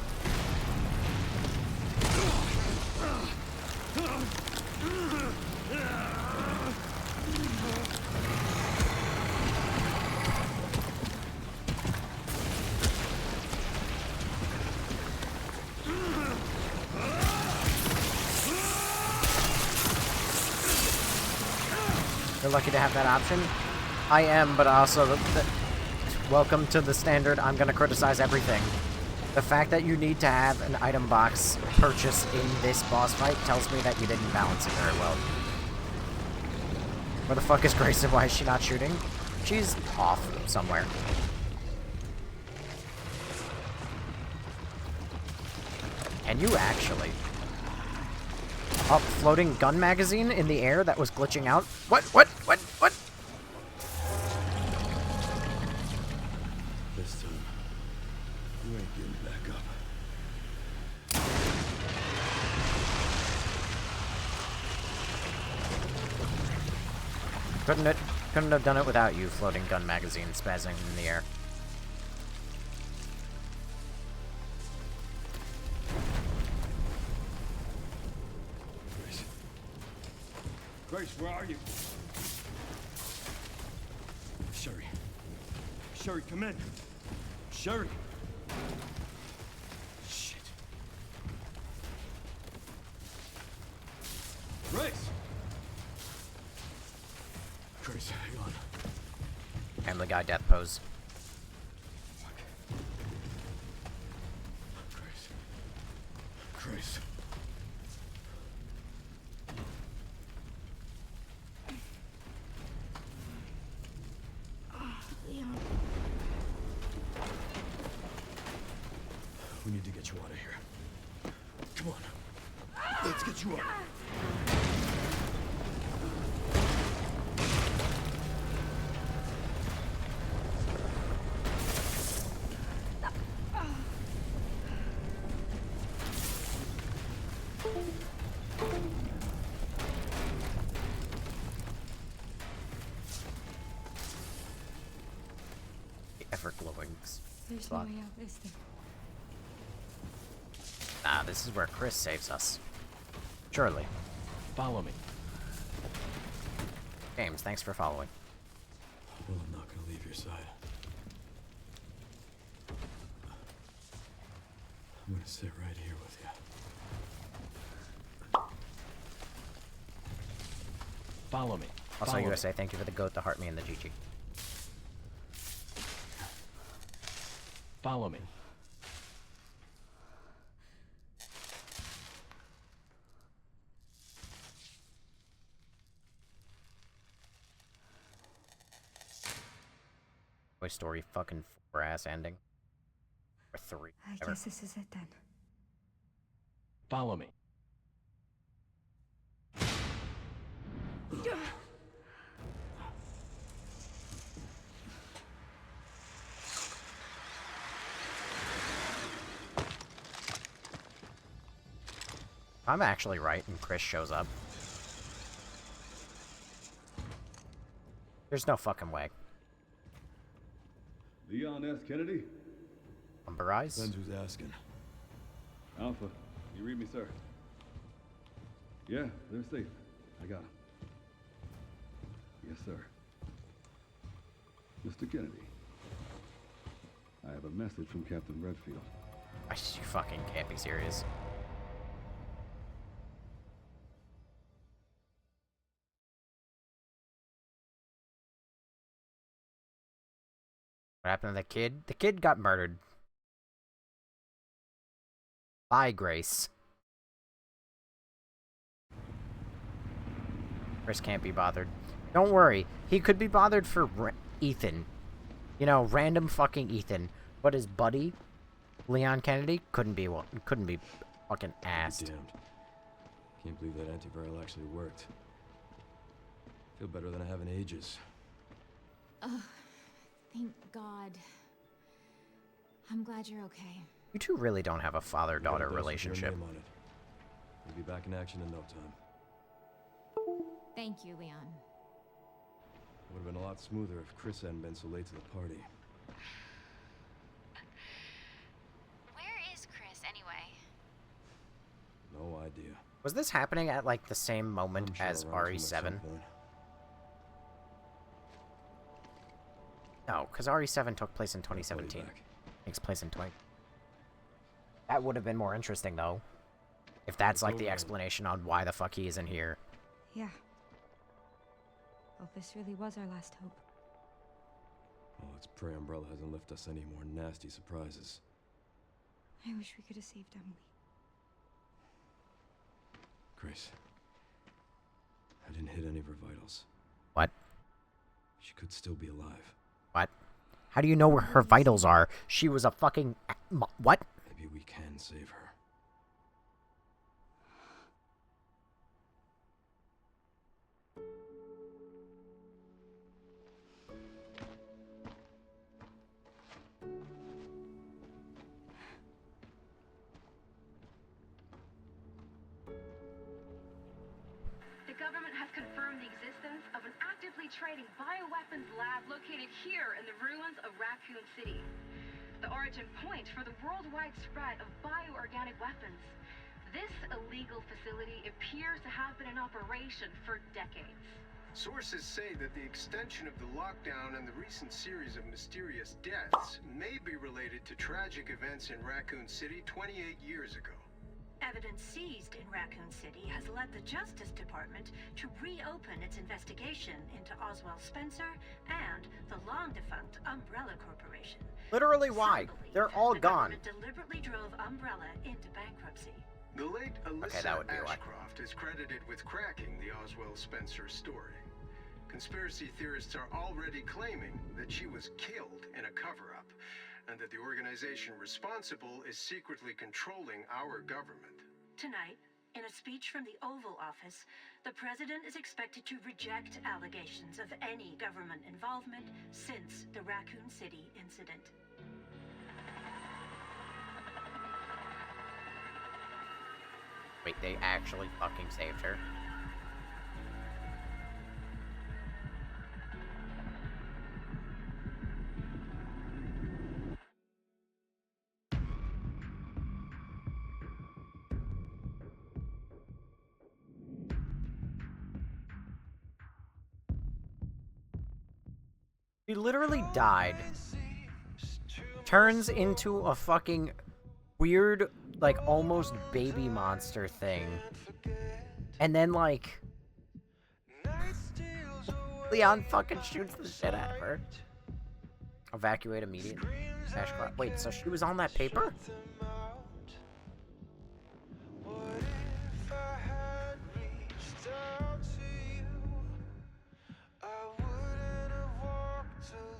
You're lucky to have that option. I am, but also, welcome to the standard, I'm gonna criticize everything. The fact that you need to have an item box purchase in this boss fight tells me that you didn't balance it very well. Where the fuck is Grace and why is she not shooting? She's off somewhere. Can you actually? Oh, floating gun magazine in the air that was glitching out? What? This time, you ain't getting back up. Couldn't have done it without you, floating gun magazine spazzing in the air. Grace, where are you? Sherry. Sherry, come in. Sherry. Shit. Grace! Grace, hang on. Family Guy death pose. Grace. Grace. Leon. We need to get you out of here. Come on. Let's get you out. The ever-glowing There's spot. no way out, is there? Ah, this is where Chris saves us. Surely. Follow me. James, thanks for following. Well, I'm not gonna leave your side. I'm gonna sit right here with you. Follow me. Also, Follow me. USA, thank you for the goat, the heart me, and the GG. Follow me. Toy Story fucking 4 ass ending. Or 3. I whatever. guess this is it then. Follow me. If I'm actually right and Chris shows up, there's no fucking way. Leon S. Kennedy? Umber Eyes? Depends who's asking. Alpha, you read me, sir? Yeah, they're safe. I got them. Yes, sir. Mr. Kennedy, I have a message from Captain Redfield. You fucking can't be serious. What happened to the kid? The kid got murdered. By Grace. Chris can't be bothered. Don't worry. He could be bothered for Ethan. You know, random fucking Ethan. But his buddy, Leon Kennedy, couldn't be fucking asked. Damned. Can't believe that antiviral actually worked. Feel better than I have in ages. Thank God. I'm glad you're okay. You two really don't have a father-daughter You got a dose of your relationship. name on it. We'll be back in action in no time. Thank you, Leon. Would have been a lot smoother if Chris hadn't been so late to the party. Where is Chris, anyway? No idea. Was this happening at, like, the same moment I'm sure as around to him at some RE7? point. No, because RE7 took place in I'll call you 2017. back. Takes place in 20... That would have been more interesting, though. If that's, like, the over. explanation on why the fuck he isn't here. Yeah. Elvis really was our last hope. Well, let's pray Umbrella hasn't left us any more nasty surprises. I wish we could have saved Emily. Grace. I didn't hit any of her vitals. What? She could still be alive. What? How do you know where her vitals are? She was a fucking... What? Maybe we can save her. confirmed the existence of an actively trading bioweapons lab located here in the ruins of Raccoon City. The origin point for the worldwide spread of bioorganic weapons. This illegal facility appears to have been in operation for decades. Sources say that the extension of the lockdown and the recent series of mysterious deaths may be related to tragic events in Raccoon City 28 years ago. Evidence seized in Raccoon City has led the Justice Department to reopen its investigation into Oswald Spencer and the long-defunct Umbrella Corporation. Literally, why? They're all gone. The government deliberately drove Umbrella into bankruptcy. The late Alyssa that would be why. Ashcroft is credited with cracking the Oswald Spencer story. Conspiracy theorists are already claiming that she was killed in a cover-up, and that the organization responsible is secretly controlling our government. Tonight, in a speech from the Oval Office, the president is expected to reject allegations of any government involvement since the Raccoon City incident. Wait, they actually fucking saved her? She literally died. Turns into a fucking weird, like, almost baby monster thing. And then, like, Leon fucking shoots the shit out of her. Evacuate immediately. Wait, so she was on that paper?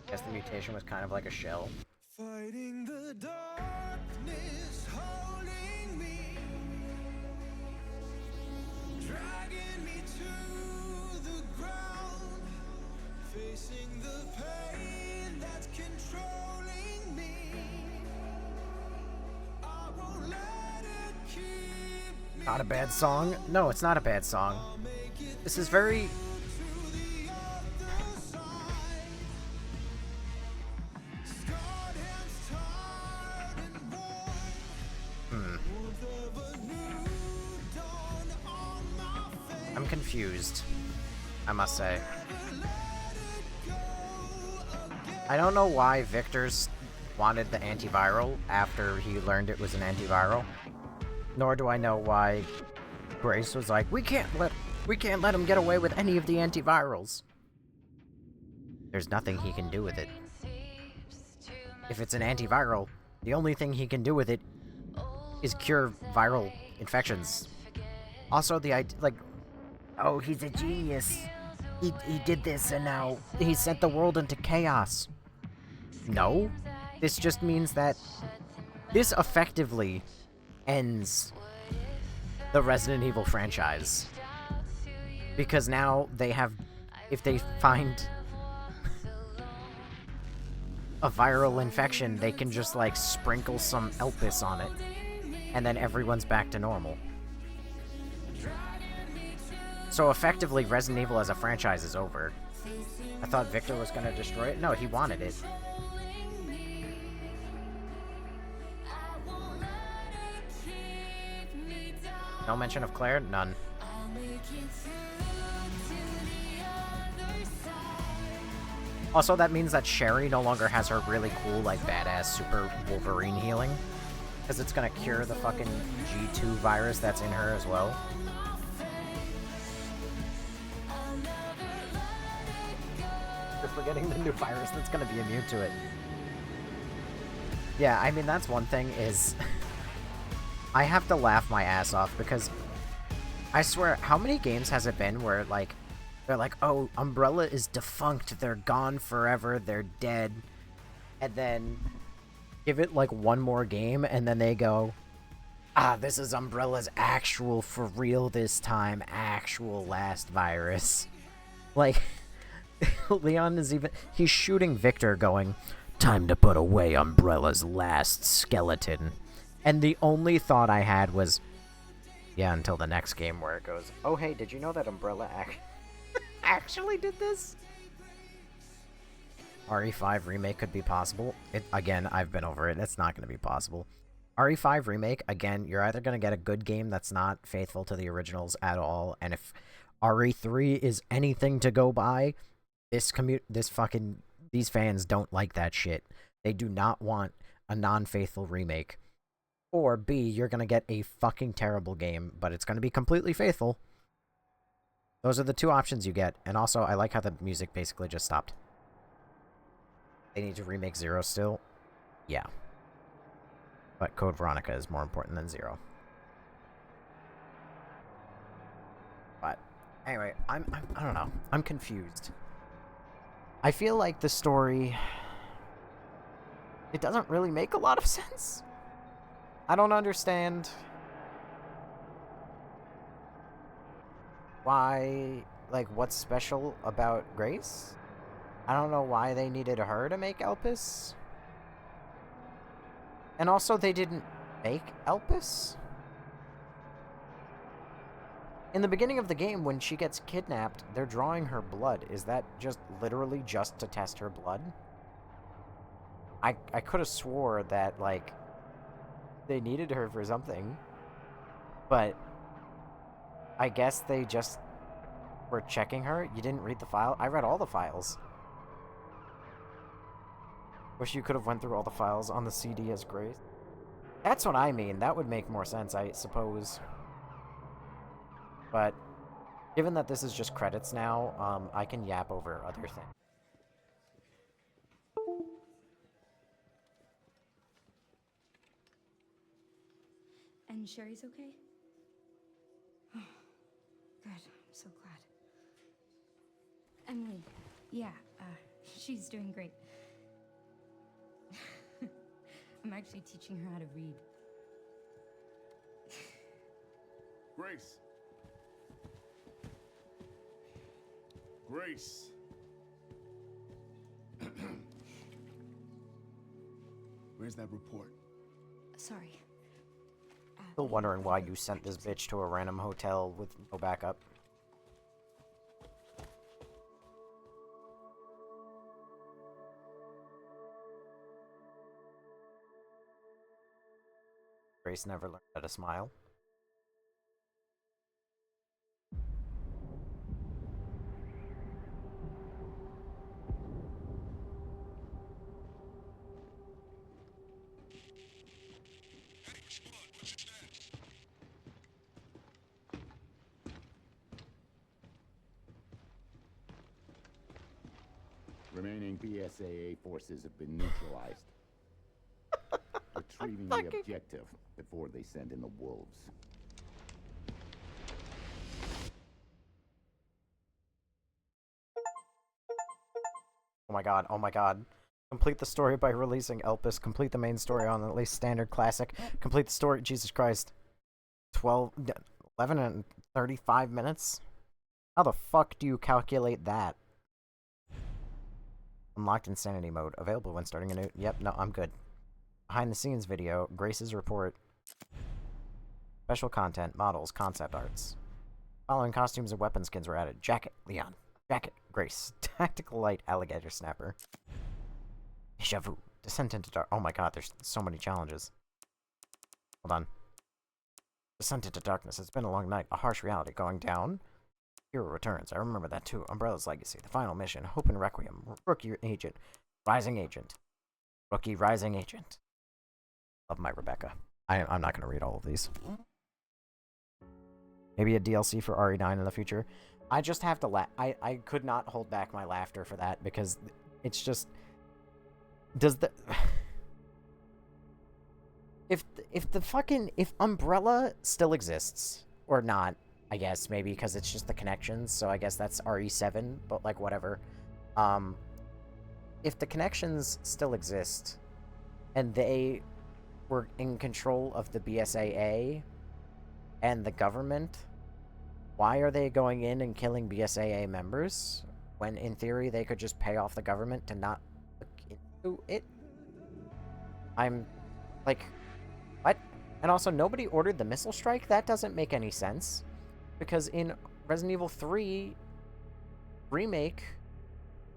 Guess the mutation was kind of like a shell. Fighting the darkness, holding me, dragging me to the ground, facing the pain that's controlling me. I won't let it keep me. Not a bad song? No, it's not a bad song. This is very... I'm confused, I must say. I don't know why Victor's wanted the antiviral after he learned it was an antiviral. Nor do I know why Grace was like, we can't let him get away with any of the antivirals. There's nothing he can do with it. If it's an antiviral, the only thing he can do with it is cure viral infections. Also, the idea, like, oh, he's a genius. He did this and now he sent the world into chaos. No. This just means that this effectively ends the Resident Evil franchise. Because now they have, if they find a viral infection, they can just, like, sprinkle some Elpis on it. And then everyone's back to normal. So effectively, Resident Evil as a franchise is over. I thought Victor was gonna destroy it. No, he wanted it. No mention of Claire? None. Also, that means that Sherry no longer has her really cool, like, badass super Wolverine healing. Because it's gonna cure the fucking G2 virus that's in her as well. You're forgetting the new virus that's gonna be immune to it. Yeah, I mean, that's one thing is... I have to laugh my ass off because... I swear, how many games has it been where, like... They're like, oh, Umbrella is defunct, they're gone forever, they're dead. And then... give it, like, one more game, and then they go... Ah, this is Umbrella's actual, for real this time, actual last virus. Like... Leon is even... He's shooting Victor going, time to put away Umbrella's last skeleton. And the only thought I had was... Yeah, until the next game where it goes, oh hey, did you know that Umbrella actually did this? RE5 remake could be possible. Again, I've been over it. It's not going to be possible. RE5 remake, again, you're either going to get a good game that's not faithful to the originals at all, and if RE3 is anything to go by, these fans don't like that shit. They do not want a non-faithful remake. Or B, you're going to get a fucking terrible game, but it's going to be completely faithful. Those are the two options you get. And also, I like how the music basically just stopped. They need to remake Zero still? Yeah. But Code Veronica is more important than Zero. But, anyway, I don't know. I'm confused. I feel like the story... It doesn't really make a lot of sense. I don't understand why, like, what's special about Grace? I don't know why they needed her to make Elpis. And also, they didn't make Elpis? In the beginning of the game, when she gets kidnapped, they're drawing her blood. Is that just literally just to test her blood? I could have swore that, like, they needed her for something. But I guess they just were checking her. You didn't read the file? I read all the files. Wish you could have went through all the files on the CD as Grace. That's what I mean. That would make more sense, I suppose. But given that this is just credits now, I can yap over other things. And Sherry's okay? Good. I'm so glad. Emily, yeah, she's doing great. I'm actually teaching her how to read. Grace. Grace. Where's that report? Sorry. Still wondering why you sent this bitch to a random hotel with no backup. Grace never learned how to smile. Remaining BSAA forces have been neutralized. Retrieving the objective before they send in the wolves. Oh my god, oh my god. Complete the story by releasing Elpis. Complete the main story on at least standard classic. Complete the story, Jesus Christ. 11 and 35 minutes? How the fuck do you calculate that? Unlocked insanity mode. Available when starting a new... Yep, no, I'm good. Behind the scenes video. Grace's report. Special content. Models. Concept arts. Following costumes and weapon skins were added. Jacket. Leon. Jacket. Grace. Tactical light. Alligator snapper. Deja vu. Descent into dark... Oh my god, there's so many challenges. Hold on. Descent into darkness. It's been a long night. A harsh reality going down. Hero returns. I remember that too. Umbrella's legacy. The final mission. Hope and Requiem. Rookie agent. Rising agent. Rookie rising agent. Love my Rebecca. I'm not going to read all of these. Maybe a DLC for RE9 in the future. I just have to laugh. I could not hold back my laughter for that because it's just... Does the... If Umbrella still exists, or not, I guess, maybe because it's just the connections, so I guess that's RE7, but, like, whatever. If the connections still exist, and they were in control of the BSAA and the government, why are they going in and killing BSAA members, when, in theory, they could just pay off the government to not look into it? I'm, like, what? And also, nobody ordered the missile strike? That doesn't make any sense. Because in Resident Evil 3, remake,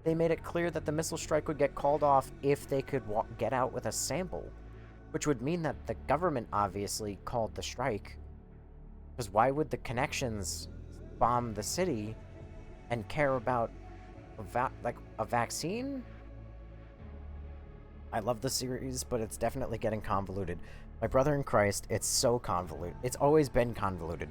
they made it clear that the missile strike would get called off if they could get out with a sample, which would mean that the government obviously called the strike. Because why would the connections bomb the city and care about a vaccine? I love the series, but it's definitely getting convoluted. My brother in Christ, it's so convoluted. It's always been convoluted.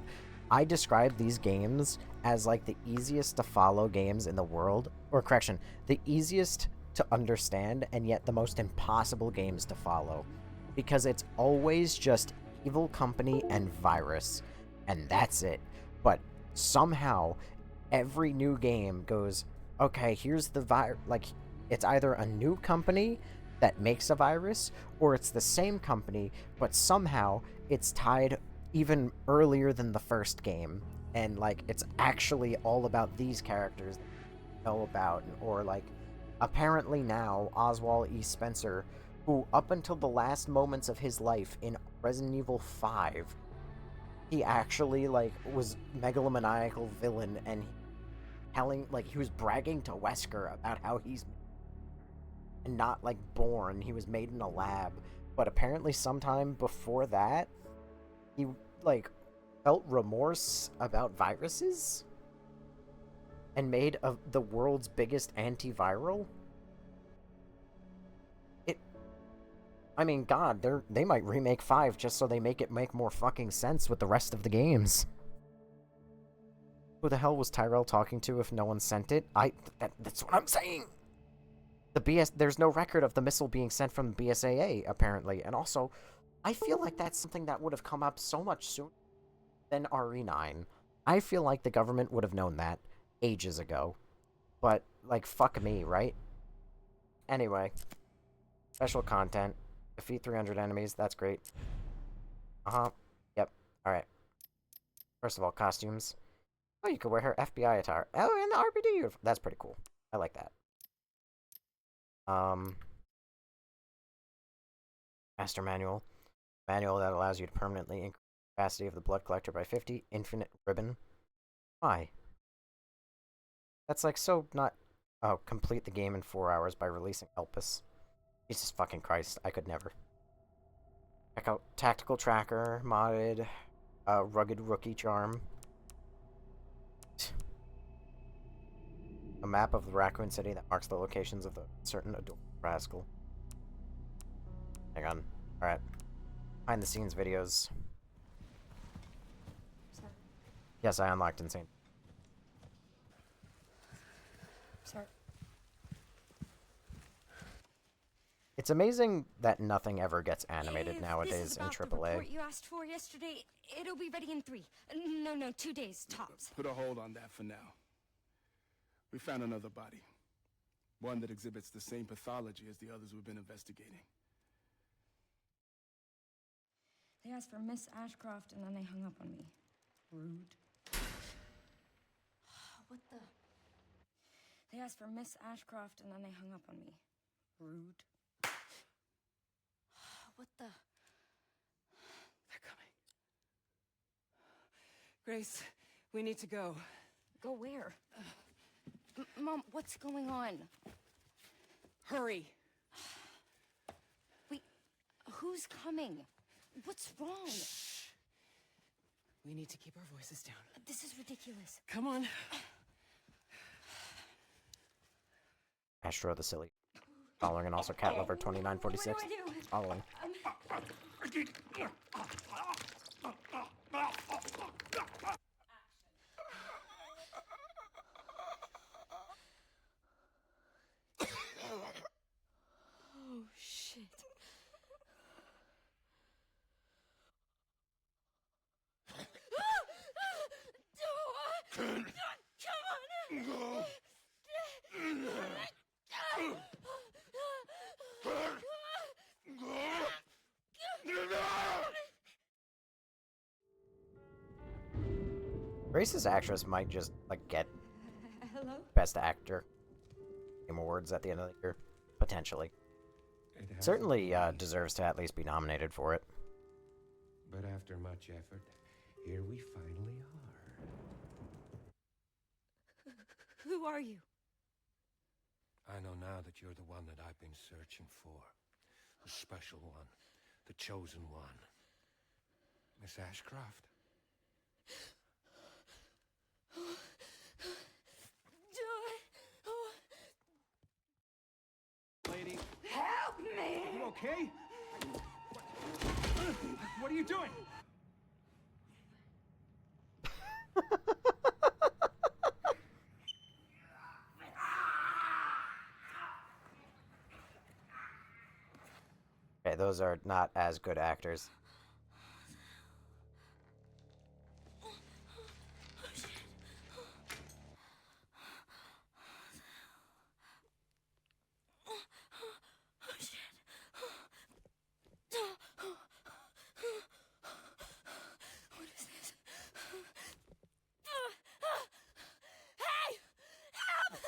I describe these games as like the easiest to follow games in the world, or correction, the easiest to understand and yet the most impossible games to follow. Because it's always just evil company and virus, and that's it. But somehow, every new game goes, okay, here's the virus, like, it's either a new company that makes a virus, or it's the same company, but somehow it's tied even earlier than the first game, and like it's actually all about these characters that you know about, or like apparently now Oswald E. Spencer, who up until the last moments of his life in Resident Evil 5, he actually like was megalomaniacal villain, and telling, like, he was bragging to Wesker about how he's not like born, he was made in a lab, but apparently sometime before that he like felt remorse about viruses and made the world's biggest antiviral. I mean, God, they might remake 5 just so they make it make more fucking sense with the rest of the games. Who the hell was Tyrell talking to if no one sent it? That's what I'm saying! There's no record of the missile being sent from the BSAA, apparently. And also, I feel like that's something that would have come up so much sooner than RE9. I feel like the government would have known that ages ago. But, like, fuck me, right? Anyway. Special content. Defeat 300 enemies, that's great. Uh-huh. Yep. Alright. First of all, costumes. Oh, you could wear her FBI attire. Oh, and the RPD uniform. That's pretty cool. I like that. Master manual. Manual that allows you to permanently increase the capacity of the blood collector by 50. Infinite ribbon. Why? That's like so not... Oh, complete the game in 4 hours by releasing Elpis. Jesus fucking Christ, I could never. Check out Tactical Tracker, modded, Rugged Rookie Charm. A map of the Raccoon City that marks the locations of the certain adult rascal. Hang on. Alright. Behind the scenes videos. Sir. Yes, I unlocked Insane. Sir. It's amazing that nothing ever gets animated If nowadays this is in about the AAA. report you asked for yesterday, it'll be ready in 3. No, 2 days, tops. Put a hold on that for now. We found another body. One that exhibits the same pathology as the others we've been investigating. They asked for Miss Ashcroft and then they hung up on me. Rude. What the? They asked for Miss Ashcroft and then they hung up on me. Rude. What the? They're coming. Grace, we need to go. Go where? Mom, what's going on? Hurry. Wait, who's coming? What's wrong? Shh. We need to keep our voices down. This is ridiculous. Come on. Astro the Silly. Following, and also Cat Lover 2946. What do I do? Following. Oh, shit. Come on! Grace's actress might just, like, get Hello? Best Actor awards at the end of the year. Potentially. Certainly deserves to at least be nominated for it. But after much effort, here we finally are. Who are you? I know now that you're the one that I've been searching for. The special one. The chosen one. Miss Ashcroft? Lady. Help me! You okay? What are you doing? Okay, those are not as good actors. What is this? Hey! Help!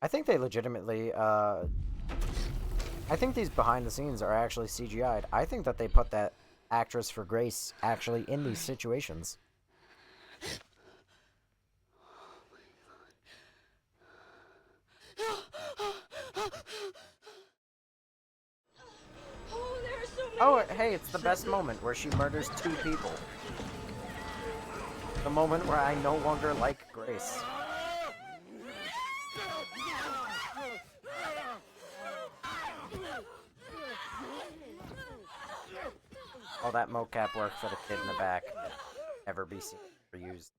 I think they legitimately, I think these behind the scenes are actually CGI'd. I think that they put that actress for Grace actually in these situations. Oh, hey, it's the best moment where she murders 2 people. The moment where I no longer like Grace. All that mocap work for the kid in the back. Never be seen or used.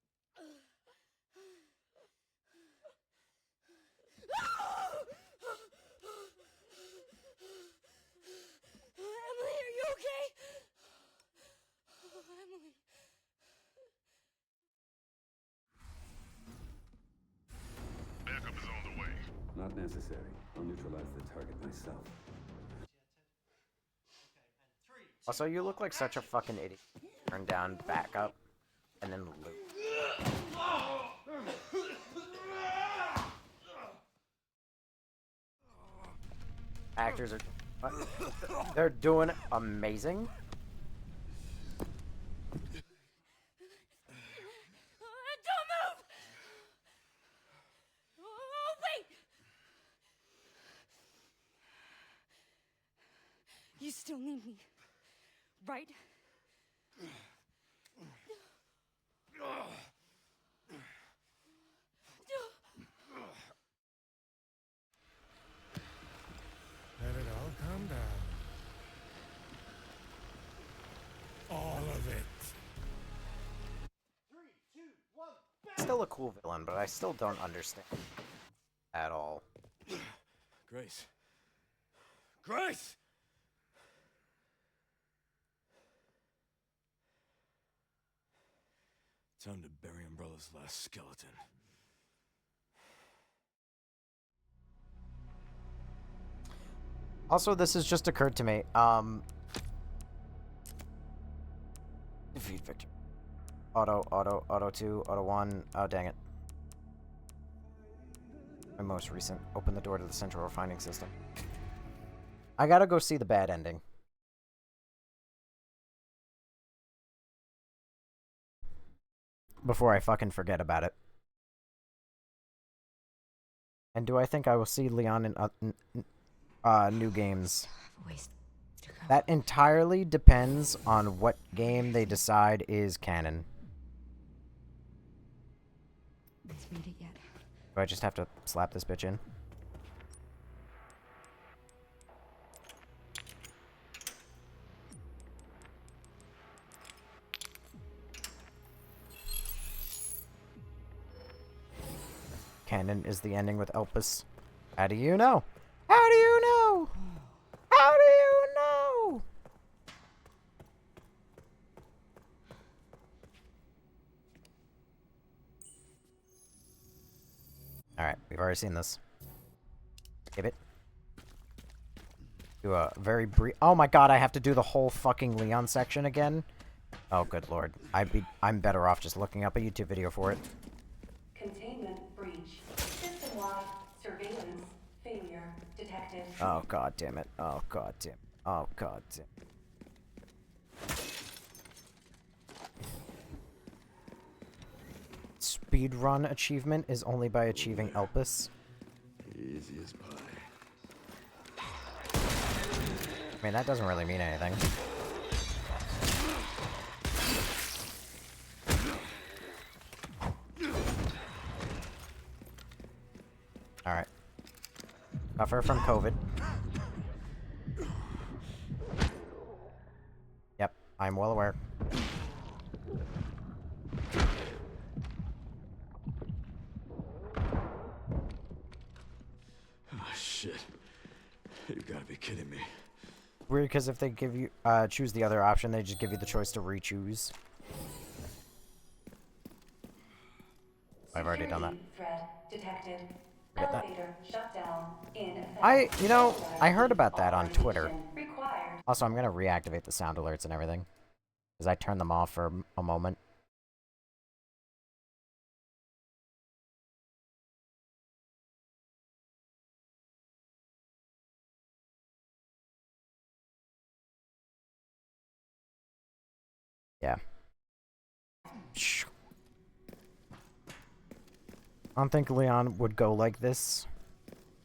Emily, are you okay? Oh, Emily. Backup is on the way. Not necessary. I'll neutralize the target myself. Also, you look like such a fucking idiot. Turn down backup, and then loop. Actors are... They're doing amazing. Don't move! Oh, wait! You still need me, right? Let it all come down. All of it. Still a cool villain, but I still don't understand at all. Grace. Grace! Time to bury Umbrella's last skeleton. Also, this has just occurred to me. Defeat Victor. Auto 2, Auto 1. Oh, dang it. My most recent. Open the door to the central refining system. I gotta go see the bad ending. Before I fucking forget about it. And do I think I will see Leon in new games? That entirely depends on what game they decide is canon. Let's read it yet. Do I just have to slap this bitch in? Canon is the ending with Elpis. How do you know? How do you know? How do you know? Alright, we've already seen this. Give it. Do a very brief... Oh my god, I have to do the whole fucking Leon section again? Oh, good lord. I'm better off just looking up a YouTube video for it. Containment breach. System-wide surveillance failure detected. Oh god damn it. Oh god damn it. Oh god damn it. speedrun achievement is only by achieving Elpis. Easy as pie. I mean, that doesn't really mean anything. Alright. Suffer from COVID. Yep, I'm well aware. Oh, shit. You've got to be kidding me. Weird, because if they give you, choose the other option, they just give you the choice to re-choose. I've already done that. Threat detected. Forget that. Elevator shut down in effect. I heard about that on Twitter. Required. Also, I'm gonna reactivate the sound alerts and everything. Because I turned them off for a moment. Yeah. I don't think Leon would go like this.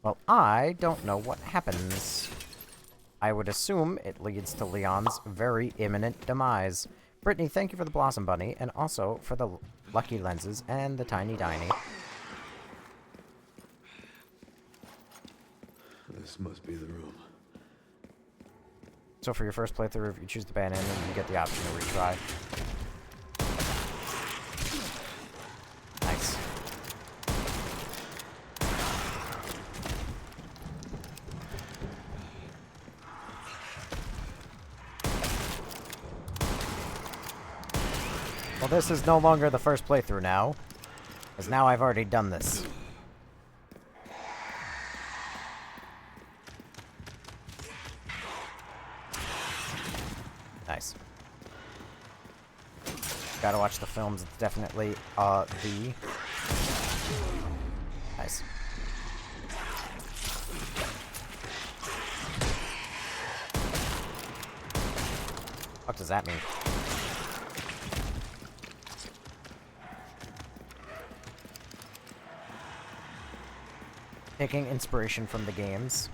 Well, I don't know what happens. I would assume it leads to Leon's very imminent demise. Brittany, thank you for the Blossom Bunny, and also for the Lucky Lenses and the Tiny Diny. This must be the room. So for your first playthrough, if you choose the ban in, you get the option to retry. Nice. Well, this is no longer the first playthrough now, because now I've already done this. Nice. Gotta watch the films, it's definitely, the... Nice. What does that mean? Taking inspiration from the games.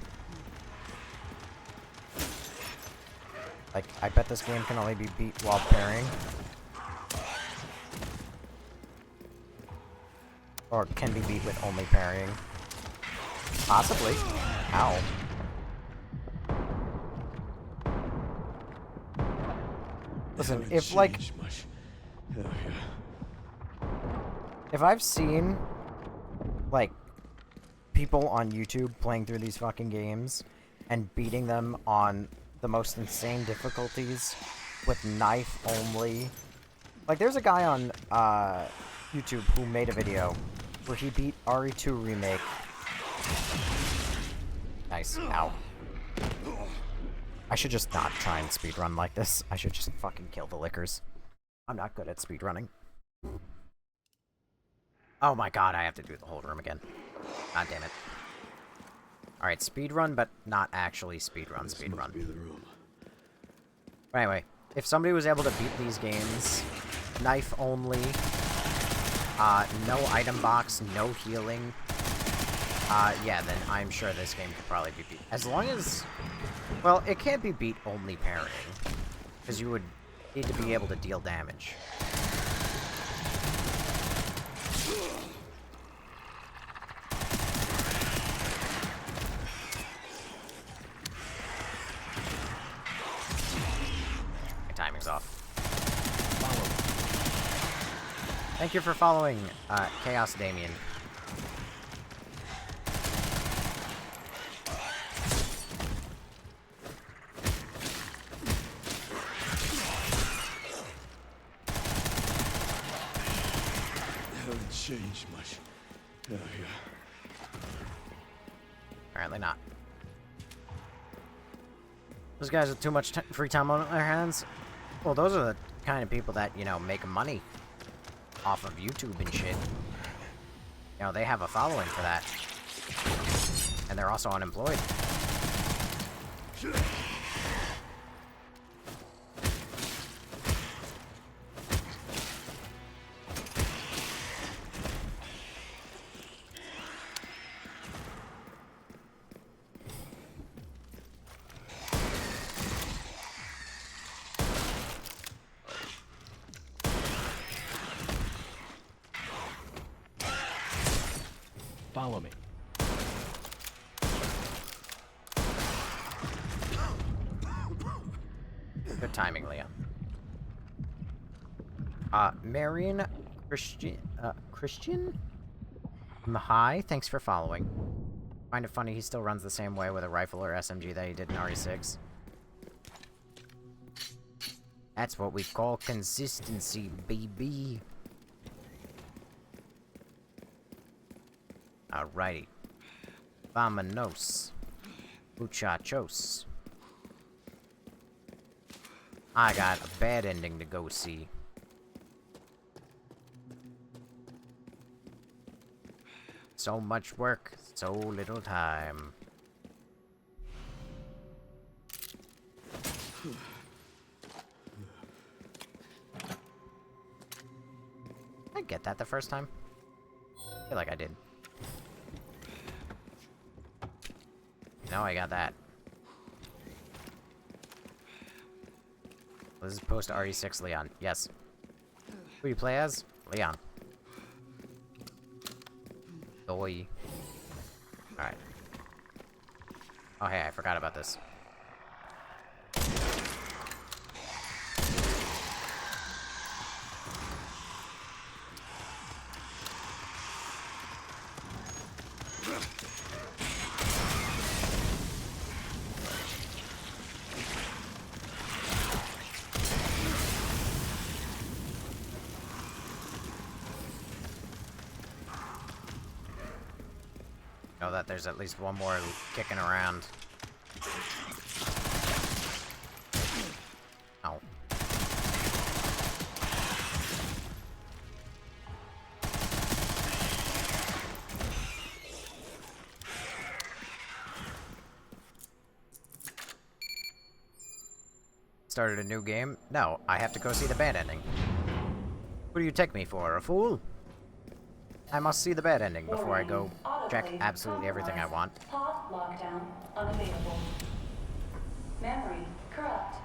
Like, I bet this game can only be beat while pairing. Or can be beat with only parrying. Possibly. Ow. Listen, if, like... If I've seen, like, people on YouTube playing through these fucking games and beating them on the most insane difficulties with knife only. Like, there's a guy on YouTube who made a video where he beat RE2 Remake. Nice. Ow. I should just not try and speedrun like this. I should just fucking kill the lickers. I'm not good at speedrunning. Oh my god, I have to do the whole room again. God damn it. Alright, speedrun, but not actually speedrun. Anyway, if somebody was able to beat these games, knife only, no item box, no healing, yeah, then I'm sure this game could probably be beat. As long as... Well, it can't be beat only parrying, because you would need to be able to deal damage. My timing's off. Thank you for following, Chaos Damien. Haven't changed much. Oh, yeah. Apparently not. Those guys with too much free time on their hands? Well, those are the kind of people that, you know, make money off of YouTube and shit. You know, they have a following for that. And they're also unemployed. Follow me. Good timing, Leon. Marion Christian? Mahai, thanks for following. Find it funny he still runs the same way with a rifle or SMG that he did in RE6. That's what we call consistency, baby. Alrighty. Vamonos. Muchachos. I got a bad ending to go see. So much work, so little time. Did I get that the first time? I feel like I did. No, I got that. This is post RE6 Leon. Yes. Who you play as? Leon. Doi. Alright. Oh, hey, I forgot about this. Know that there's at least one more kicking around. Oh. Started a new game? No, I have to go see the bad ending. Who do you take me for, a fool? I must see the bad ending before I go check absolutely everything I want. Pod lockdown unavailable. Memory corrupt.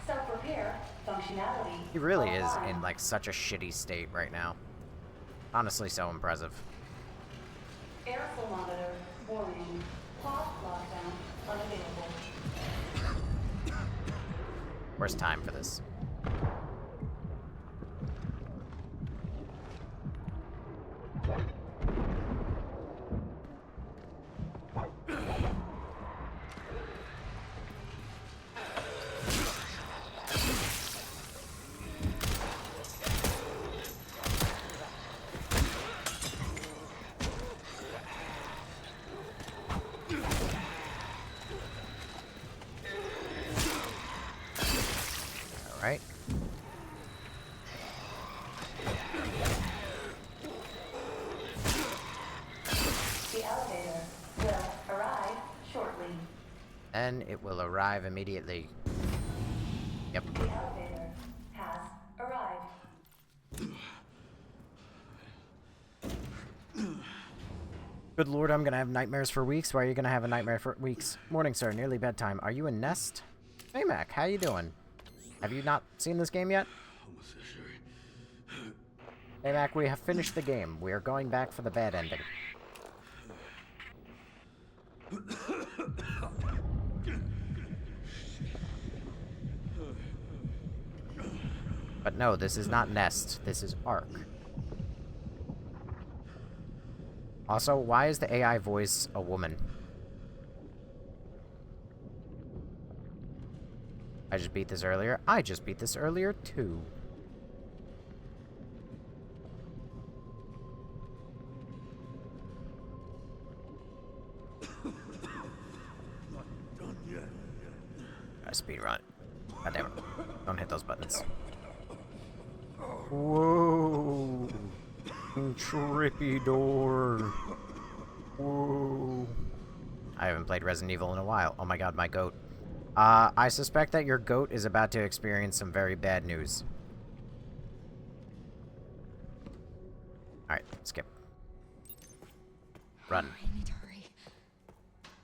Self-repair functionality. He really is in like such a shitty state right now. Honestly, so impressive. Airflow monitor warning. Pod lockdown unavailable. Worst time for this. Alright. The elevator will arrive shortly. And it will arrive immediately. Yep. The elevator has arrived. Good lord, I'm gonna have nightmares for weeks. Why are you gonna have a nightmare for weeks? Morning, sir. Nearly bedtime. Are you in Nest? Hey, Mac. How you doing? Have you not seen this game yet? Hey, Mac. We have finished the game. We are going back for the bad ending. But no, this is not Nest. This is Ark. Also, why is the AI voice a woman? I just beat this earlier. I just beat this earlier, too. Speedrun. God damn it. Don't hit those buttons. Whoa. Trippy door. Whoa. I haven't played Resident Evil in a while. Oh my god, my goat. I suspect that your goat is about to experience some very bad news. Alright, skip. Run. I need to hurry.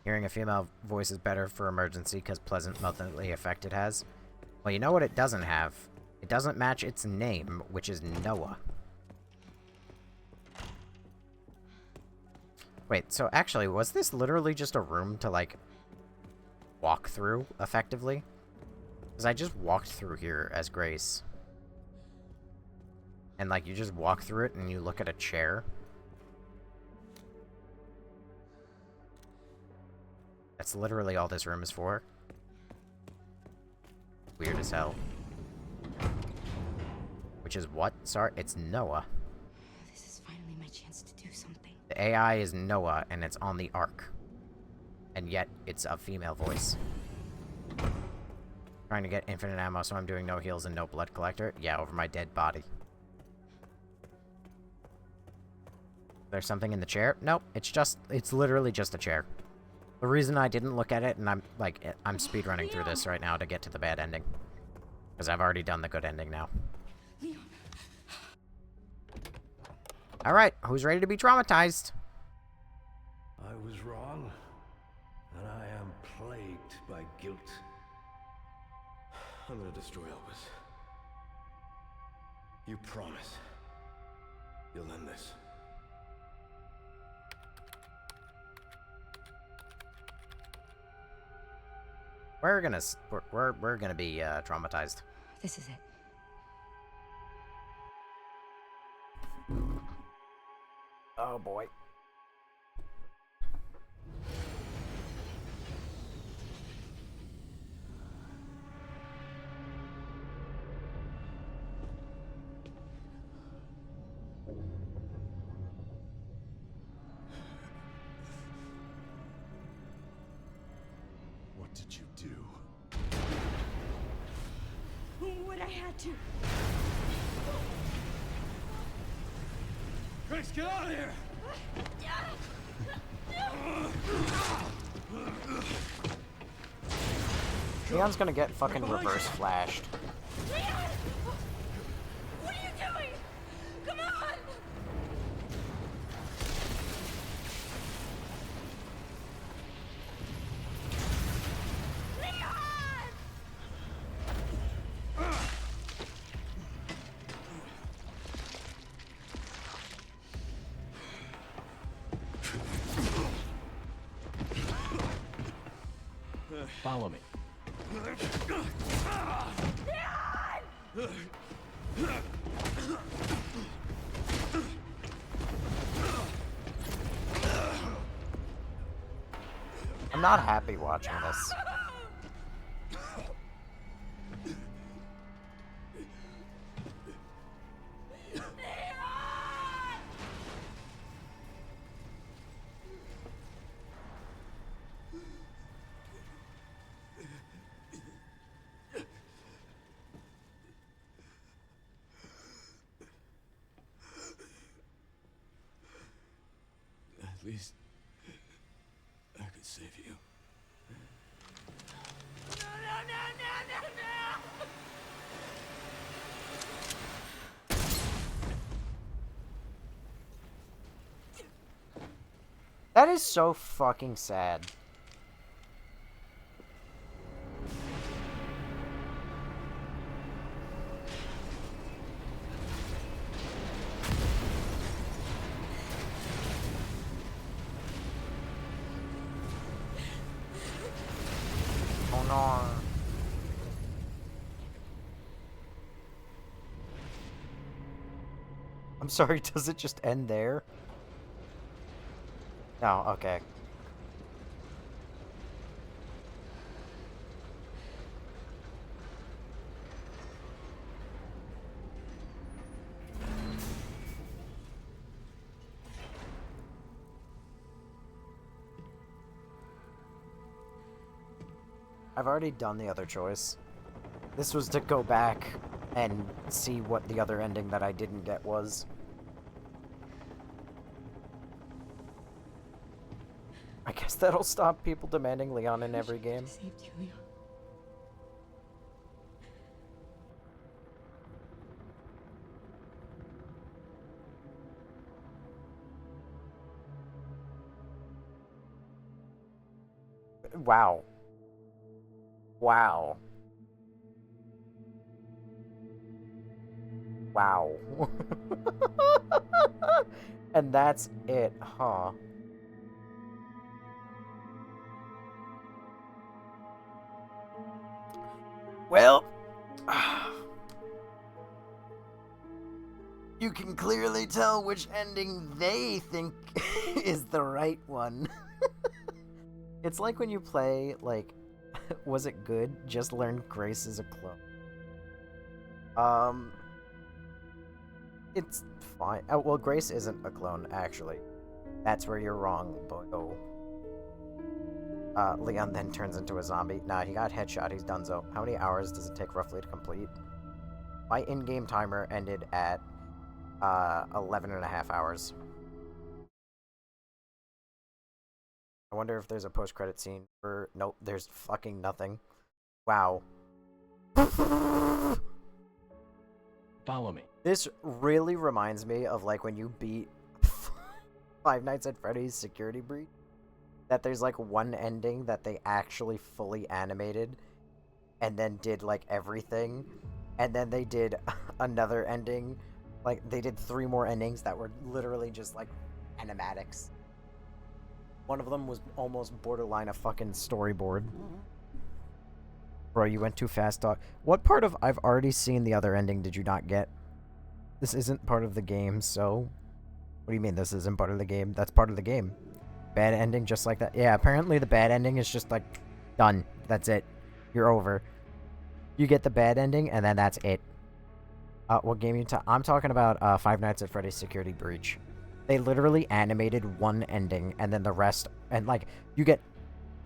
Hearing a female voice is better for emergency because pleasant monthly effect it has. Well, you know what it doesn't have? It doesn't match its name, which is Noah. Wait, so actually, was this literally just a room to, like, walk through, effectively? Because I just walked through here as Grace. And, like, you just walk through it and you look at a chair. That's literally all this room is for. Weird as hell. Which is what? Sorry, it's Noah. This is finally my chance to do something. The AI is Noah, and it's on the Ark. And yet, it's a female voice. Trying to get infinite ammo, so I'm doing no heals and no blood collector. Yeah, over my dead body. There's something in the chair? Nope, it's literally just a chair. The reason I didn't look at it, and I'm speedrunning through this right now to get to the bad ending. Because I've already done the good ending now. Alright, who's ready to be traumatized? I was wrong, and I am plagued by guilt. I'm gonna destroy Elvis. You promise you'll end this. We're gonna be traumatized. This is it. Oh boy. What did you do? What I had to. Grace, get out of here! Leon's gonna get fucking reverse flashed. Leon! What are you doing? Come on! Leon! Follow me. I'm not happy watching this. At least I could save you. That is so fucking sad. Oh no. I'm sorry, does it just end there? No, okay. I've already done the other choice. This was to go back and see what the other ending that I didn't get was. I guess that'll stop people demanding Leon in every game. Saved you, Leon. Wow. Wow. Wow. And that's it, huh? Well, you can clearly tell which ending they think is the right one. It's like when you play, like, Was It Good? Just learn Grace is a clone. It's fine. Oh, well, Grace isn't a clone, actually. That's where you're wrong, boyo. Leon then turns into a zombie. Nah, he got headshot. He's donezo. How many hours does it take roughly to complete? My in-game timer ended at 11 and a half hours. I wonder if there's a post-credit scene for... Nope, there's fucking nothing. Wow. Follow me. This really reminds me of, like, when you beat Five Nights at Freddy's Security Breach. That there's, like, one ending that they actually fully animated and then did, like, everything. And then they did another ending. Like, they did 3 more endings that were literally just, like, animatics. One of them was almost borderline a fucking storyboard. Bro, you went too fast, dog. What part of I've already seen the other ending did you not get? This isn't part of the game, so... What do you mean this isn't part of the game? That's part of the game. Bad ending just like that. Yeah, apparently the bad ending is just like, done. That's it. You're over. You get the bad ending, and then that's it. What game you I'm talking about Five Nights at Freddy's Security Breach. They literally animated one ending, and then the rest... And, like, you get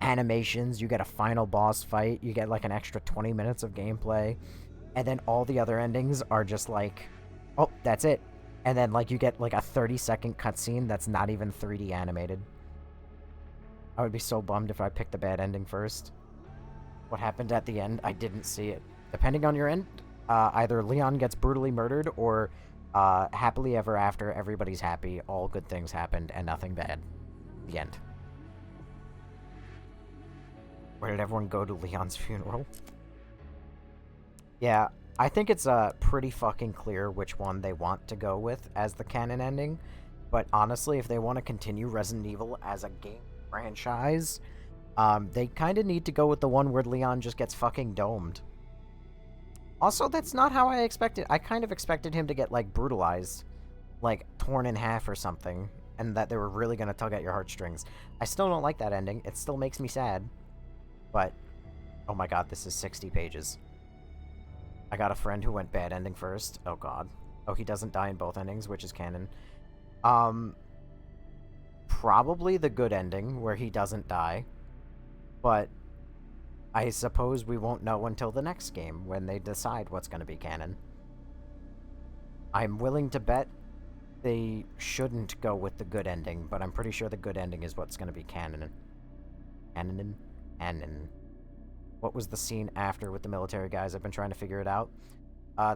animations, you get a final boss fight, you get, like, an extra 20 minutes of gameplay, and then all the other endings are just, like, oh, that's it. And then, like, you get, like, a 30-second cutscene that's not even 3D animated. I would be so bummed if I picked the bad ending first. What happened at the end, I didn't see it. Depending on your end, either Leon gets brutally murdered, or happily ever after, everybody's happy, all good things happened, and nothing bad. The end. Where did everyone go to Leon's funeral? Yeah, I think it's pretty fucking clear which one they want to go with as the canon ending. But honestly, if they want to continue Resident Evil as a game franchise, they kind of need to go with the one where Leon just gets fucking domed. Also, that's not how I expected. I kind of expected him to get, like, brutalized. Like, torn in half or something. And that they were really going to tug at your heartstrings. I still don't like that ending. It still makes me sad. But, oh my god, this is 60 pages. I got a friend who went bad ending first. Oh god. Oh, he doesn't die in both endings, which is canon. Probably the good ending, where he doesn't die. But I suppose we won't know until the next game, when they decide what's going to be canon. I'm willing to bet they shouldn't go with the good ending, but I'm pretty sure the good ending is what's going to be canon. Canon. What was the scene after with the military guys? I've been trying to figure it out.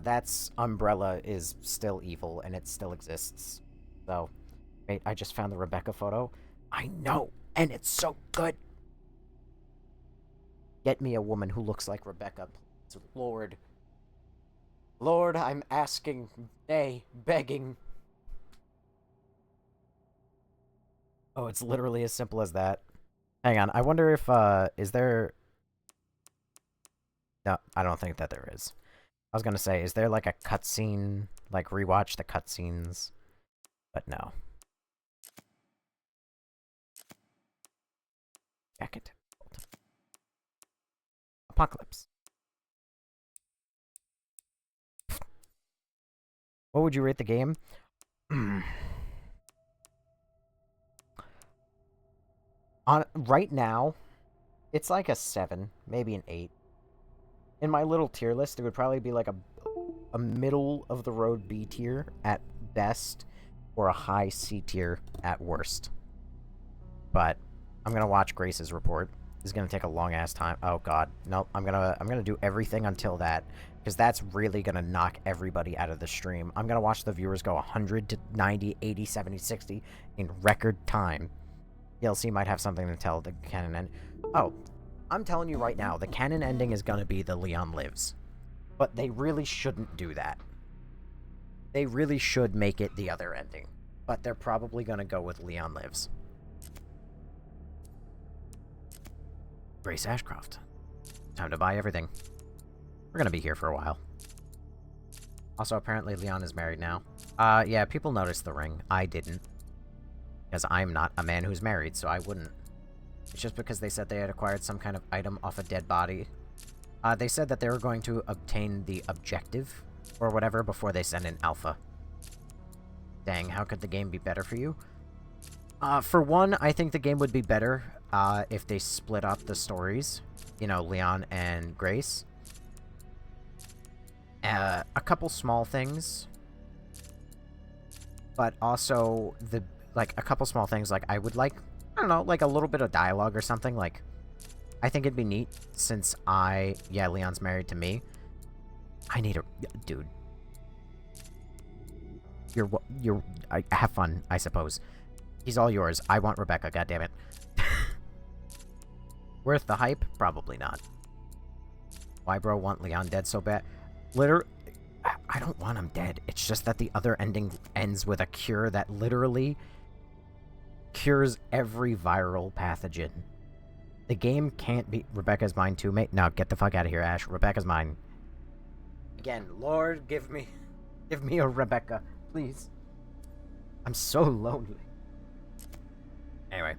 That's Umbrella is still evil, and it still exists. So, wait, I just found the Rebecca photo. I know, and it's so good. Get me a woman who looks like Rebecca, please. Lord. Lord, I'm asking, nay, begging. Oh, it's literally as simple as that. Hang on, I wonder if, is there... No, I don't think that there is. I was gonna say, is there, like, a cutscene? Like, rewatch the cutscenes? But no. Jacket. Apocalypse. What would you rate the game? Right now, it's like a 7, maybe an 8. In my little tier list, it would probably be like a middle-of-the-road B tier at best, or a high C tier at worst. But I'm gonna watch Grace's report. It's gonna take a long-ass time. Oh god, nope. I'm gonna do everything until that, because that's really gonna knock everybody out of the stream. I'm gonna watch the viewers go 100 to 90, 80, 70, 60 in record time. DLC might have something to tell the canon end. Oh, I'm telling you right now, the canon ending is gonna be the Leon lives. But they really shouldn't do that. They really should make it the other ending. But they're probably gonna go with Leon lives. Grace Ashcroft. Time to buy everything. We're gonna be here for a while. Also, apparently Leon is married now. Yeah, people noticed the ring. I didn't. Because I'm not a man who's married, so I wouldn't. It's just because they said they had acquired some kind of item off a dead body. They said that they were going to obtain the objective, or whatever, before they send in alpha. Dang, how could the game be better for you? For one, I think the game would be better, if they split up the stories. You know, Leon and Grace. A couple small things. But also, a couple small things, like, I would like, I don't know, like a little bit of dialogue or something, like, I think it'd be neat, since yeah, Leon's married to me. I need a, dude. I have fun, I suppose. He's all yours. I want Rebecca, goddammit. Worth the hype? Probably not. Why bro want Leon dead so bad? I don't want him dead. It's just that the other ending ends with a cure that literally cures every viral pathogen. The game can't be... Rebecca's mine too, mate? No, get the fuck out of here, Ash. Rebecca's mine. Again, Lord, give me a Rebecca, please. I'm so lonely. Anyway.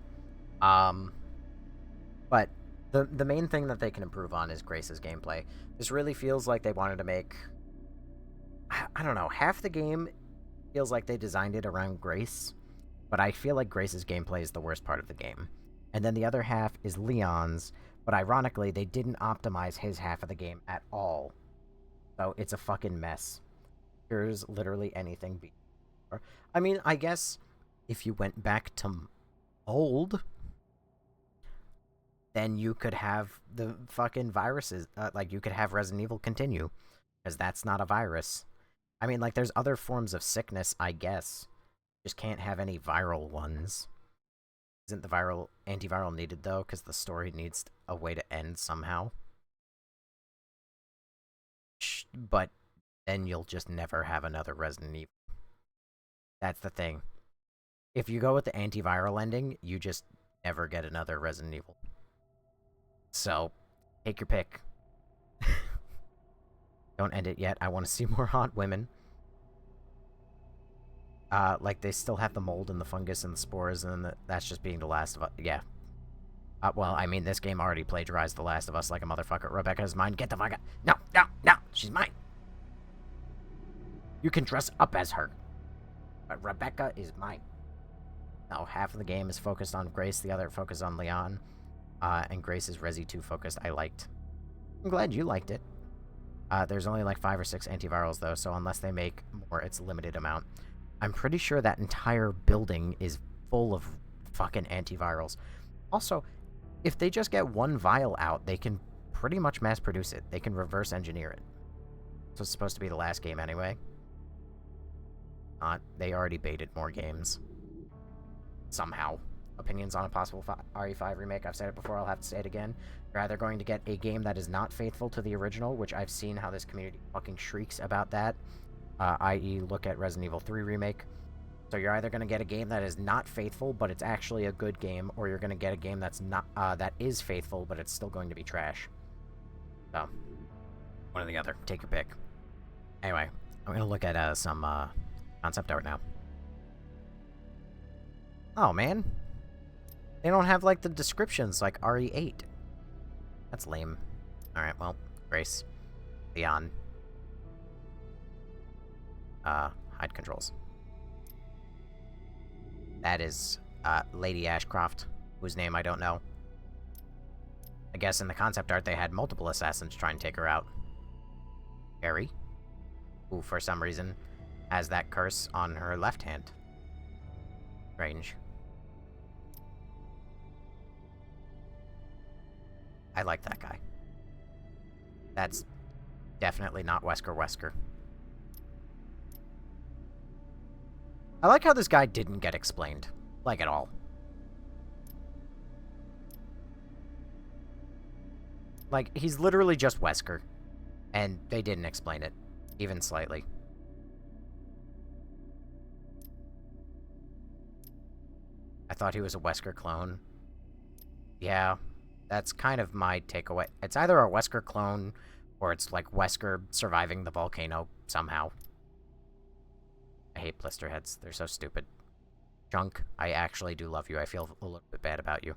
But the main thing that they can improve on is Grace's gameplay. This really feels like they wanted to make... I don't know, half the game feels like they designed it around Grace, but I feel like Grace's gameplay is the worst part of the game. And then the other half is Leon's, but ironically, they didn't optimize his half of the game at all. So it's a fucking mess. There's literally anything I mean, I guess if you went back to old, then you could have the fucking viruses, like, you could have Resident Evil continue, because that's not a virus. I mean, like, there's other forms of sickness, I guess. Just can't have any viral ones. Isn't the antiviral needed, though? Because the story needs a way to end somehow. But then you'll just never have another Resident Evil. That's the thing. If you go with the antiviral ending, you just never get another Resident Evil. So, take your pick. Don't end it yet. I want to see more hot women. Like, they still have the mold and the fungus and the spores, and that's just being The Last of Us. Yeah. Well, I mean, this game already plagiarized The Last of Us like a motherfucker. Rebecca's mine. Get the fuck out. No, no, no. She's mine. You can dress up as her. But Rebecca is mine. Now, half of the game is focused on Grace, the other focused on Leon. And Grace is Resi 2 focused. I liked. I'm glad you liked it. There's only like 5 or 6 antivirals, though, so unless they make more, it's a limited amount. I'm pretty sure that entire building is full of fucking antivirals. Also, if they just get one vial out, they can pretty much mass produce it. They can reverse engineer it. So it's supposed to be the last game anyway. They already baited more games. Somehow. Opinions on a possible RE5 remake. I've said it before, I'll have to say it again. You're either going to get a game that is not faithful to the original, which I've seen how this community fucking shrieks about that, i.e. look at Resident Evil 3 Remake. So you're either going to get a game that is not faithful, but it's actually a good game, or you're going to get a game that's not, that is faithful, but it's still going to be trash. So, one or the other. Take your pick. Anyway, I'm going to look at some concept art now. Oh, man. They don't have, like, the descriptions like RE8. That's lame. Alright, well, Grace. Leon. Hide controls. That is, Lady Ashcroft, whose name I don't know. I guess in the concept art they had multiple assassins try and take her out. Harry, who for some reason has that curse on her left hand. Strange. I like that guy. That's definitely not Wesker. I like how this guy didn't get explained. Like, at all. Like, he's literally just Wesker. And they didn't explain it. Even slightly. I thought he was a Wesker clone. Yeah. That's kind of my takeaway. It's either a Wesker clone, Or it's like Wesker surviving the volcano somehow. I hate blisterheads. They're so stupid. Junk, I actually do love you. I feel a little bit bad about you.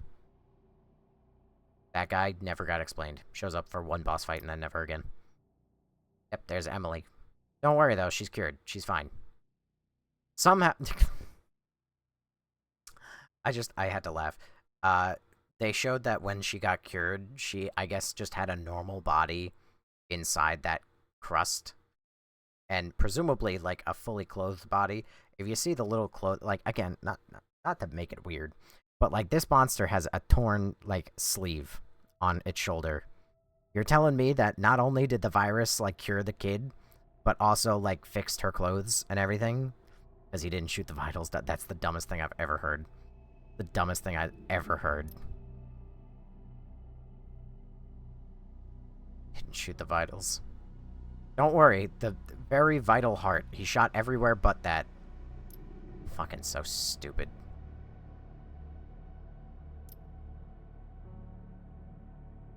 That guy never got explained. Shows up for one boss fight and then never again. Yep, there's Emily. Don't worry, though. She's cured. She's fine. Somehow... I had to laugh. They showed that when she got cured, she, I guess, just had a normal body inside that crust. And presumably, like, a fully clothed body. If you see the little like, again, not to make it weird, but, like, this monster has a torn, like, sleeve on its shoulder. You're telling me that not only did the virus, like, cure the kid, but also, like, fixed her clothes and everything? Because he didn't shoot the vitals. That's the dumbest thing I've ever heard. The dumbest thing I've ever heard. Didn't shoot the vitals. Don't worry, the very vital heart. He shot everywhere but that. Fucking so stupid.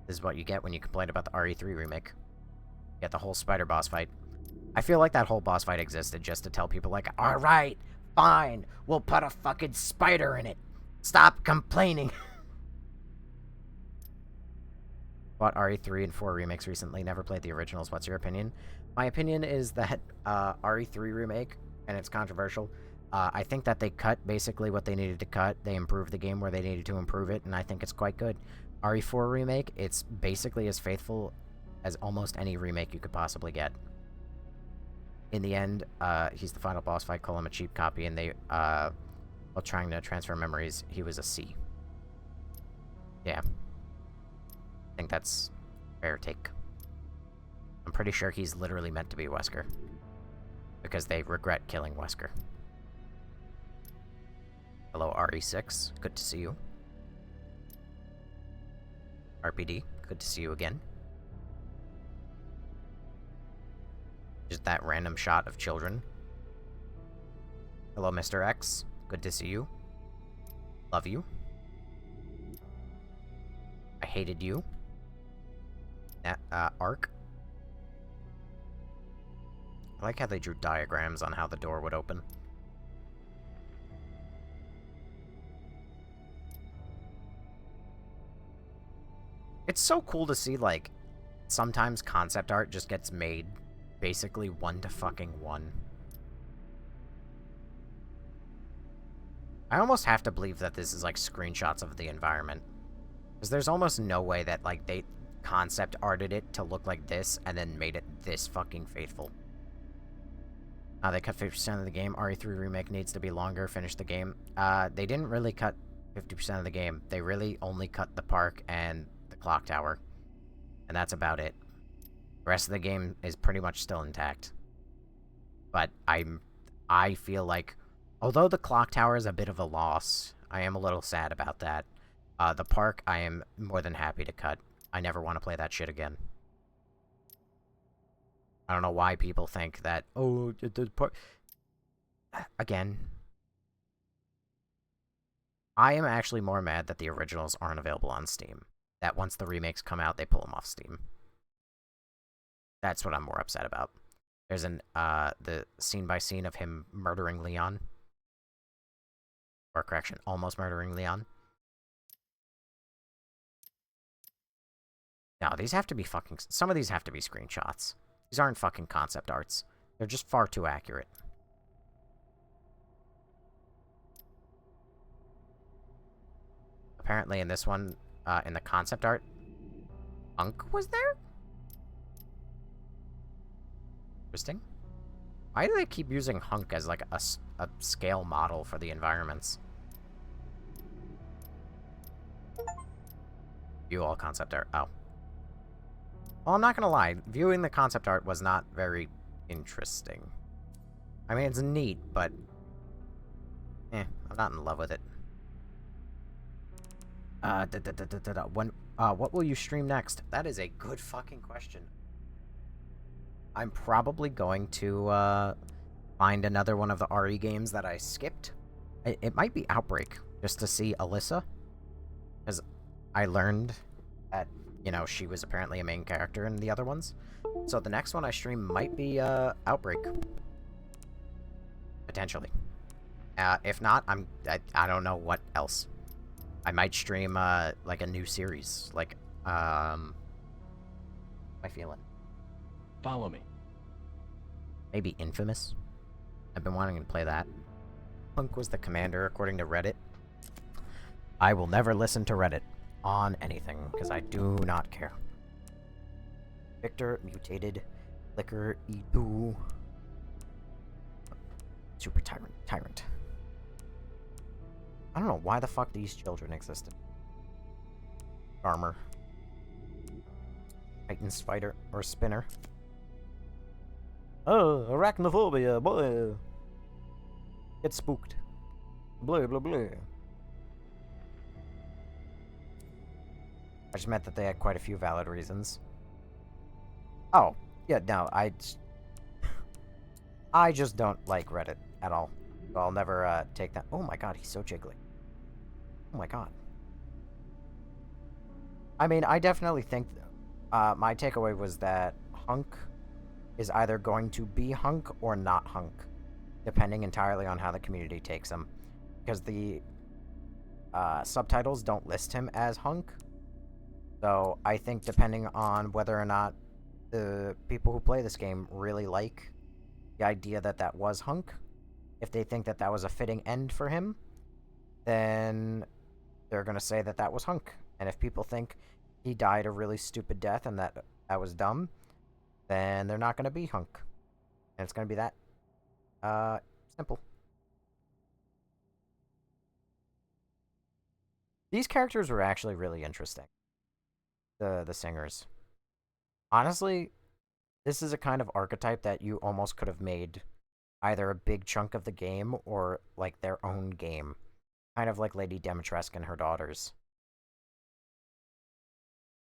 This is what you get when you complain about the RE3 remake. You get the whole spider boss fight. I feel like that whole boss fight existed just to tell people like, alright, fine, we'll put a fucking spider in it. Stop complaining. Bought RE3 and 4 remakes recently, never played the originals. What's your opinion? My opinion is that RE3 remake, and it's controversial, I think that they cut basically what they needed to cut. They improved the game where they needed to improve it, and I think it's quite good. RE4 remake, it's basically as faithful as almost any remake you could possibly get. In the end, he's the final boss fight, call him a cheap copy, and they, while trying to transfer memories, he was a C. Yeah. I think that's a fair take. I'm pretty sure he's literally meant to be Wesker. Because they regret killing Wesker. Hello, RE6. Good to see you. RPD. Good to see you again. Just that random shot of children. Hello, Mr. X. Good to see you. Love you. I hated you. Arc. I like how they drew diagrams on how the door would open. It's so cool to see, like, sometimes concept art just gets made basically 1-to-1. I almost have to believe that this is, like, screenshots of the environment. Because there's almost no way that, like, they concept arted it to look like this and then made it this fucking faithful. They cut 50% of the game. RE3 remake needs to be longer. Finish the game. They didn't really cut 50% of the game. They really only cut the park and the clock tower. And that's about it. The rest of the game is pretty much still intact. But I feel like, although the clock tower is a bit of a loss, I am a little sad about that. The park, I am more than happy to cut. I never want to play that shit again. I don't know why people think that, oh, the park... Again, I am actually more mad that the originals aren't available on Steam. That once the remakes come out, they pull them off Steam. That's what I'm more upset about. There's the scene-by-scene of him murdering Leon. Or, correction, almost murdering Leon. No, these have to be fucking... Some of these have to be screenshots. These aren't fucking concept arts. They're just far too accurate. Apparently in this one, in the concept art, Unk was there? Interesting. Why do they keep using Hunk as, like, a scale model for the environments? View all concept art. Oh. Well, I'm not gonna lie. Viewing the concept art was not very interesting. I mean, it's neat, but... I'm not in love with it. What will you stream next? That is a good fucking question. I'm probably going to, find another one of the RE games that I skipped. It might be Outbreak, just to see Alyssa. Because I learned that, you know, she was apparently a main character in the other ones. So the next one I stream might be Outbreak. Potentially. If not, I don't know what else. I might stream like a new series. Like, my feeling. Follow me. Maybe Infamous? I've been wanting to play that. Punk was the commander, according to Reddit. I will never listen to Reddit on anything, because I do not care. Victor, mutated, Liquor, Edu. Super Tyrant. I don't know why the fuck these children existed. Armor. Titan Spider, or Spinner. Oh, arachnophobia, boy. Get spooked. Blah, blah, blah. I just meant that they had quite a few valid reasons. Oh, yeah, no, I just don't like Reddit at all. So I'll never, take that. Oh my god, he's so jiggly. Oh my god. I mean, I definitely think, my takeaway was that Hunk is either going to be Hunk or not Hunk, depending entirely on how the community takes him. Because the subtitles don't list him as Hunk. So I think depending on whether or not the people who play this game really like the idea that that was Hunk, if they think that that was a fitting end for him, then they're going to say that that was Hunk. And if people think he died a really stupid death and that was dumb, then they're not going to be Hunk. And it's going to be that simple. These characters were actually really interesting. The singers. Honestly, this is a kind of archetype that you almost could have made either a big chunk of the game or, like, their own game. Kind of like Lady Dimitrescu and her daughters.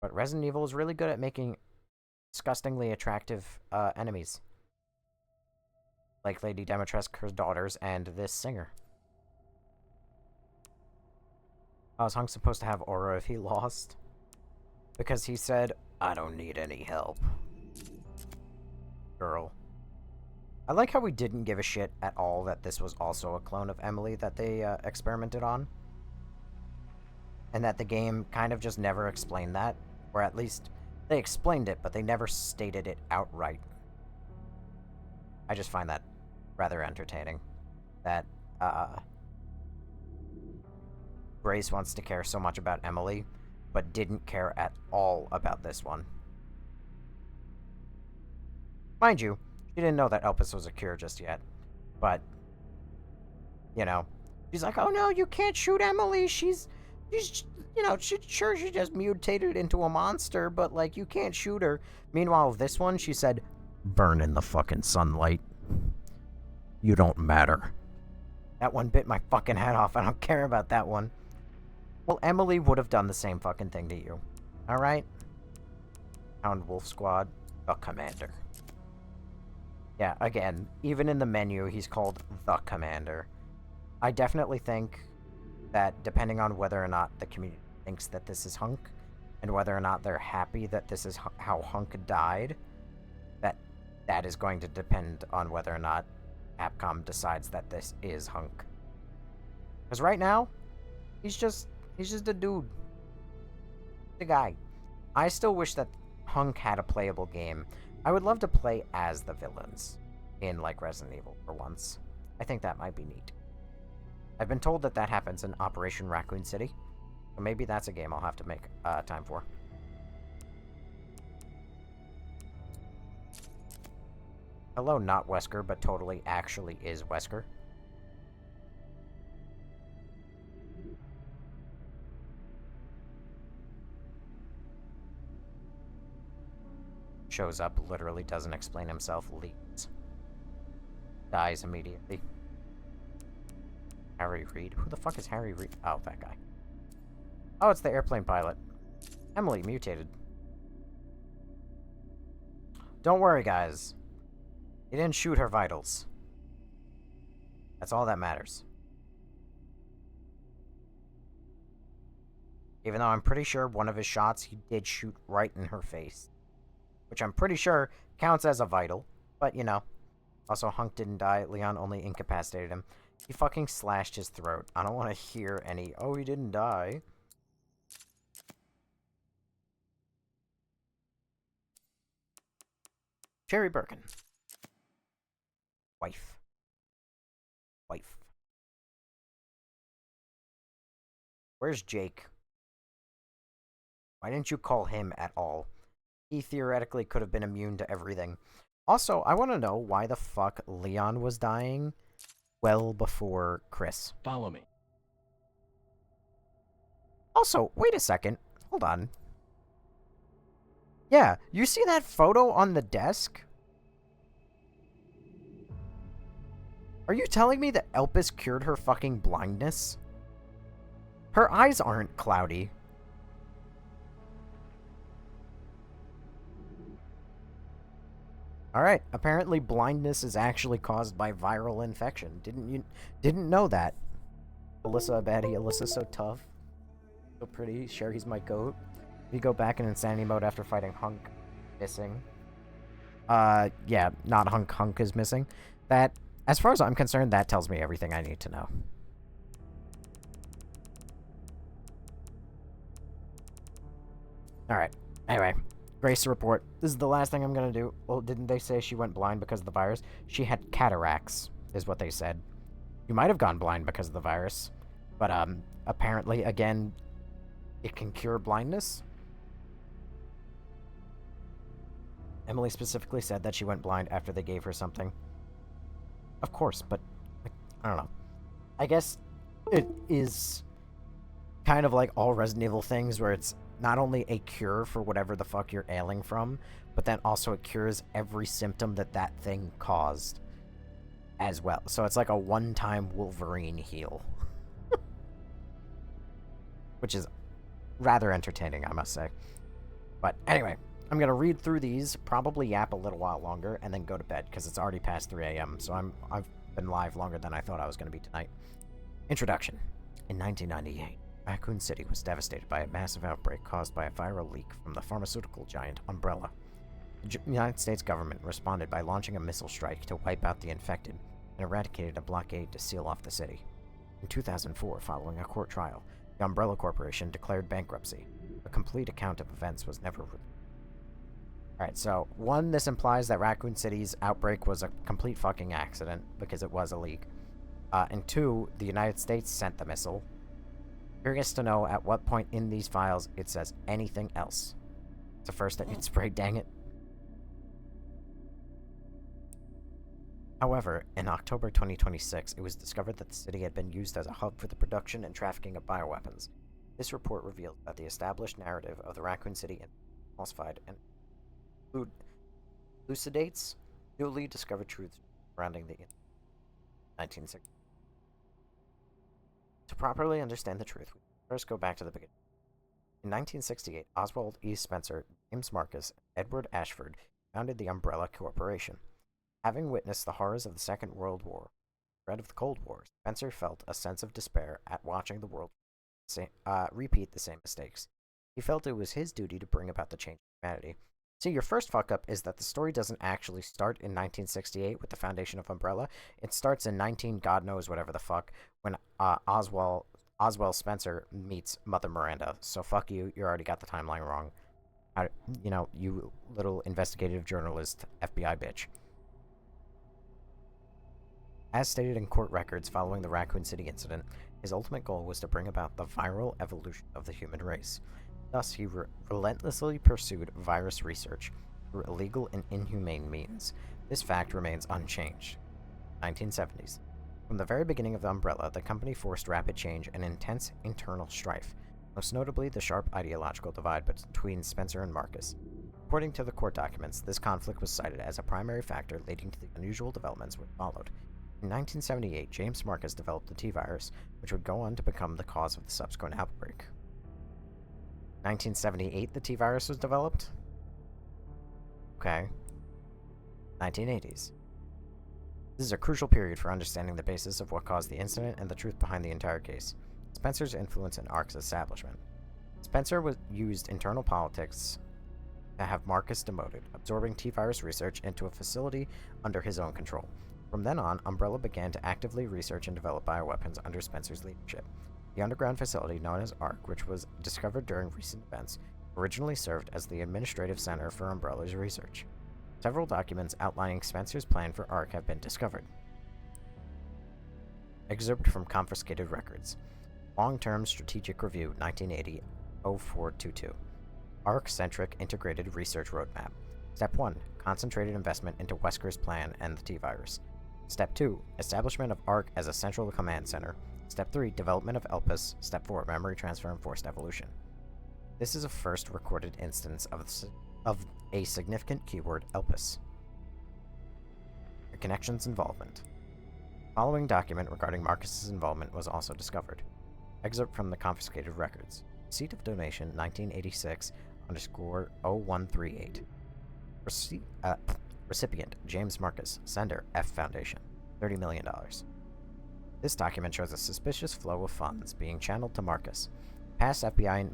But Resident Evil is really good at making disgustingly attractive enemies. Like Lady Dimitrescu, her daughters, and this singer. How is Hunk supposed to have aura if he lost? Because he said, I don't need any help. Girl. I like how we didn't give a shit at all that this was also a clone of Emily that they experimented on. And that the game kind of just never explained that. Or at least, they explained it, but they never stated it outright. I just find that rather entertaining. That, Grace wants to care so much about Emily, but didn't care at all about this one. Mind you, she didn't know that Elpis was a cure just yet. But, you know, she's like, oh no, you can't shoot Emily, she's you know, she just mutated into a monster, but, like, you can't shoot her. Meanwhile, this one, she said, burn in the fucking sunlight. You don't matter. That one bit my fucking head off, I don't care about that one. Well, Emily would have done the same fucking thing to you. Alright? Hound Wolf Squad, the Commander. Yeah, again, even in the menu, he's called the Commander. I definitely think that depending on whether or not the community thinks that this is Hunk, and whether or not they're happy that this is how Hunk died, that is going to depend on whether or not Capcom decides that this is Hunk. Because right now, he's just a dude. The guy. I still wish that Hunk had a playable game. I would love to play as the villains in, like, Resident Evil for once. I think that might be neat. I've been told that that happens in Operation Raccoon City. So maybe that's a game I'll have to make time for. Hello, not Wesker, but totally actually is Wesker. Shows up, literally doesn't explain himself, leaves. Dies immediately. Harry Reid? Who the fuck is Harry Reid? Oh, that guy. Oh, it's the airplane pilot. Emily mutated. Don't worry, guys. He didn't shoot her vitals. That's all that matters. Even though I'm pretty sure one of his shots he did shoot right in her face. Which I'm pretty sure counts as a vital. But, you know. Also, Hunk didn't die. Leon only incapacitated him. He fucking slashed his throat. I don't want to hear any, oh, he didn't die. Cherry Birkin. Wife. Where's Jake? Why didn't you call him at all? He theoretically could have been immune to everything. Also, I want to know why the fuck Leon was dying well before Chris. Follow me. Also, wait a second. Hold on. Yeah, you see that photo on the desk? Are you telling me that Elpis cured her fucking blindness? Her eyes aren't cloudy. Alright, apparently blindness is actually caused by viral infection. Didn't know that. Alyssa, a baddie. Alyssa's so tough. So pretty. Sherry's my goat. We go back in insanity mode after fighting Hunk. Missing. Yeah, not Hunk. Hunk is missing. That, as far as I'm concerned, that tells me everything I need to know. Alright. Anyway. Grace report. This is the last thing I'm gonna do. Well, didn't they say she went blind because of the virus? She had cataracts, is what they said. You might have gone blind because of the virus. But, apparently, again, it can cure blindness. Emily specifically said that she went blind after they gave her something. Of course, but, I don't know. I guess it is kind of like all Resident Evil things where it's not only a cure for whatever the fuck you're ailing from, but then also it cures every symptom that that thing caused as well. So it's like a one-time Wolverine heal. Which is rather entertaining, I must say. But anyway, I'm going to read through these, probably yap a little while longer, and then go to bed, because it's already past 3 a.m., so I've been live longer than I thought I was going to be tonight. Introduction. In 1998, Raccoon City was devastated by a massive outbreak caused by a viral leak from the pharmaceutical giant Umbrella. The United States government responded by launching a missile strike to wipe out the infected and eradicated a blockade to seal off the city. In 2004, following a court trial, the Umbrella Corporation declared bankruptcy. A complete account of events was never released. Alright, so, one, this implies that Raccoon City's outbreak was a complete fucking accident, because it was a leak. And two, the United States sent the missile. Curious to know at what point in these files it says anything else. It's the first that you'd spray, dang it. However, in October 2026, it was discovered that the city had been used as a hub for the production and trafficking of bioweapons. This report revealed that the established narrative of the Raccoon City falsified and elucidates newly discovered truths surrounding the 1960s. To properly understand the truth, we first go back to the beginning. In 1968, Oswald E. Spencer, James Marcus, and Edward Ashford founded the Umbrella Corporation. Having witnessed the horrors of the Second World War, the threat of the Cold War, Spencer felt a sense of despair at watching the world repeat the same mistakes. He felt it was his duty to bring about the change in humanity. See, your first fuck-up is that the story doesn't actually start in 1968 with the foundation of Umbrella. It starts in 19 God knows whatever the fuck when Oswald Spencer meets Mother Miranda. So fuck you, you already got the timeline wrong. You know, you little investigative journalist FBI bitch. As stated in court records following the Raccoon City incident, his ultimate goal was to bring about the viral evolution of the human race. Thus, he relentlessly pursued virus research through illegal and inhumane means. This fact remains unchanged. 1970s. From the very beginning of the Umbrella, the company forced rapid change and intense internal strife, most notably the sharp ideological divide between Spencer and Marcus. According to the court documents, this conflict was cited as a primary factor leading to the unusual developments which followed. In 1978, James Marcus developed the T-virus, which would go on to become the cause of the subsequent outbreak. 1978, the T-virus was developed? Okay. 1980s. This is a crucial period for understanding the basis of what caused the incident and the truth behind the entire case. Spencer's influence in ARC's establishment. Spencer used internal politics to have Marcus demoted, absorbing T-Virus research into a facility under his own control. From then on, Umbrella began to actively research and develop bioweapons under Spencer's leadership. The underground facility known as ARC, which was discovered during recent events, originally served as the administrative center for Umbrella's research. Several documents outlining Spencer's plan for ARC have been discovered. Excerpt from confiscated records. Long-Term Strategic Review, 1980-0422. ARC-centric Integrated Research Roadmap. Step 1. Concentrated investment into Wesker's plan and the T-Virus. Step 2. Establishment of ARC as a central command center. Step 3. Development of Elpis. Step 4. Memory transfer and forced evolution. This is a first recorded instance of a significant keyword, Elpis. The Connection's involvement. Following document regarding Marcus's involvement was also discovered. Excerpt from the confiscated records. Receipt of donation 1986_0138. Recipient James Marcus. Sender F Foundation. $30 million. This document shows a suspicious flow of funds being channeled to Marcus. Past FBI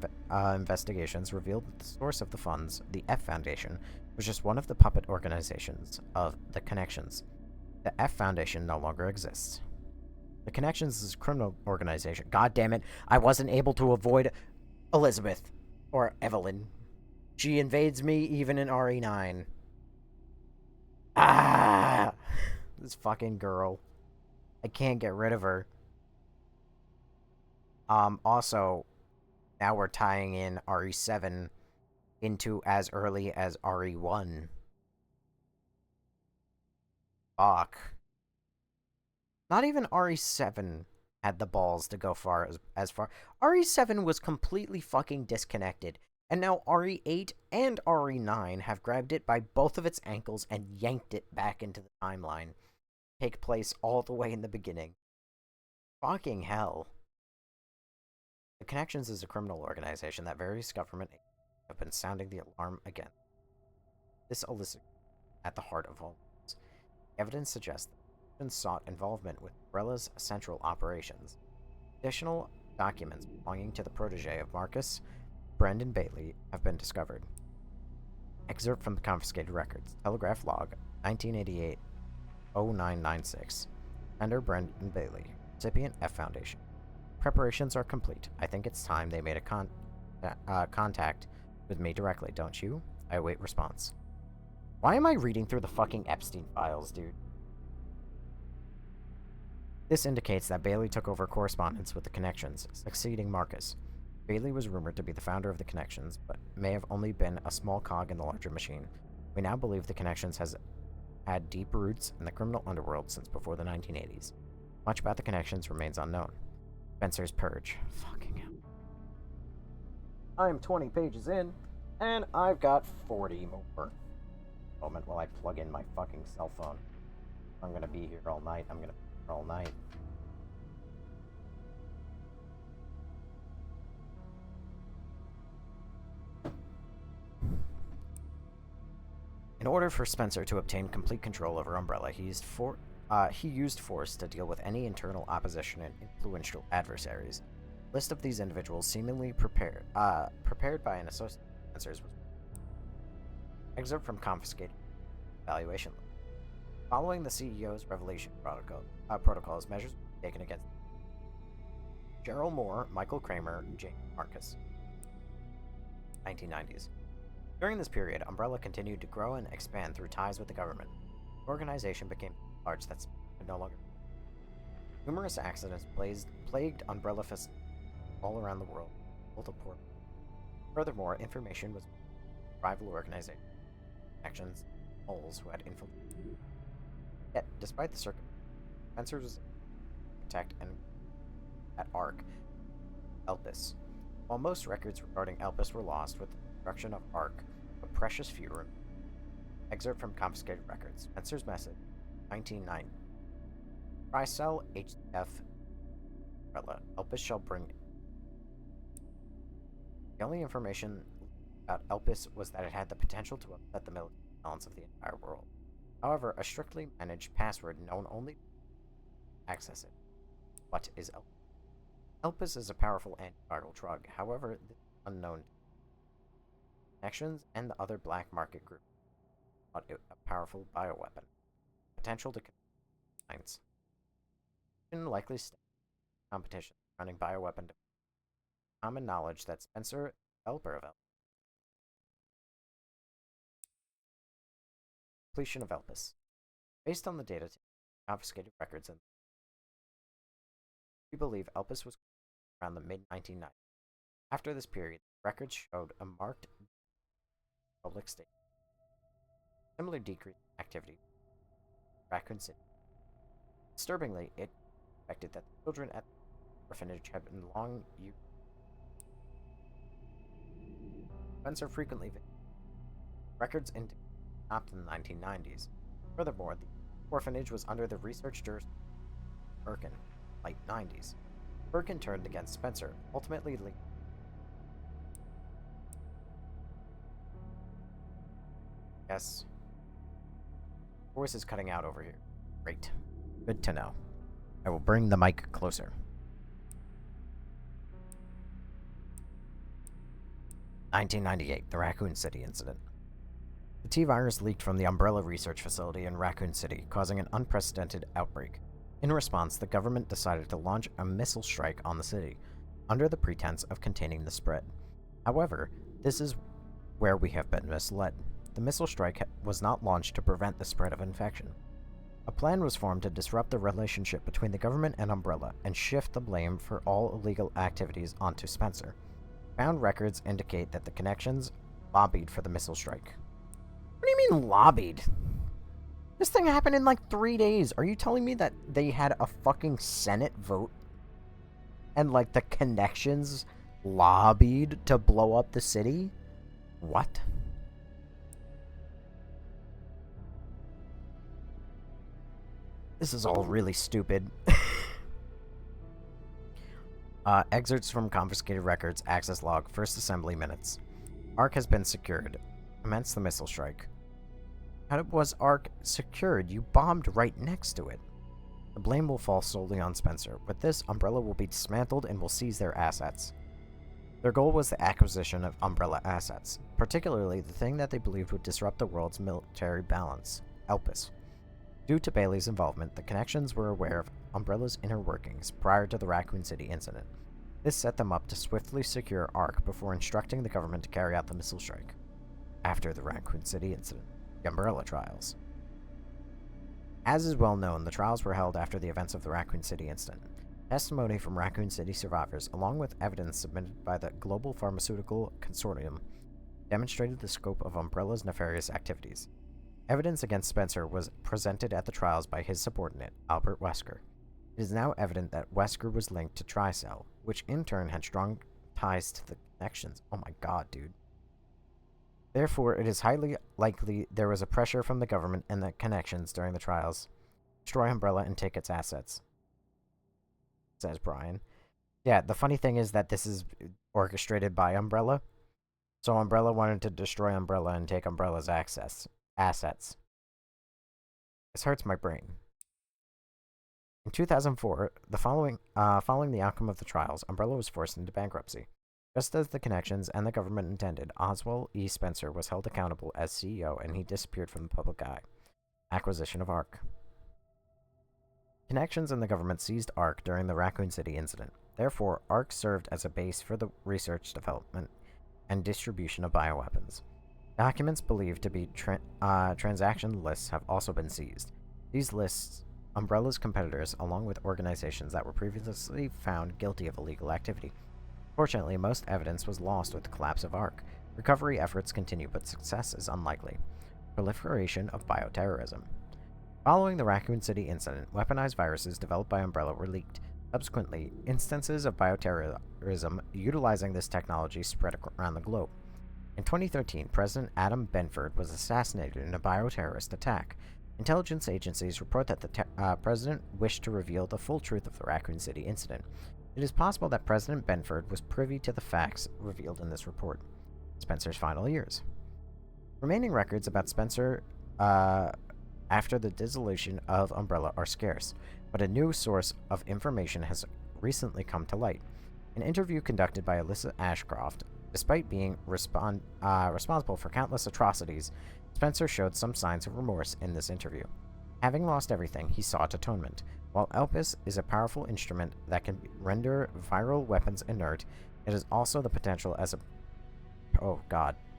investigations revealed that the source of the funds, the F Foundation, was just one of the puppet organizations of the Connections. The F Foundation no longer exists. The Connections is a criminal organization. God damn it, I wasn't able to avoid Elizabeth. Or Evelyn. She invades me even in RE9. Ah! This fucking girl. I can't get rid of her. Also, now we're tying in RE7 into as early as RE1. Fuck. Not even RE7 had the balls to go as far. RE7 was completely fucking disconnected. And now RE8 and RE9 have grabbed it by both of its ankles and yanked it back into the timeline. Take place all the way in the beginning. Fucking hell. The Connections is a criminal organization that various government agencies have been sounding the alarm again. This elicits at the heart of all this. Evidence suggests that sought involvement with Umbrella's central operations. Additional documents belonging to the protege of Marcus, Brendan Bailey, have been discovered. Excerpt from the confiscated records. Telegraph log 1988-0996. Sender Brendan Bailey. Recipient F Foundation. Preparations are complete. I think it's time they made a contact with me directly, don't you? I await response. Why am I reading through the fucking Epstein files, dude? This indicates that Bailey took over correspondence with the Connections, succeeding Marcus. Bailey was rumored to be the founder of the Connections, but may have only been a small cog in the larger machine. We now believe the Connections has had deep roots in the criminal underworld since before the 1980s. Much about the Connections remains unknown. Spencer's Purge. Fucking hell. I'm 20 pages in, and I've got 40 more. Moment while I plug in my fucking cell phone. I'm gonna be here all night. I'm gonna be here all night. In order for Spencer to obtain complete control over Umbrella, he used force to deal with any internal opposition and influential adversaries. A list of these individuals seemingly prepared by an associate of Spencer's was excerpt from confiscated evaluation. Following the CEO's revelation protocols, measures were taken against Gerald Moore, Michael Kramer, and James Marcus. 1990s. During this period, Umbrella continued to grow and expand through ties with the government. The organization became large that could no longer. Numerous accidents plagued Umbrella facilities all around the world. Multiple. Furthermore, information was rival organizations, actions, moles who had infiltrated. Yet, despite the circumstances, Spencer was protect and at ARC, Elpis. While most records regarding Elpis were lost with the destruction of ARC, a precious few remained. Excerpt from confiscated records. Spencer's message, 1990. Trisell HF Umbrella. Elpis shall bring. The only information about Elpis was that it had the potential to upset the military balance of the entire world. However, a strictly managed password known only to access it. What is Elpis? Elpis is a powerful antiviral drug. However, this unknown. Connections and the other black market group thought it a powerful bioweapon. Potential to science. Likely competition surrounding bioweapon. Common knowledge that Spencer, developer of completion of Elpis. Based on the data, confiscated records, and we believe Elpis was around the mid-1990s. After this period, records showed a marked public state. Similar decrease in activity in Raccoon City. Disturbingly, it expected that the children at the orphanage had been long used. Spencer frequently visited. Records indicate stopped in the 1990s. Furthermore, the orphanage was under the research jurisdiction of Birkin, late 90s. Birkin turned against Spencer, ultimately leading. Yes. Voice is cutting out over here. Great. Good to know. I will bring the mic closer. (1998) The Raccoon City Incident. The T-virus leaked from the Umbrella Research Facility in Raccoon City, causing an unprecedented outbreak. In response, the government decided to launch a missile strike on the city, under the pretense of containing the spread. However, this is where we have been misled. The missile strike was not launched to prevent the spread of infection. A plan was formed to disrupt the relationship between the government and Umbrella and shift the blame for all illegal activities onto Spencer. Found records indicate that the connections lobbied for the missile strike. What do you mean lobbied? This thing happened in like 3 days. Are you telling me that they had a fucking Senate vote? And like the connections lobbied to blow up the city? What? This is all really stupid. Excerpts from confiscated records, access log, first assembly minutes. ARC has been secured. Commence the missile strike. How was ARC secured? You bombed right next to it. The blame will fall solely on Spencer. With this, Umbrella will be dismantled and will seize their assets. Their goal was the acquisition of Umbrella assets, particularly the thing that they believed would disrupt the world's military balance, Elpis. Due to Bailey's involvement, the connections were aware of Umbrella's inner workings prior to the Raccoon City incident. This set them up to swiftly secure ARC before instructing the government to carry out the missile strike. After the Raccoon City incident, the Umbrella trials. As is well known, the trials were held after the events of the Raccoon City incident. Testimony from Raccoon City survivors, along with evidence submitted by the Global Pharmaceutical Consortium, demonstrated the scope of Umbrella's nefarious activities. Evidence against Spencer was presented at the trials by his subordinate, Albert Wesker. It is now evident that Wesker was linked to Tricell, which in turn had strong ties to the connections. Oh my god, dude. Therefore, it is highly likely there was a pressure from the government and the connections during the trials. Destroy Umbrella and take its assets, says Brian. Yeah, the funny thing is that this is orchestrated by Umbrella. So Umbrella wanted to destroy Umbrella and take Umbrella's assets. This hurts my brain. In 2004, following the outcome of the trials, Umbrella was forced into bankruptcy. Just as the connections and the government intended, Oswald E. Spencer was held accountable as CEO and he disappeared from the public eye. Acquisition of ARC. Connections and the government seized ARC during the Raccoon City incident. Therefore, ARC served as a base for the research, development, and distribution of bioweapons. Documents believed to be transaction lists have also been seized. These lists Umbrella's competitors, along with organizations that were previously found guilty of illegal activity. Fortunately, most evidence was lost with the collapse of ARC. Recovery efforts continue, but success is unlikely. Proliferation of bioterrorism. Following the Raccoon City incident, weaponized viruses developed by Umbrella were leaked. Subsequently, instances of bioterrorism utilizing this technology spread around the globe. In 2013, President Adam Benford was assassinated in a bioterrorist attack. Intelligence agencies report that the president wished to reveal the full truth of the Raccoon City incident. It is possible that President Benford was privy to the facts revealed in this report. Spencer's final years. Remaining records about Spencer after the dissolution of Umbrella are scarce, but a new source of information has recently come to light. An interview conducted by Alyssa Ashcroft Despite being responsible for countless atrocities, Spencer showed some signs of remorse in this interview. Having lost everything, he sought atonement. While Elpis is a powerful instrument that can render viral weapons inert, it has also the potential as a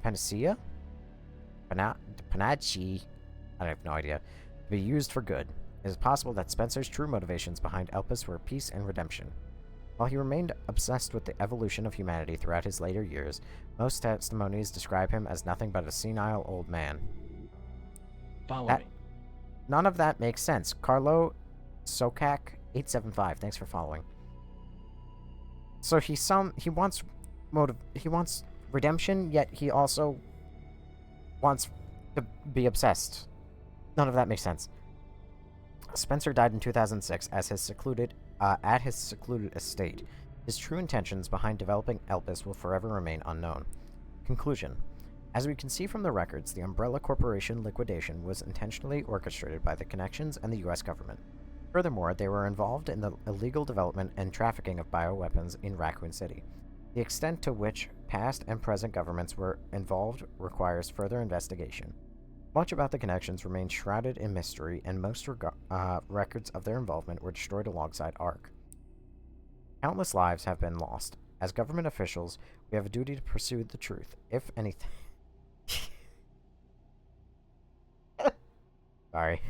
panacea? Panacea? I have no idea. To be used for good. It is possible that Spencer's true motivations behind Elpis were peace and redemption. While he remained obsessed with the evolution of humanity throughout his later years, most testimonies describe him as nothing but a senile old man. Follow me. None of that makes sense. Carlo Sokak 875, thanks for following. So he wants redemption, yet he also wants to be obsessed. None of that makes sense. Spencer died in 2006 at his secluded estate. His true intentions behind developing Elpis will forever remain unknown. Conclusion. As we can see from the records, the Umbrella Corporation liquidation was intentionally orchestrated by the Connections and the U.S. government. Furthermore, they were involved in the illegal development and trafficking of bioweapons in Raccoon City. The extent to which past and present governments were involved requires further investigation. Much about the Connections remains shrouded in mystery, and most records of their involvement were destroyed alongside ARC. Countless lives have been lost. As government officials, we have a duty to pursue the truth. If anything... Sorry.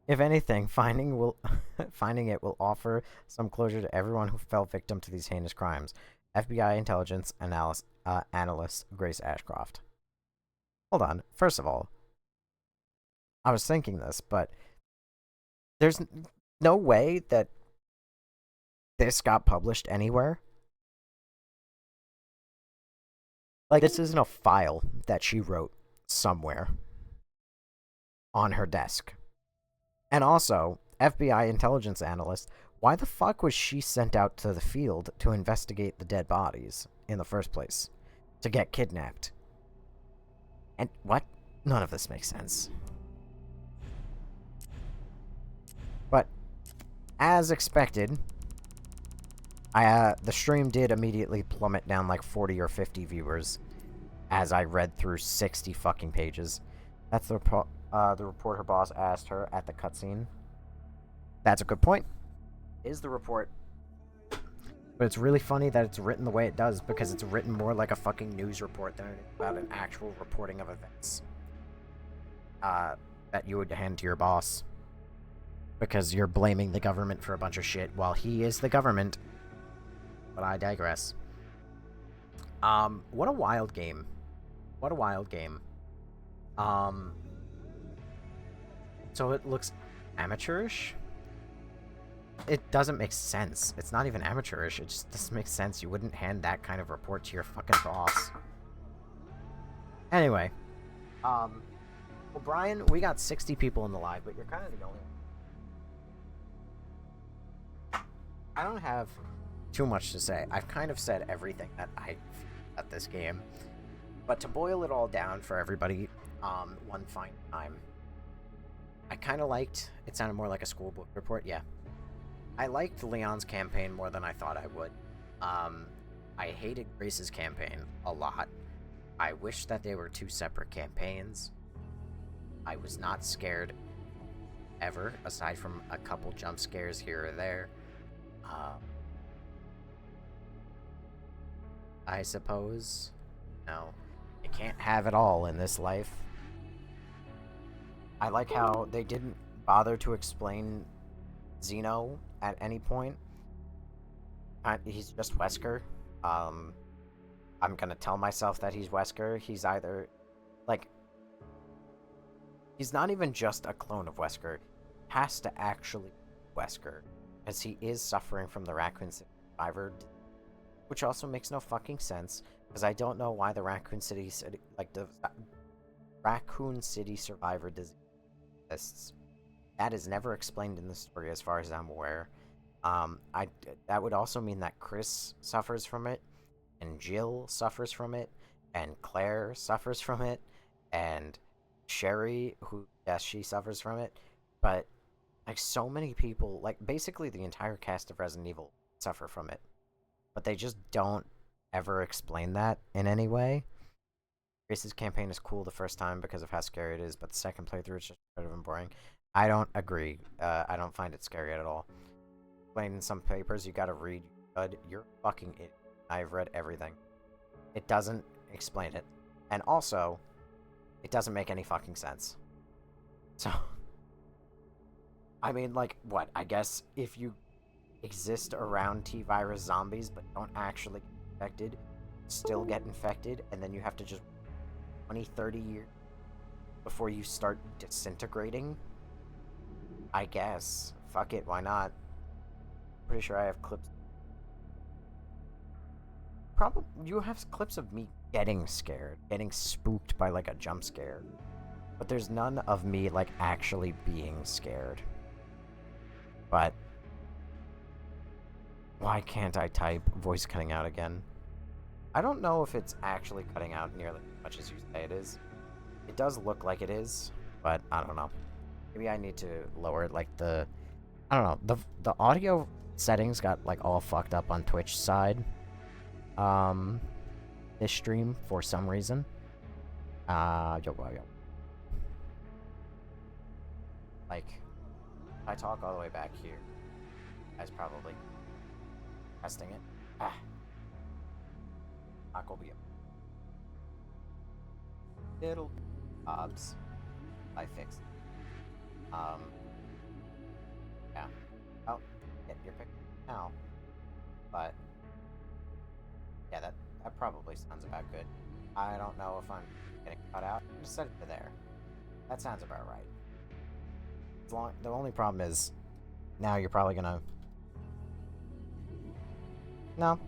If anything, finding it will offer some closure to everyone who fell victim to these heinous crimes. FBI intelligence analyst Grace Ashcroft. Hold on. First of all, I was thinking this, but there's no way that this got published anywhere. Like, this isn't a file that she wrote somewhere on her desk. And also, FBI intelligence analyst, why the fuck was she sent out to the field to investigate the dead bodies in the first place? To get kidnapped? And what? None of this makes sense. But, as expected, the stream did immediately plummet down like 40 or 50 viewers as I read through 60 fucking pages. That's the report her boss asked her at the cutscene. That's a good point. Is the report. But it's really funny that it's written the way it does, because it's written more like a fucking news report than about an actual reporting of events. That you would hand to your boss. Because you're blaming the government for a bunch of shit while he is the government. But I digress. What a wild game. What a wild game. So it looks amateurish? It doesn't make sense. It's not even amateurish. It just doesn't make sense. You wouldn't hand that kind of report to your fucking boss. Anyway. Well, Brian, we got 60 people in the live, but you're kind of the only one. I don't have too much to say. I've kind of said everything that I at this game. But to boil it all down for everybody, one fine time. I kind of liked... It sounded more like a school book report, yeah. I liked Leon's campaign more than I thought I would. I hated Grace's campaign a lot. I wish that they were two separate campaigns. I was not scared ever, aside from a couple jump scares here or there. I suppose. No, you can't have it all in this life. I like how they didn't bother to explain Zeno at any point. He's just Wesker. I'm gonna tell myself that he's Wesker. He's either, like... He's not even just a clone of Wesker. He has to actually be Wesker. Because he is suffering from the Raccoon City survivor, which also makes no fucking sense. Because I don't know why the Raccoon City survivor disease exists. That is never explained in the story as far as I'm aware. That would also mean that Chris suffers from it, and Jill suffers from it, and Claire suffers from it, and Sherry, yes, she suffers from it. But, like, so many people, like, basically the entire cast of Resident Evil suffer from it. but they just don't ever explain that in any way. Grace's campaign is cool the first time because of how scary it is, but the second playthrough is just repetitive and boring. I don't agree. I don't find it scary at all. Explained in some papers, you gotta read. You're fucking idiot. I've read everything. It doesn't explain it. And also, it doesn't make any fucking sense. So, I mean, like, what? I guess if you exist around T-virus zombies but don't actually get infected, still get infected, and then you have to just 20, 30 years before you start disintegrating? I guess. Fuck it, why not? Pretty sure I have clips. Probably, you have clips of me getting scared, getting spooked by, like, a jump scare. But there's none of me, like, actually being scared. But why can't I type? Voice cutting out again. I don't know if it's actually cutting out nearly as much as you say it is. It does look like it is, but I don't know. Maybe I need to lower, like, the... I don't know. The audio settings got, like, all fucked up on Twitch side. This stream, for some reason. Like, I talk all the way back here. Guys probably testing it. Not gonna be little obs. I fixed. Yeah. Oh, get your pick now. But yeah, that probably sounds about good. I don't know if I'm getting cut out. Just set it to there. That sounds about right. The only problem is now you're probably gonna. No.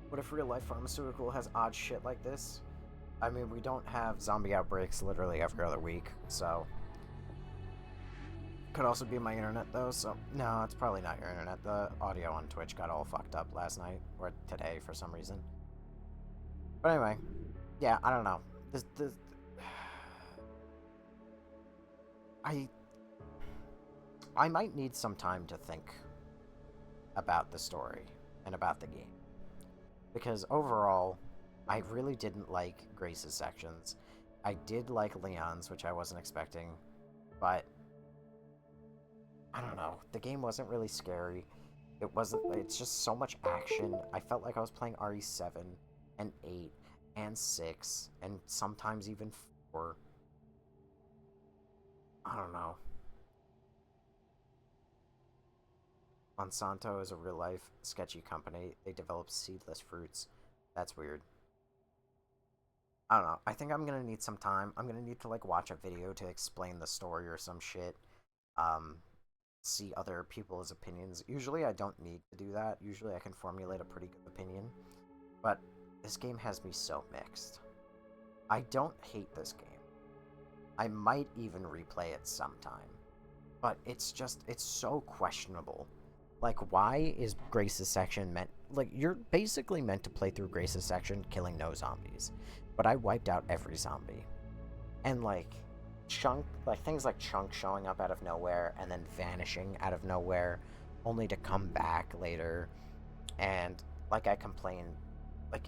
What if real life pharmaceutical has odd shit like this? I mean, we don't have zombie outbreaks literally every other week, so. Could also be my internet though, so. No, it's probably not your internet. The audio on Twitch got all fucked up last night, or today for some reason. But anyway, yeah, I don't know. I might need some time to think about the story and about the game. Because overall, I really didn't like Grace's sections. I did like Leon's, which I wasn't expecting, but I don't know. The game wasn't really scary. It's just so much action. I felt like I was playing RE7 and 8 and 6 and sometimes even 4. I don't know. Monsanto is a real-life sketchy company. They develop seedless fruits. That's weird. I don't know. I think I'm gonna need some time. I'm gonna need to, like, watch a video to explain the story or some shit. See other people's opinions. Usually I don't need to do that. Usually I can formulate a pretty good opinion. But this game has me so mixed. I don't hate this game. I might even replay it sometime. But it's so questionable. Like, why is Grace's section meant... Like, you're basically meant to play through Grace's section killing no zombies. But I wiped out every zombie. And, like, things like Chunk showing up out of nowhere and then vanishing out of nowhere, only to come back later. And, like I complained, like...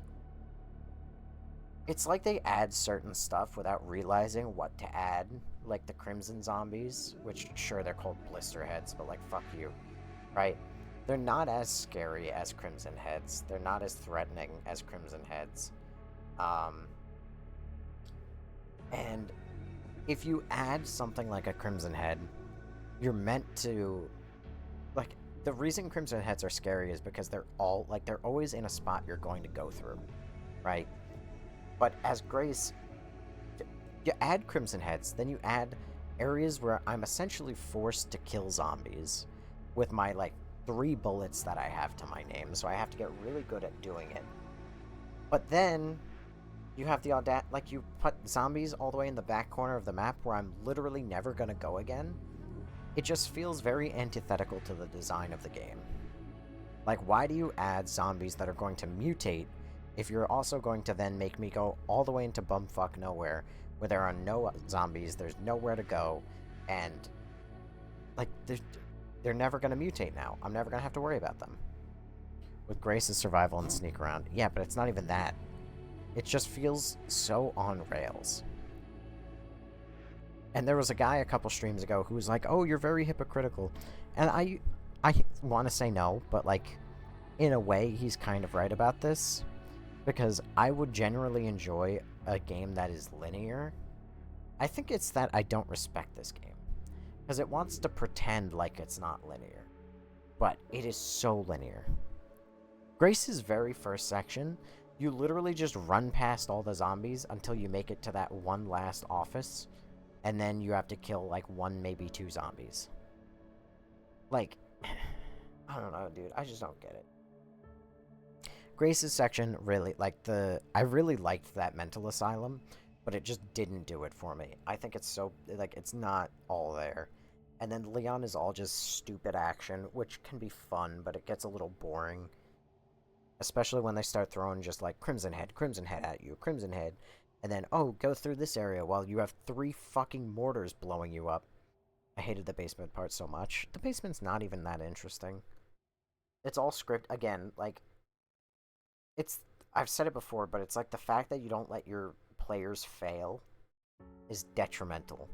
It's like they add certain stuff without realizing what to add. Like the Crimson Zombies, which, sure, they're called Blister Heads, but, like, fuck you. Right? They're not as scary as Crimson Heads. They're not as threatening as Crimson Heads. And if you add something like a Crimson Head, you're meant to... Like, the reason Crimson Heads are scary is because they're always in a spot you're going to go through. Right? But as Grace, you add Crimson Heads, then you add areas where I'm essentially forced to kill zombies with my, like, 3 bullets that I have to my name, so I have to get really good at doing it. But then, you have the you put zombies all the way in the back corner of the map where I'm literally never gonna go again. It just feels very antithetical to the design of the game. Like, why do you add zombies that are going to mutate if you're also going to then make me go all the way into bumfuck nowhere, where there are no zombies, there's nowhere to go, and, like, they're never going to mutate now. I'm never going to have to worry about them. With Grace's survival and sneak around. Yeah, but it's not even that. It just feels so on rails. And there was a guy a couple streams ago who was like, oh, you're very hypocritical. And I want to say no, but like, in a way, he's kind of right about this. Because I would generally enjoy a game that is linear. I think it's that I don't respect this game. Because it wants to pretend like it's not linear. But it is so linear. Grace's very first section, you literally just run past all the zombies until you make it to that one last office. And then you have to kill, like, 1, maybe 2 zombies. Like, I don't know, dude. I just don't get it. Grace's section, really, like, I really liked that mental asylum, but it just didn't do it for me. I think it's so, like, it's not all there. And then Leon is all just stupid action, which can be fun, but it gets a little boring. Especially when they start throwing just, like, Crimson Head at you, Crimson Head. And then, oh, go through this area while you have 3 fucking mortars blowing you up. I hated the basement part so much. The basement's not even that interesting. It's all script, again, like, I've said it before, but it's like the fact that you don't let your players fail is detrimental.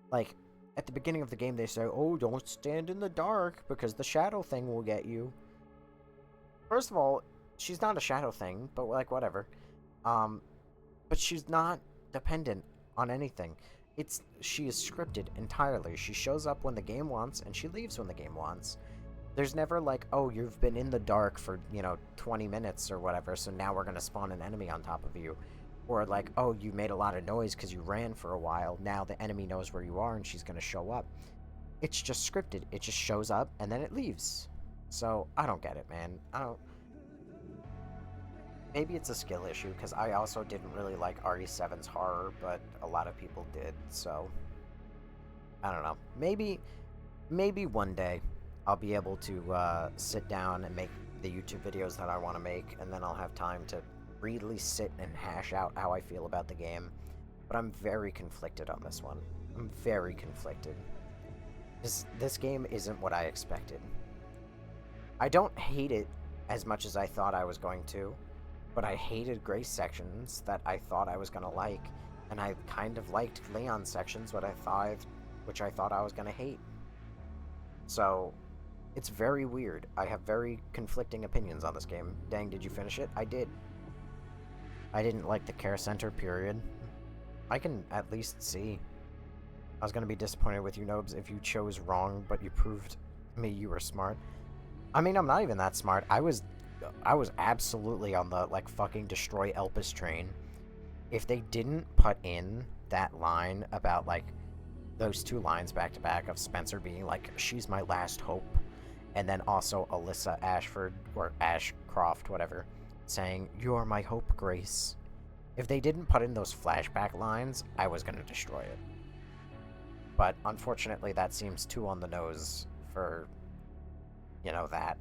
Like, at the beginning of the game they say, oh, don't stand in the dark because the shadow thing will get you. First of all, she's not a shadow thing, but, like, whatever. But she's not dependent on anything. She is scripted entirely. She shows up when the game wants, and she leaves when the game wants. There's never like, oh, you've been in the dark for, 20 minutes or whatever, so now we're going to spawn an enemy on top of you. Or like, oh, you made a lot of noise because you ran for a while. Now the enemy knows where you are, and she's going to show up. It's just scripted. It just shows up, and then it leaves. So, I don't get it, man. Maybe it's a skill issue, because I also didn't really like RE7's horror, but a lot of people did, so... I don't know. Maybe one day I'll be able to sit down and make the YouTube videos that I want to make, and then I'll have time to really sit and hash out how I feel about the game. But I'm very conflicted on this one. I'm very conflicted. This game isn't what I expected. I don't hate it as much as I thought I was going to. But I hated Grace sections that I thought I was going to like, and I kind of liked Leon sections which I thought I was going to hate. So, it's very weird. I have very conflicting opinions on this game. Dang, did you finish it? I did. I didn't like the care center, period. I can at least see. I was going to be disappointed with you, Nobes, if you chose wrong, but you proved me you were smart. I mean, I'm not even that smart. I was absolutely on the, like, fucking destroy Elpis train. If they didn't put in that line about, like, those 2 lines back-to-back of Spencer being like, she's my last hope, and then also Alyssa Ashford, or Ashcroft, whatever, saying, you're my hope, Grace. If they didn't put in those flashback lines, I was gonna destroy it. But, unfortunately, that seems too on the nose for, that.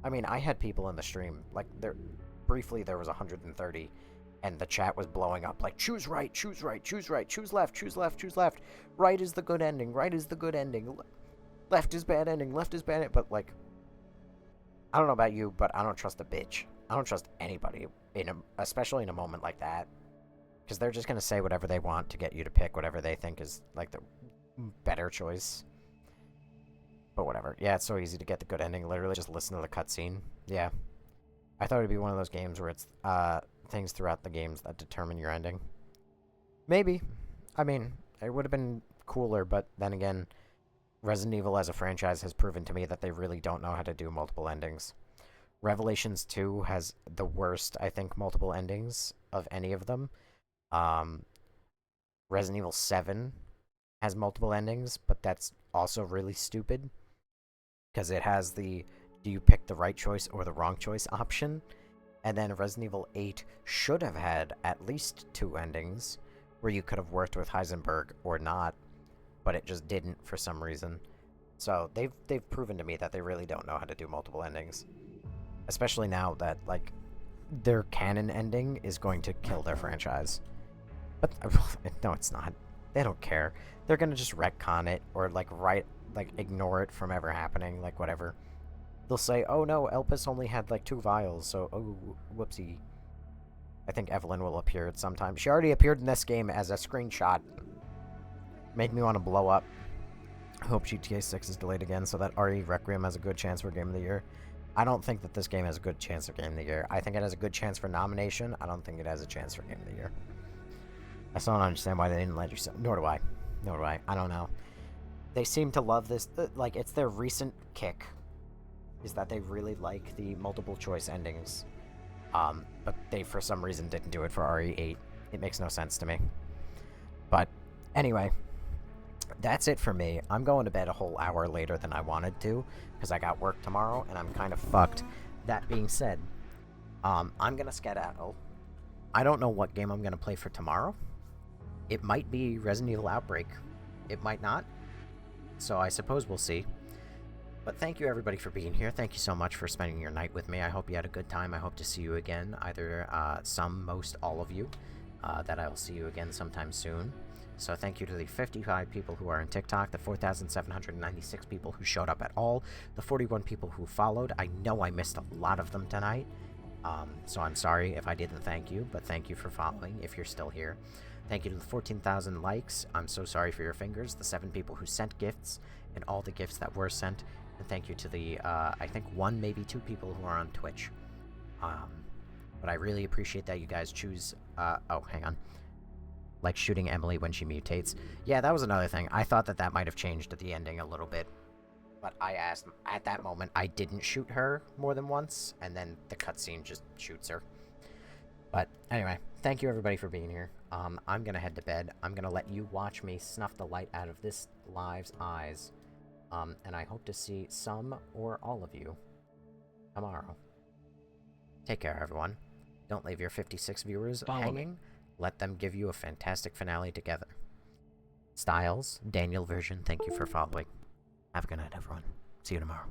I mean, I had people in the stream, like, briefly there was 130, and the chat was blowing up, like, choose right, choose right, choose right, choose left, choose left, choose left, right is the good ending, right is the good ending, left is bad ending, left is bad ending, but, like, I don't know about you, but I don't trust a bitch. I don't trust anybody, especially in a moment like that, because they're just going to say whatever they want to get you to pick whatever they think is, like, the better choice. But whatever. Yeah, it's so easy to get the good ending. Literally just listen to the cutscene. Yeah. I thought it'd be one of those games where it's things throughout the games that determine your ending. Maybe. I mean, it would have been cooler, but then again, Resident Evil as a franchise has proven to me that they really don't know how to do multiple endings. Revelations 2 has the worst, I think, multiple endings of any of them. Resident Evil 7 has multiple endings, but that's also really stupid. Because it has the, do you pick the right choice or the wrong choice option? And then Resident Evil 8 should have had at least 2 endings, where you could have worked with Heisenberg or not, but it just didn't for some reason. So they've proven to me that they really don't know how to do multiple endings. Especially now that, like, their canon ending is going to kill their franchise. But, no, it's not. They don't care. They're gonna just retcon it or like ignore it from ever happening, like whatever. They'll say, "Oh no, Elpis only had like 2 vials, so oh whoopsie." I think Evelyn will appear at some time. She already appeared in this game as a screenshot. Made me want to blow up. I hope GTA 6 is delayed again so that RE Requiem has a good chance for Game of the Year. I don't think that this game has a good chance for Game of the Year. I think it has a good chance for nomination. I don't think it has a chance for Game of the Year. I still don't understand why they didn't let you... Nor do I. Nor do I. I don't know. They seem to love this. Like, it's their recent kick. Is that they really like the multiple choice endings. But they, for some reason, didn't do it for RE8. It makes no sense to me. But, anyway... That's it for me. I'm going to bed a whole hour later than I wanted to, because I got work tomorrow, and I'm kind of fucked. That being said, I'm going to skedaddle. I don't know what game I'm going to play for tomorrow. It might be Resident Evil Outbreak. It might not. So I suppose we'll see. But thank you everybody for being here. Thank you so much for spending your night with me. I hope you had a good time. I hope to see you again. Either some, most, all of you. That I will see you again sometime soon. So thank you to the 55 people who are on TikTok, the 4,796 people who showed up at all, the 41 people who followed. I know I missed a lot of them tonight, so I'm sorry if I didn't thank you, but thank you for following if you're still here. Thank you to the 14,000 likes. I'm so sorry for your fingers, the 7 people who sent gifts, and all the gifts that were sent. And thank you to the, I think 1, maybe 2 people who are on Twitch. But I really appreciate that you guys choose, oh, hang on. Like shooting Emily when she mutates. Yeah, that was another thing. I thought that that might have changed at the ending a little bit. But I asked, at that moment, I didn't shoot her more than once, and then the cutscene just shoots her. But anyway, thank you everybody for being here. I'm gonna head to bed. I'm gonna let you watch me snuff the light out of this live's eyes. And I hope to see some or all of you tomorrow. Take care, everyone. Don't leave your 56 viewers hanging. Let them give you a fantastic finale together. Styles, Daniel version, thank you for following. Have a good night, everyone. See you tomorrow.